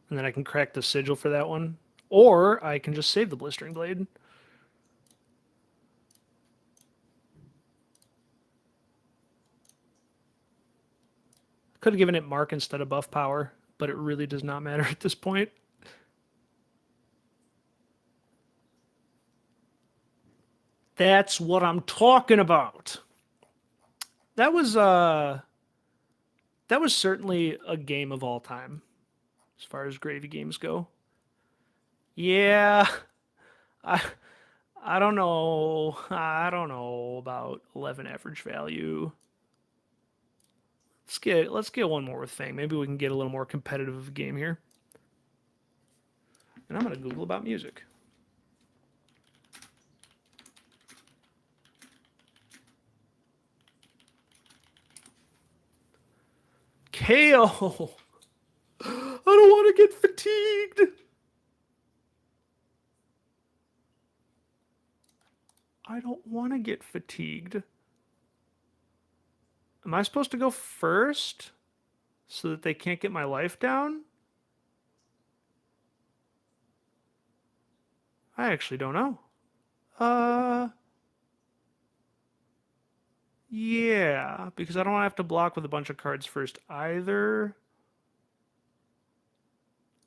A: And then I can crack the sigil for that one. Or I can just save the Blistering Blade. Could have given it mark instead of buff power, but it really does not matter at this point. That's what I'm talking about. That was certainly a game of all time as far as gravy games go. Yeah, I I don't know. I don't know about 11 average value. Let's get one more with Fang. Maybe we can get a little more competitive of a game here. And I'm gonna Google about music. KO. I don't want to get fatigued. I don't want to get fatigued. Am I supposed to go first so that they can't get my life down? I actually don't know. Yeah, because I don't want to have to block with a bunch of cards first either.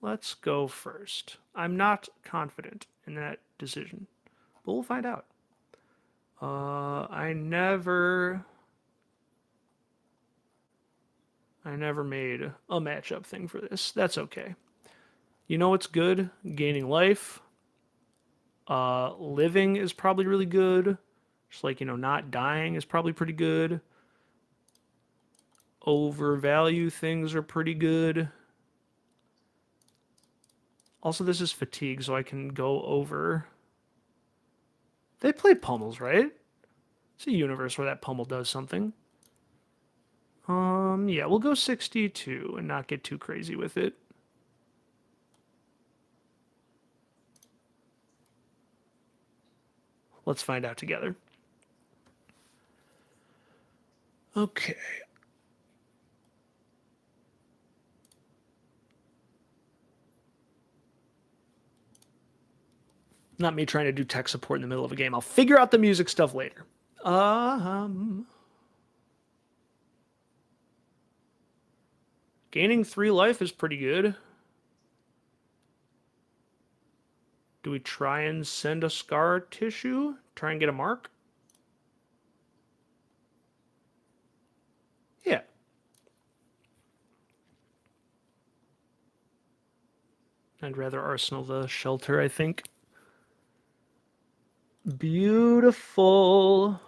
A: Let's go first. I'm not confident in that decision, but we'll find out. I never made a matchup thing for this. That's okay. You know what's good? Gaining life. Living is probably really good. Just like, not dying is probably pretty good. Overvalue things are pretty good. Also, this is fatigue, so I can go over. They play pummels, right? It's a universe where that pummel does something. Yeah, we'll go 62 and not get too crazy with it. Let's find out together. Okay. Not me trying to do tech support in the middle of a game. I'll figure out the music stuff later. Gaining 3 life is pretty good. Do we try and send a scar tissue? Try and get a mark? Yeah. I'd rather arsenal the shelter, I think. Beautiful.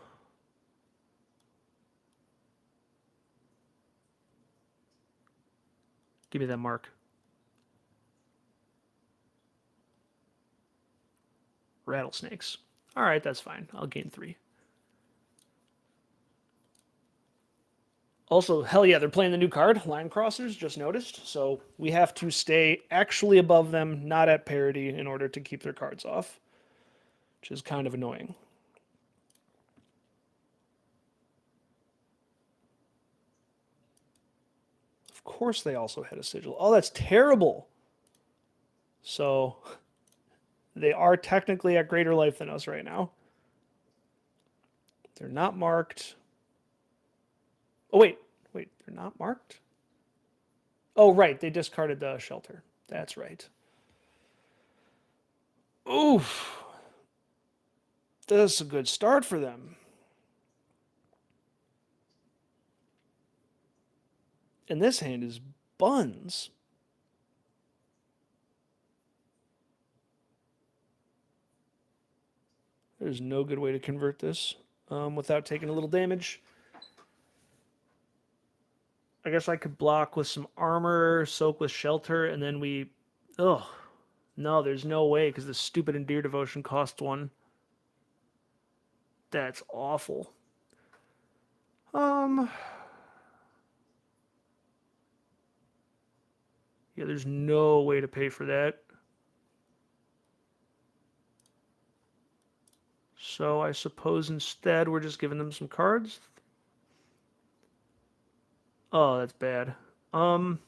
A: Give me that mark. Rattlesnakes. All right, that's fine. I'll gain 3. Also, hell yeah, they're playing the new card, Line Crossers, just noticed. So we have to stay actually above them, not at parity, in order to keep their cards off, which is kind of annoying. Of course, they also had a sigil. Oh, that's terrible. So they are technically at greater life than us right now. They're not marked. Oh, wait, they're not marked? Oh, right, they discarded the shelter. That's right. Oof. That's a good start for them. And this hand is buns. There's no good way to convert this without taking a little damage. I guess I could block with some armor, soak with shelter, and then we... Ugh. No, there's no way, because the stupid Endear Devotion costs 1. That's awful. Um, yeah, there's no way to pay for that. So I suppose instead we're just giving them some cards. Oh, that's bad. Um,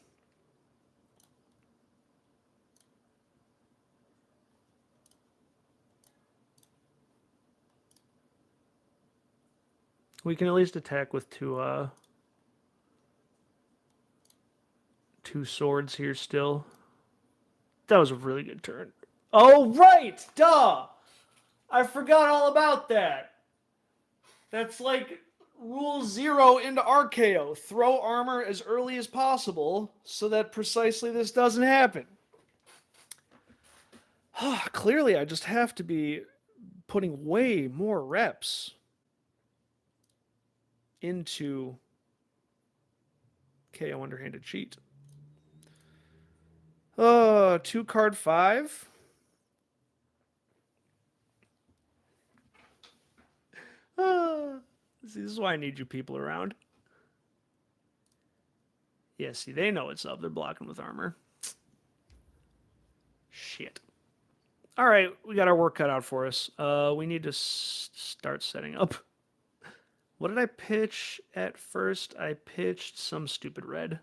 A: we can at least attack with two swords here still. That was a really good turn. Oh, right! Duh! I forgot all about that. That's like rule 0 into RKO. Throw armor as early as possible so that precisely this doesn't happen. Clearly, I just have to be putting way more reps into KO underhanded cheat. 2 card 5. This is why I need you people around. Yeah, see, they know it's up. They're blocking with armor. Shit. All right, we got our work cut out for us. We need to start setting up. What did I pitch at first? I pitched some stupid red.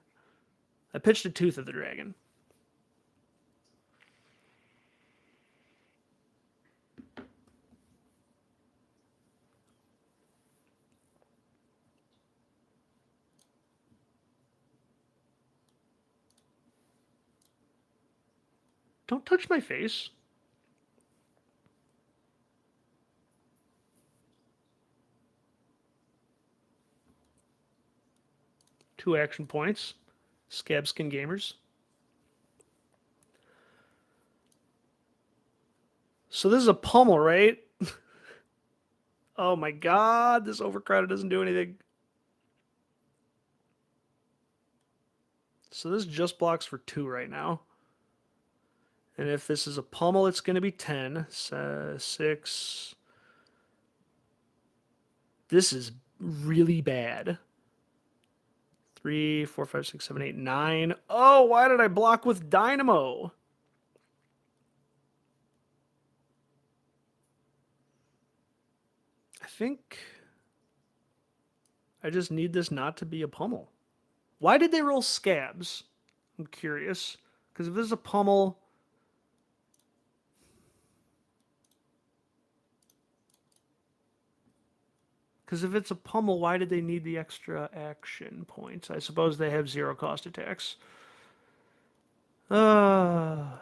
A: I pitched a Tooth of the Dragon. Don't touch my face. Two action points. Scabskin Gamers. So this is a pummel, right? Oh my god, this overcrowded doesn't do anything. So this just blocks for 2 right now. And if this is a pummel, it's going to be 10. 6. This is really bad. 3, 4, 5, 6, 7, 8, 9. Oh, why did I block with Dynamo? I think I just need this not to be a pummel. Why did they roll scabs? I'm curious. Because if this is a pummel... Because if it's a pummel, why did they need the extra action points? I suppose they have 0 cost attacks. Well,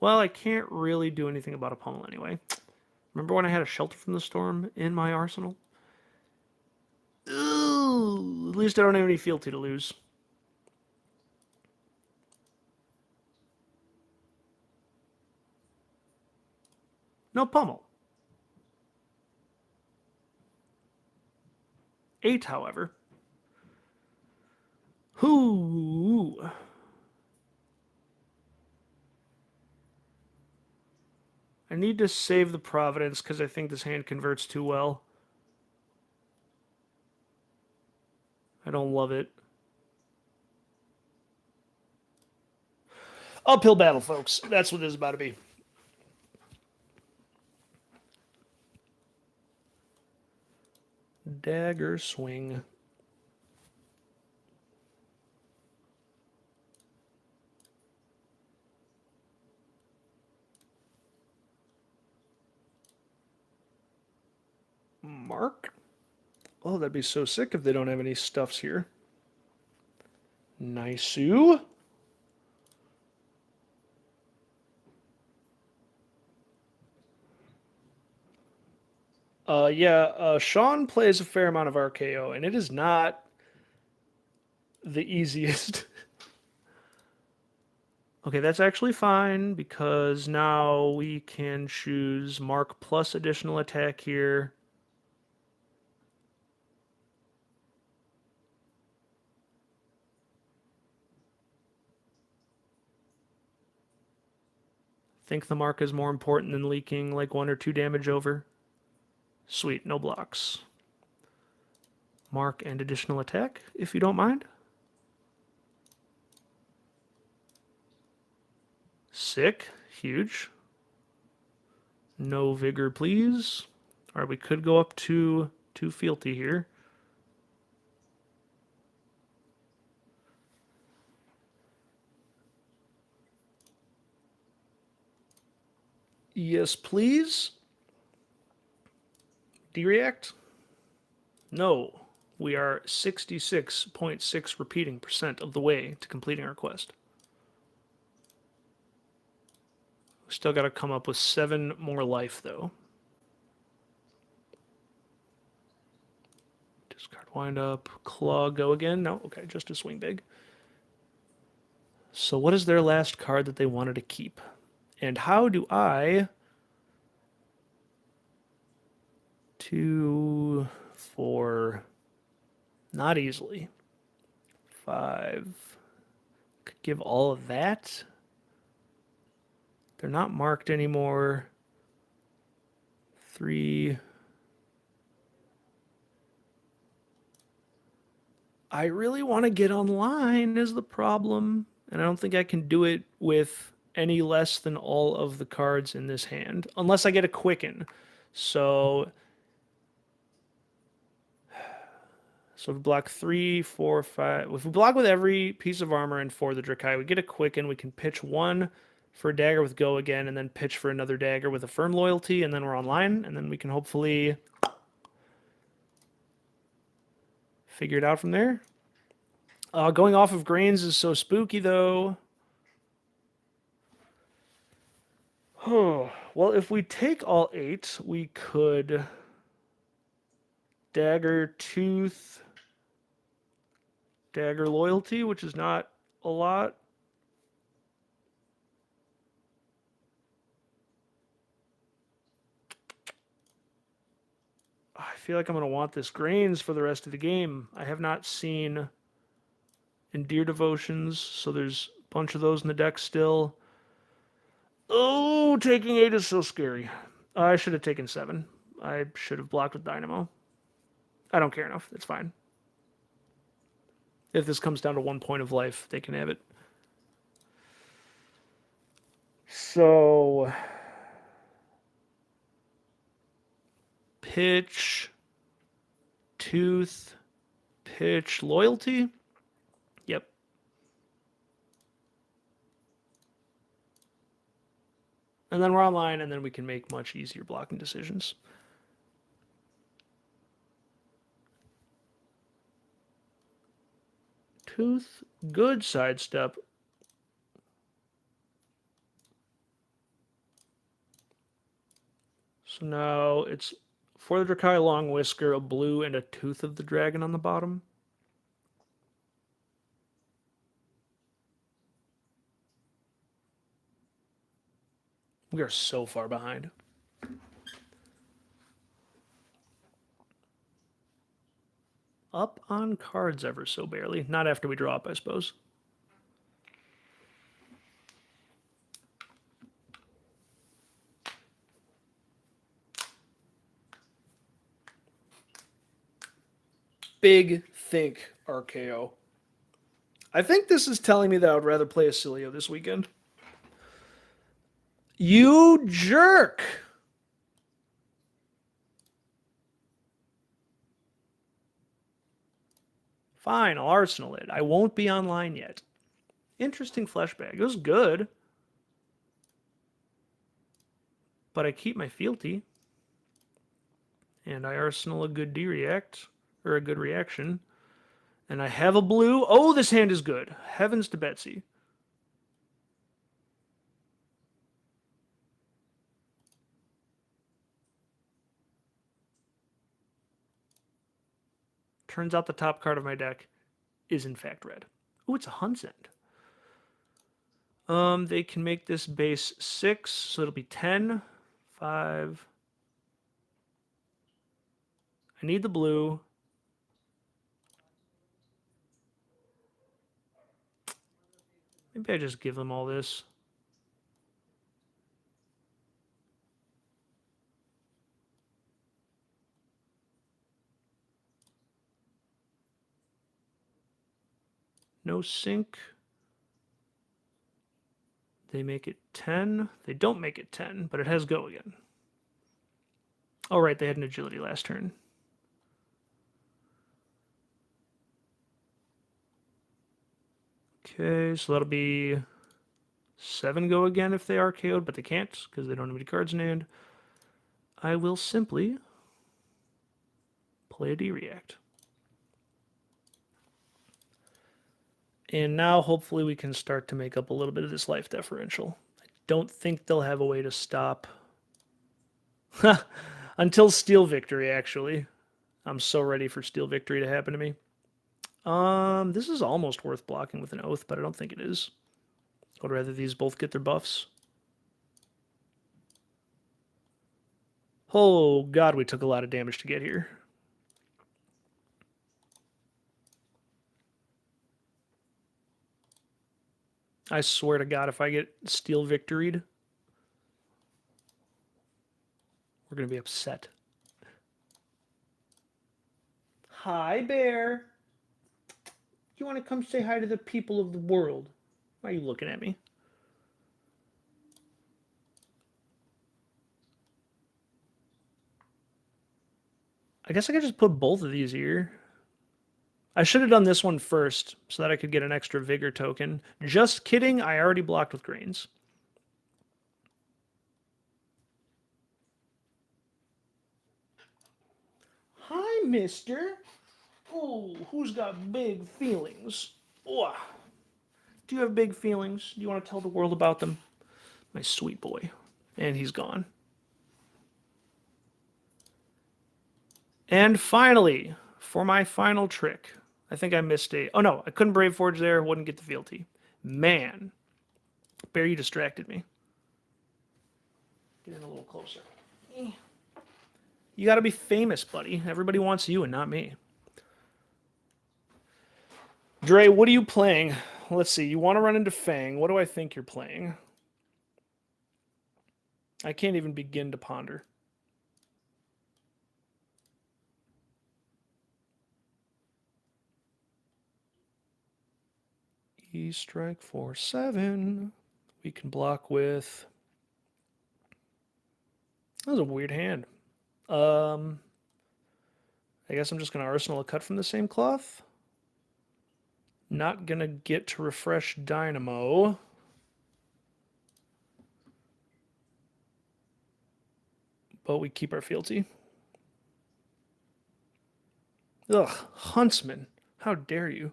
A: I can't really do anything about a pummel anyway. Remember when I had a Shelter from the Storm in my arsenal? Ooh, at least I don't have any fealty to lose. No pummel. 8, however. Whoo. I need to save the Providence because I think this hand converts too well. I don't love it. Uphill battle, folks. That's what this is about to be. Dagger swing. Mark? Oh, that'd be so sick if they don't have any stuffs here. Nice-oo. Sean plays a fair amount of RKO, and it is not the easiest. Okay, that's actually fine, because now we can choose Mark plus additional attack here. Think the mark is more important than leaking like 1 or 2 damage over. Sweet, no blocks. mark and additional attack, if you don't mind. 6, huge. No vigor, please. All right, we could go up to 2 fealty here. Yes, please. D-react? No. We are 66.6 repeating percent of the way to completing our quest. We still got to come up with 7 more life, though. Discard wind up. Claw, go again. No, okay, just a swing big. So what is their last card that they wanted to keep? And how do I... 2, 4... Not easily. 5. Could give all of that. They're not marked anymore. 3. I really want to get online is the problem. And I don't think I can do it with any less than all of the cards in this hand. Unless I get a Quicken. So if we block 3, 4, 5. If we block with every piece of armor and 4 the Drakai, we get a Quicken. We can pitch 1 for a dagger with go again, and then pitch for another dagger with a firm loyalty, and then we're online, and then we can hopefully figure it out from there. Going off of grains is so spooky, though. Oh, well, if we take all 8, we could dagger, tooth, dagger loyalty, which is not a lot. I feel like I'm going to want this grains for the rest of the game. I have not seen Endear Devotions, so there's a bunch of those in the deck still. Oh, taking 8 is so scary. I should have taken 7. I should have blocked with Dynamo. I don't care enough. It's fine. If this comes down to 1 point of life, they can have it. So... pitch, tooth, pitch, loyalty. Yep. And then we're online, and then we can make much easier blocking decisions. Tooth, good sidestep. So now it's for the Drakai Long Whisker, a blue, and a Tooth of the Dragon on the bottom. We are so far behind. Up on cards ever so barely. Not after we draw up, I suppose. Big think RKO. I think this is telling me that I would rather play Acilio this weekend. You jerk! Fine, I'll Arsenal it. I won't be online yet. Interesting flesh bag. It was good. But I keep my fealty. And I Arsenal a good D-react. Or a good reaction. And I have a blue. Oh, this hand is good. Heavens to Betsy. Turns out the top card of my deck is in fact red. Oh, it's a Hunt's End. They can make this base 6, so it'll be 10, 5. I need the blue. Maybe I just give them all this. No sync. They make it 10. They don't make it 10, but it has go again. Oh, right, they had an agility last turn. Okay, so that'll be 7 go again if they are KO'd, but they can't because they don't have any cards in hand. I will simply play a D-React. And now hopefully we can start to make up a little bit of this life differential. I don't think they'll have a way to stop until Steel Victory, actually. I'm so ready for Steel Victory to happen to me. This is almost worth blocking with an Oath, but I don't think it is. I'd rather these both get their buffs. Oh god, we took a lot of damage to get here. I swear to god, if I get Steel Victoried, we're going to be upset. Hi, Bear. You want to come say hi to the people of the world? Why are you looking at me? I guess I could just put both of these here. I should have done this one first so that I could get an extra vigor token. Just kidding, I already blocked with grains. Hi, mister. Oh, who's got big feelings? Oh, do you have big feelings? Do you want to tell the world about them? My sweet boy. And he's gone. And finally, for my final trick, I think I missed a... Oh, no, I couldn't Brave Forge there. Wouldn't get the fealty. Man. Bear, you distracted me. Get in a little closer. You got to be famous, buddy. Everybody wants you and not me. Dre, what are you playing? Let's see. You want to run into Fang. What do I think you're playing? I can't even begin to ponder. E strike 4/7. We can block with... That was a weird hand. I guess I'm just going to Arsenal a cut from the same cloth. Not going to get to refresh Dynamo. But we keep our fealty. Ugh, Huntsman. How dare you?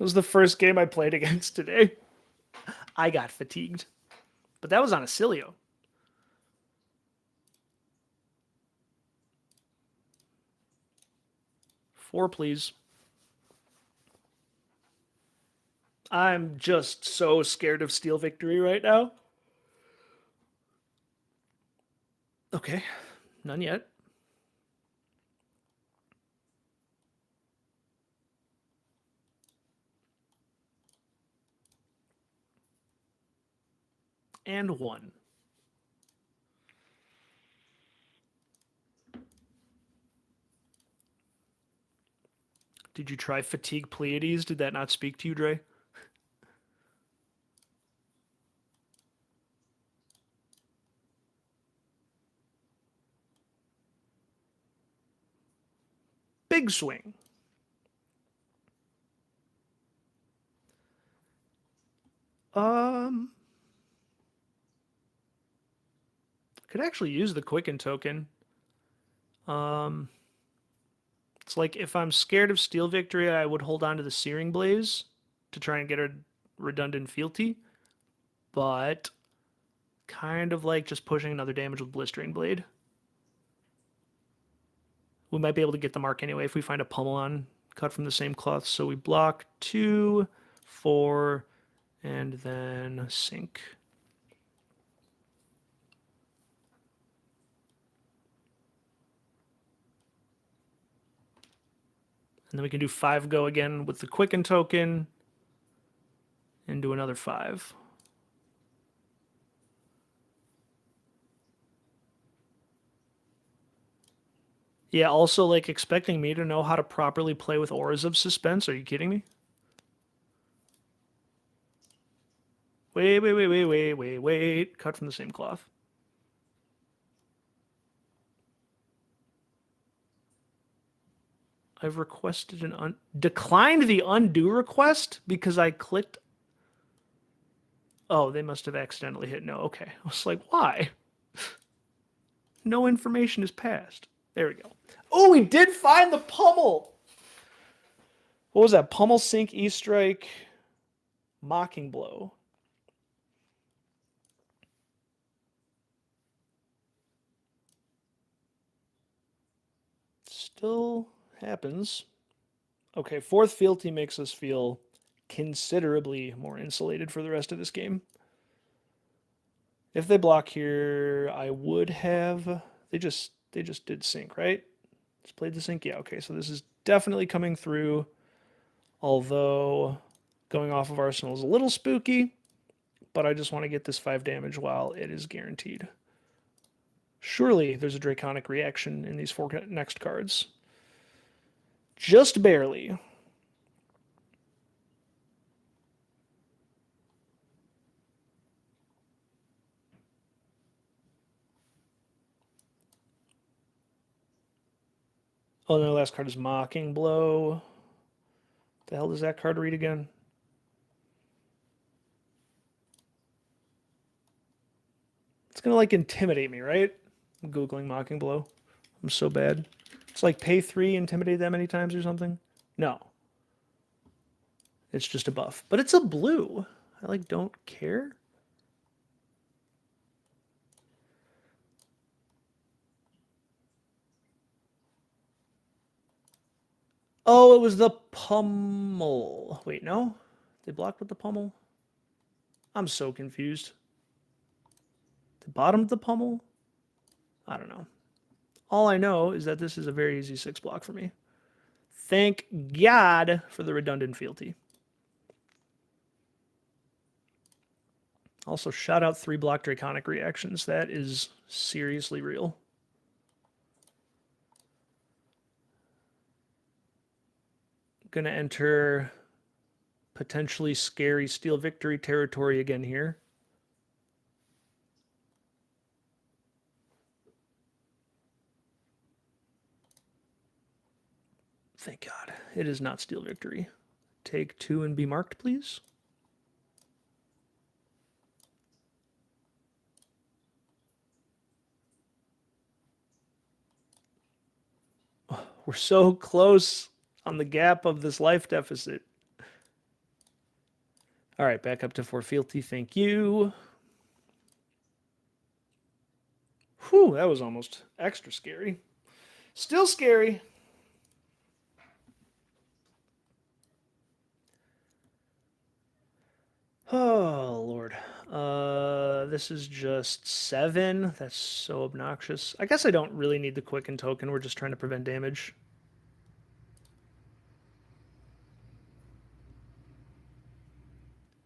A: It was the first game I played against today. I got fatigued. But that was on Acilio. 4, please. I'm just so scared of Steel Victory right now. Okay, none yet. And 1. Did you try Fatigue Pleiades? Did that not speak to you, Dre? Big swing. Could actually use the Quicken token. It's like if I'm scared of Steel Victory, I would hold on to the Searing Blaze to try and get a redundant fealty. But kind of like just pushing another damage with Blistering Blade. We might be able to get the mark anyway if we find a pummel on cut from the same cloth. So we block 2, 4, and then sink. And then we can do 5 go again with the Quicken token and do another 5. Yeah, also like expecting me to know how to properly play with auras of suspense. Are you kidding me? Wait, wait, wait, wait, wait, wait, wait. Cut from the same cloth. I've requested an declined the undo request because I clicked. Oh, they must have accidentally hit no. Okay. I was like, why? No information is passed. There we go. Oh, we did find the pummel. What was that? Pummel sink, E strike, mocking blow. Still happens. Okay, fourth fealty makes us feel considerably more insulated for the rest of this game. If they block here, I would have. They just did sync, right? Just played the sync. Yeah, okay. So this is definitely coming through. Although going off of Arsenal is a little spooky, but I just want to get this 5 damage while it is guaranteed. Surely there's a draconic reaction in these 4 next cards. Just barely. Oh, no, last card is Mocking Blow. The hell does that card read again? It's gonna like intimidate me, right? I'm Googling Mocking Blow. I'm so bad. It's like pay 3, intimidate that many times or something. No. It's just a buff. But it's a blue. I like don't care. Oh, it was the pummel. Wait, no? They blocked with the pummel? I'm so confused. The bottom of the pummel? I don't know. All I know is that this is a very easy 6 block for me. Thank God for the redundant fealty. Also, shout out 3 block draconic reactions. That is seriously real. Gonna enter potentially scary Steel Victory territory again here. Thank God. It is not Steel Victory. Take 2 and be marked, please. We're so close on the gap of this life deficit. All right, back up to 4 fealty. Thank you. Whew, that was almost extra scary. Still scary. Oh, Lord. This is just 7. That's so obnoxious. I guess I don't really need the Quicken token. We're just trying to prevent damage.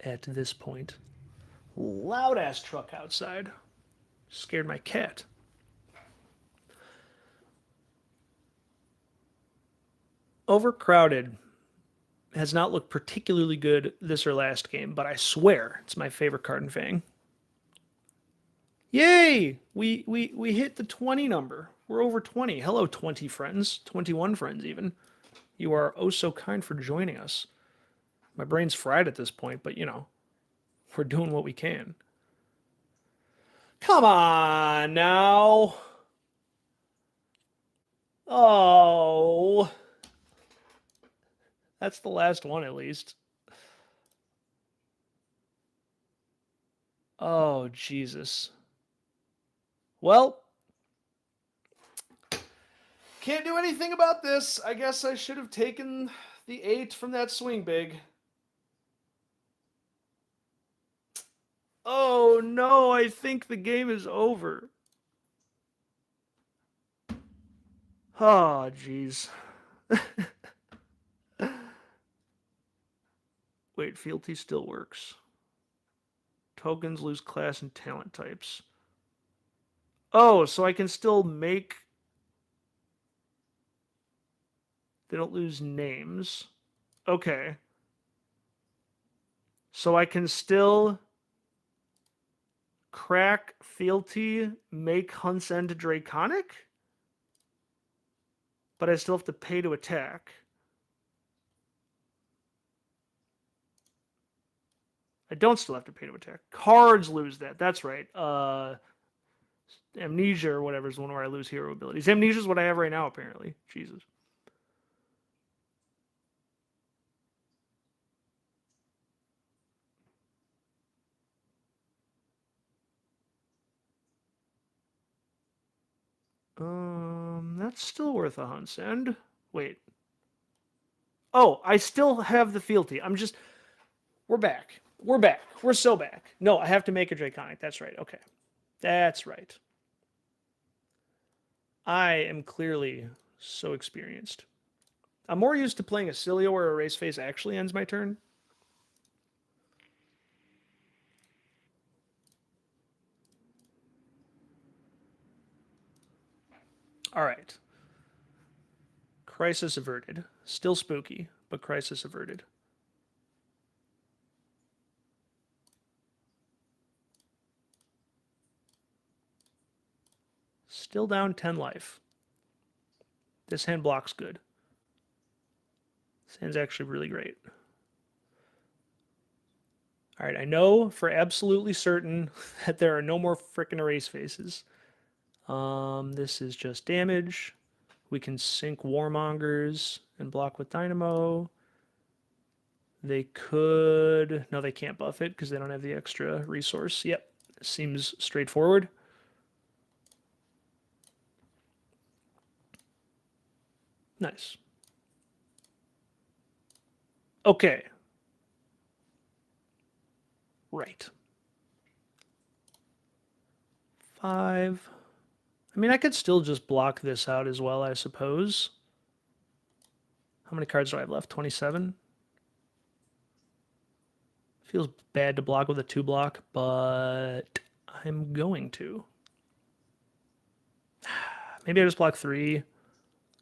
A: At this point. Loud ass truck outside. Scared my cat. Overcrowded has not looked particularly good this or last game, but I swear it's my favorite card in Fang. Yay! We hit the 20 number. We're over 20. Hello, 20 friends. 21 friends, even. You are oh so kind for joining us. My brain's fried at this point, but you know, we're doing what we can. Come on now. Oh. That's the last one, at least. Oh, Jesus. Well, can't do anything about this. I guess I should have taken the 8 from that swing big. Oh, no, I think the game is over. Oh, jeez. Wait, fealty still works. Tokens lose class and talent types. Oh, so I can still make They don't lose names. Okay. So I can still crack fealty, make Hunt's End Draconic, but I still have to pay to attack. I don't still have to pay to attack. Cards lose that. That's right. Amnesia or whatever is one where I lose hero abilities. Amnesia is what I have right now, apparently. Jesus. That's still worth a Hunt's End. Wait. Oh, I still have the fealty. We're back. We're back. We're so back. No, I have to make a Draconic. That's right. Okay. That's right. I am clearly so experienced. I'm more used to playing a Cilio where a race face actually ends my turn. All right. Crisis averted. Still spooky, but crisis averted. Still down 10 life. This hand blocks good. This hand's actually really great. All right, I know for absolutely certain that there are no more frickin' erase faces. This is just damage. We can sink Warmongers and block with Dynamo. They could... No, they can't buff it because they don't have the extra resource. Yep, seems straightforward. Nice. Okay. Right. 5. I mean, I could still just block this out as well, I suppose. How many cards do I have left? 27? Feels bad to block with a 2-block, but I'm going to. Maybe I just block 3,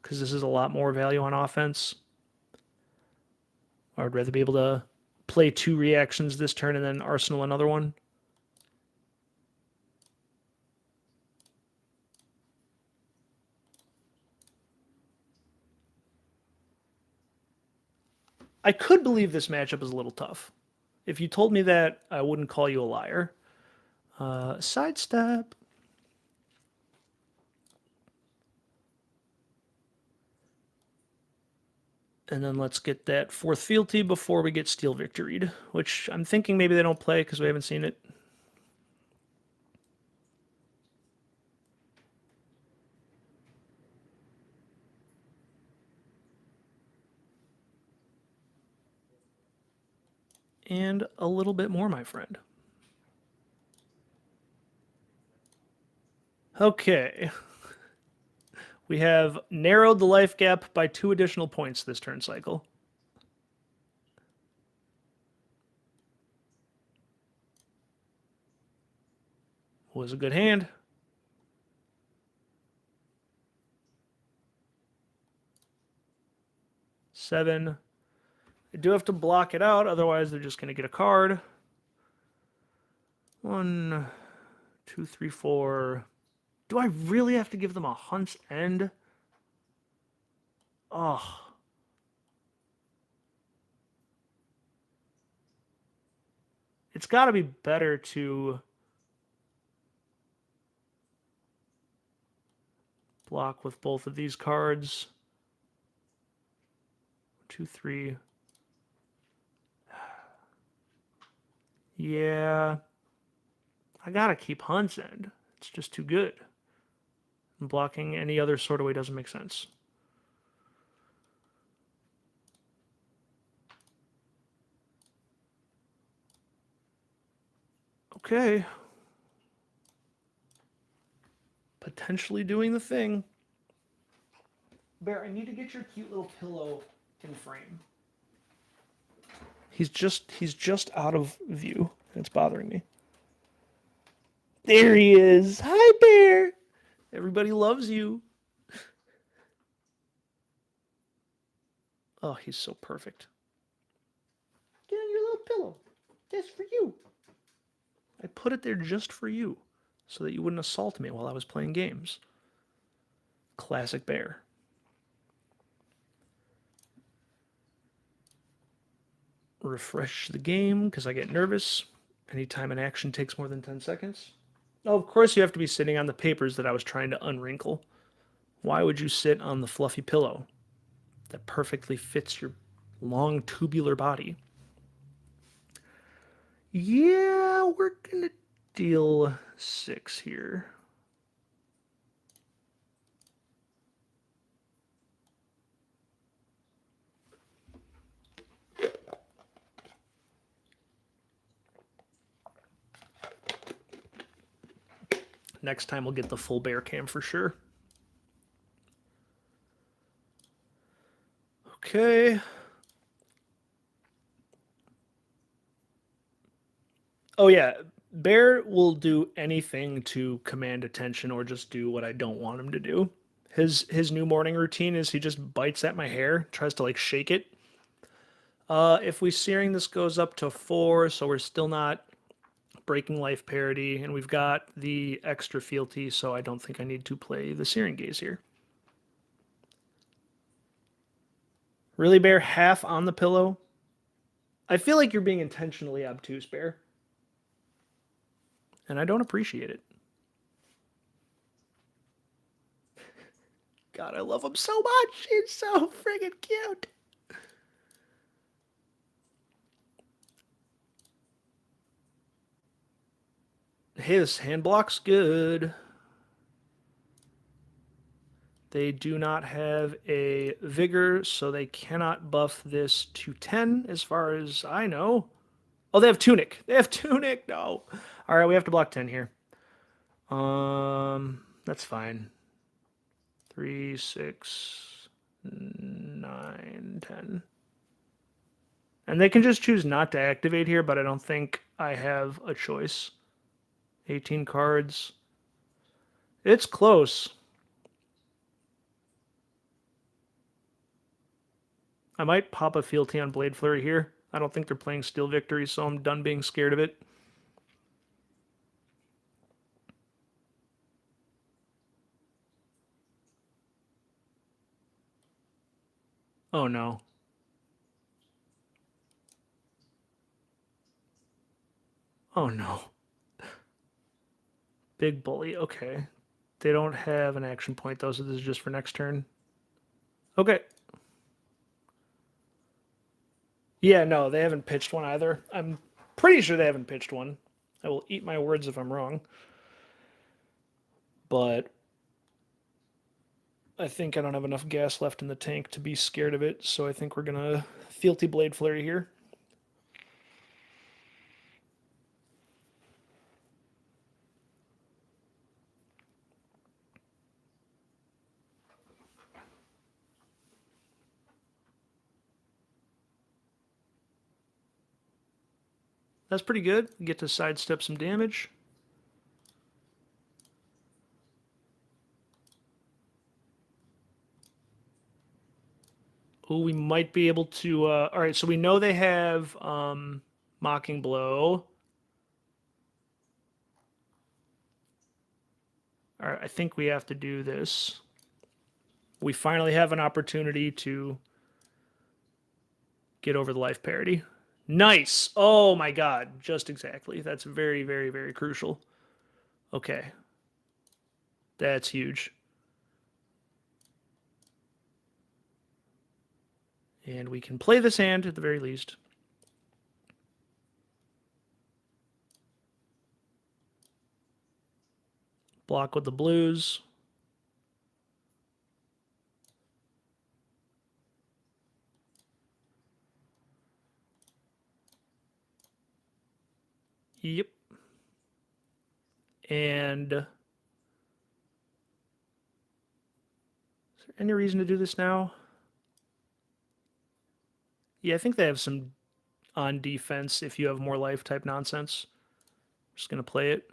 A: because this is a lot more value on offense. Or I'd rather be able to play 2 reactions this turn and then arsenal another one. I could believe this matchup is a little tough. If you told me that, I wouldn't call you a liar. Sidestep. And then let's get that 4th fealty before we get Steel Victoried, which I'm thinking maybe they don't play because we haven't seen it. And a little bit more, my friend. Okay. We have narrowed the life gap by 2 additional points this turn cycle. Was a good hand. Seven. I do have to block it out, otherwise they're just going to get a card. 1, 2, 3, 4. Do I really have to give them a Hunt's End? Oh. It's got to be better to block with both of these cards. 2, 3. Yeah. I gotta keep Hunt's End. It's just too good. And blocking any other sort of way doesn't make sense. Okay. Potentially doing the thing. Bear, I need to get your cute little pillow in frame. He's just out of view. It's bothering me. There he is. Hi, Bear. Everybody loves you. Oh, he's so perfect. Get on your little pillow. That's for you. I put it there just for you, so that you wouldn't assault me while I was playing games. Classic bear. Refresh the game because I get nervous anytime an action takes more than 10 seconds. Oh, of course you have to be sitting on the papers that I was trying to unwrinkle. Why would you sit on the fluffy pillow that perfectly fits your long tubular body? Yeah, we're gonna deal 6 here. Next time we'll get the full bear cam for sure. Okay. Oh yeah, bear will do anything to command attention or just do what I don't want him to do. His new morning routine is he just bites at my hair, tries to like shake it. If we searing this goes up to 4, so we're still not breaking life parity, and we've got the extra fealty, so I don't think I need to play the searing gaze here. Really, bear half on the pillow? I feel like you're being intentionally obtuse, bear, and I don't appreciate it. God, I love him so much. He's so friggin' cute. His hand block's good. They do not have a vigor, so they cannot buff this to 10 as far as I know. Oh, they have tunic. They have tunic. No. All right, we have to block 10 here. That's fine. 3, 6, 9, 10. And they can just choose not to activate here, but I don't think I have a choice. 18 cards. It's close. I might pop a fealty on Blade Flurry here. I don't think they're playing Steel Victory, so I'm done being scared of it. Oh no. Oh no. Big bully. Okay. They don't have an action point though, so this is just for next turn. Okay. Yeah, no, they haven't pitched one either. I'm pretty sure they haven't pitched one. I will eat my words if I'm wrong. But I think I don't have enough gas left in the tank to be scared of it, so I think we're gonna fealty Blade Flurry here. That's pretty good. Get to sidestep some damage. Oh, we might be able to. All right, so we know they have Mocking Blow. All right, I think we have to do this. We finally have an opportunity to get over the life parity. Nice. Oh my god, just exactly. That's very, very, very crucial. Okay. That's huge. And we can play this hand at the very least. Block with the blues. Yep. And is there any reason to do this now? Yeah, I think they have some on defense if you have more life type nonsense. I'm just going to play it.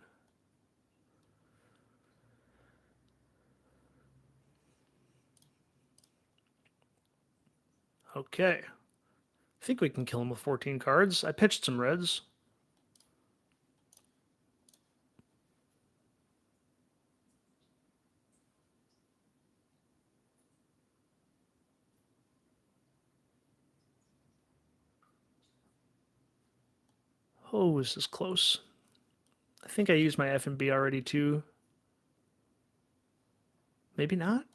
A: Okay. I think we can kill him with 14 cards. I pitched some reds. Oh, is this close? I think I used my F&B already too. Maybe not.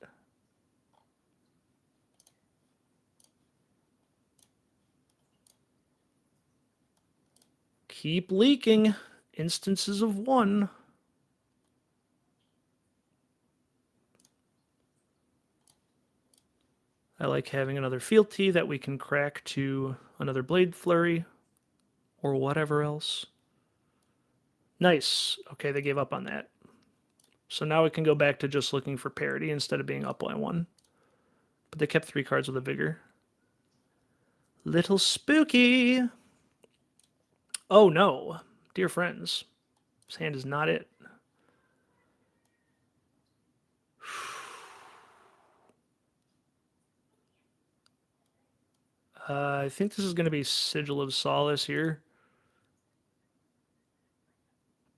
A: Keep leaking. Instances of 1. I like having another fealty that we can crack to another Blade Flurry or whatever else. Nice. Okay, they gave up on that. So now we can go back to just looking for parity instead of being up by 1. But they kept 3 cards with a Vigor. Little spooky. Oh no. Dear friends. This hand is not it. I think this is going to be Sigil of Solace here.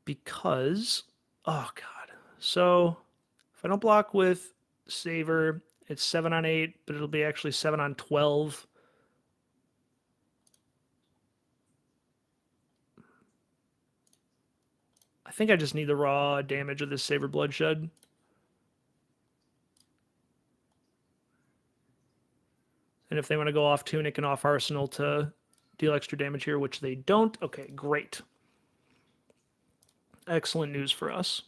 A: Because, oh god. So, if I don't block with Saver, it's 7 on 8, but it'll be actually 7 on 12. I think I just need the raw damage of this Saver Bloodshed. And if they want to go off Tunic and off Arsenal to deal extra damage here, which they don't, okay, great. Excellent news for us.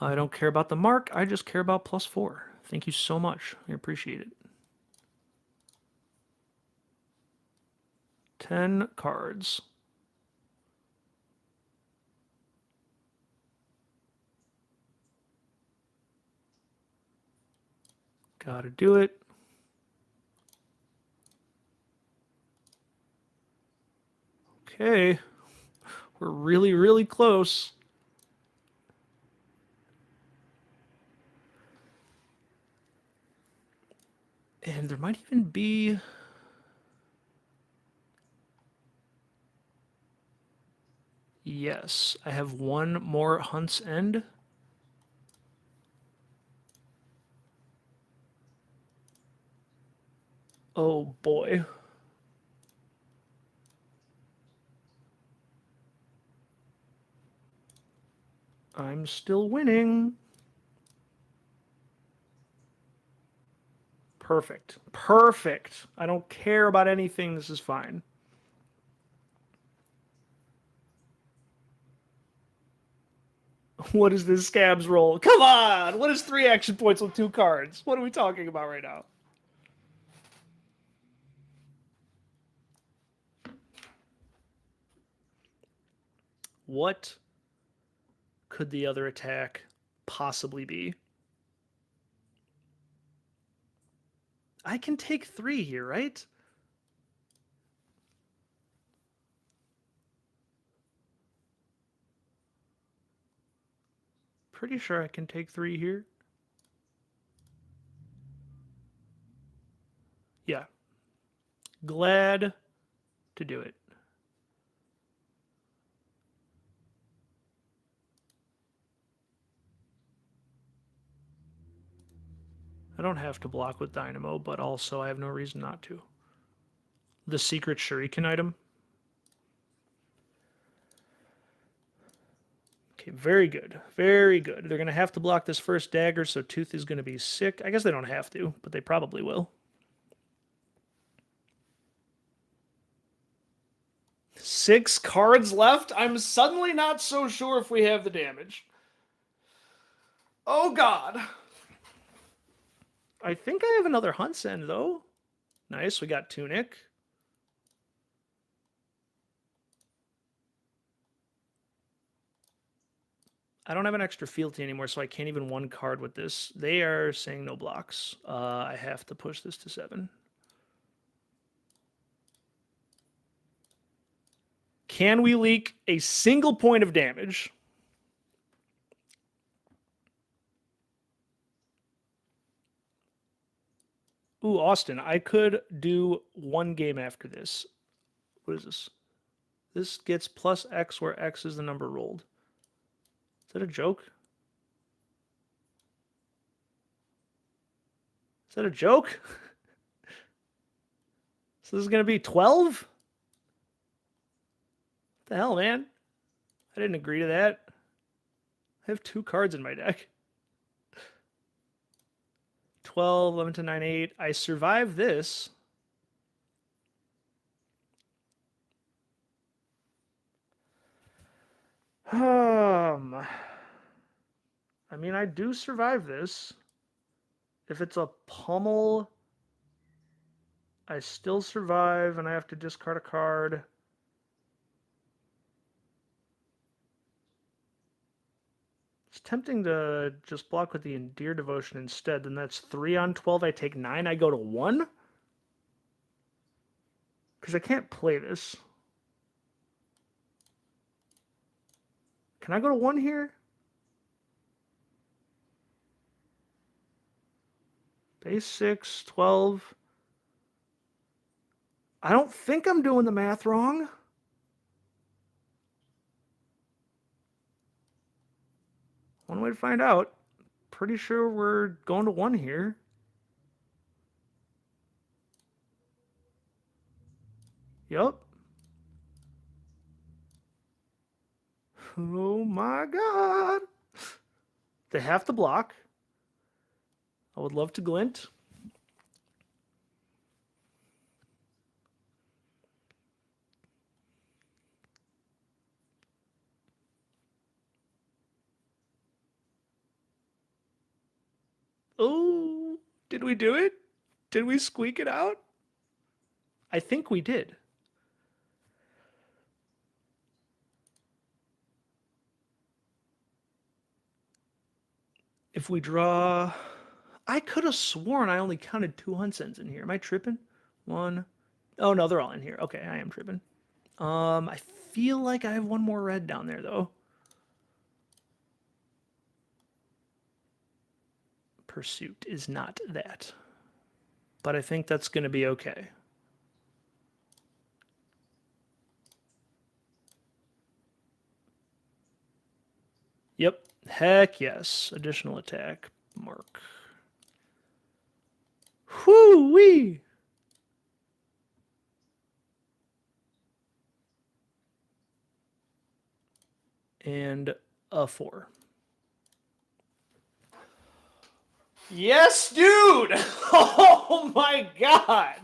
A: I don't care about the mark, I just care about +4. Thank you so much. I appreciate it. 10 cards. Gotta do it. Okay. We're really, really close. And there might even be... Yes, I have one more Hunt's End. Oh boy. I'm still winning. Perfect. Perfect. I don't care about anything. This is fine. What is this Scabs roll? Come on! What is 3 action points with 2 cards? What are we talking about right now? What could the other attack possibly be? I can take 3 here, right? Pretty sure I can take 3 here. Yeah. Glad to do it. I don't have to block with Dynamo, but also I have no reason not to. The secret Shuriken item. Okay, very good. Very good. They're going to have to block this first dagger, so Tooth is going to be sick. I guess they don't have to, but they probably will. 6 cards left? I'm suddenly not so sure if we have the damage. Oh god. I think I have another Hunt's End, though. Nice, we got Tunic. I don't have an extra fealty anymore, so I can't even 1 card with this. They are saying no blocks. I have to push this to 7. Can we leak a single point of damage? Ooh, Austin, I could do one game after this. What is this? This gets plus X where X is the number rolled. Is that a joke? Is that a joke? So this is going to be 12? What the hell, man? I didn't agree to that. I have 2 cards in my deck. 12, 11 to 9, 8. I survive this. I mean, I do survive this. If it's a pummel, I still survive and I have to discard a card. It's tempting to just block with the Endear Devotion instead. Then that's 3 on 12. I take 9. I go to 1? Because I can't play this. Can I go to 1 here? Base 6, 12. I don't think I'm doing the math wrong. One way to find out. Pretty sure we're going to 1 here. Yup. Oh my god. They have to block. I would love to glint. Oh, did we do it? Did we squeak it out? I think we did. If we draw... I could have sworn I only counted 2 Hunsens in here. Am I tripping? 1. Oh, no, they're all in here. Okay, I am tripping. I feel like I have 1 more red down there, though. Pursuit is not that. But I think that's going to be okay. Yep. Heck yes. Additional attack. Mark. Whoo-wee! And a 4. Yes, dude! Oh my god!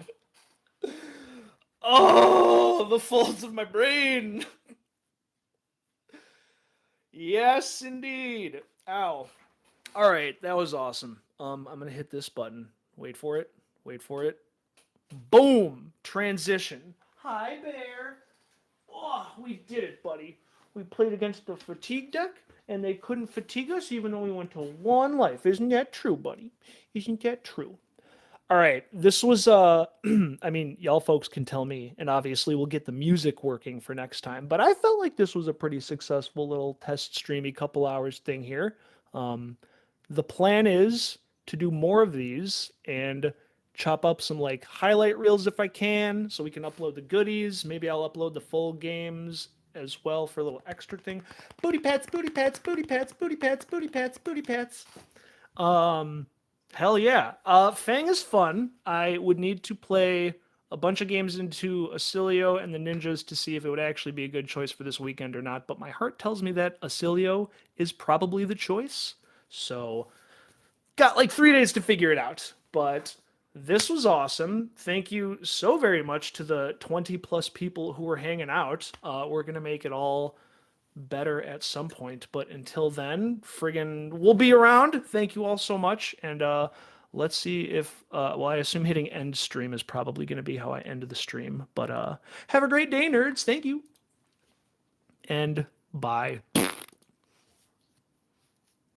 A: Oh, the folds of my brain! Yes, indeed. Ow. All right, that was awesome. I'm gonna hit this button. Wait for it. Wait for it. Boom! Transition. Hi, Bear. Oh, we did it, buddy. We played against the fatigue deck, and they couldn't fatigue us even though we went to 1 life. Isn't that true, buddy? Isn't that true? All right, this was I mean, y'all folks can tell me, and obviously we'll get the music working for next time. But I felt like this was a pretty successful little test streamy couple hours thing here. Um, the plan is to do more of these and chop up some like highlight reels if I can, so we can upload the goodies. Maybe I'll upload the full games as well for a little extra thing. Booty pats, booty pats, booty pats, booty pats, booty pats, booty pats. Hell yeah. Fang is fun. I would need to play a bunch of games into Acilio and the Ninjas to see if it would actually be a good choice for this weekend or not. But my heart tells me that Acilio is probably the choice. So, got like 3 days to figure it out. But this was awesome. Thank you so very much to the 20 plus people who were hanging out. We're going to make it all better at some point. But until then, friggin' we'll be around. Thank you all so much. And let's see if, well, I assume hitting end stream is probably going to be how I end the stream. But have a great day, nerds. Thank you. And bye.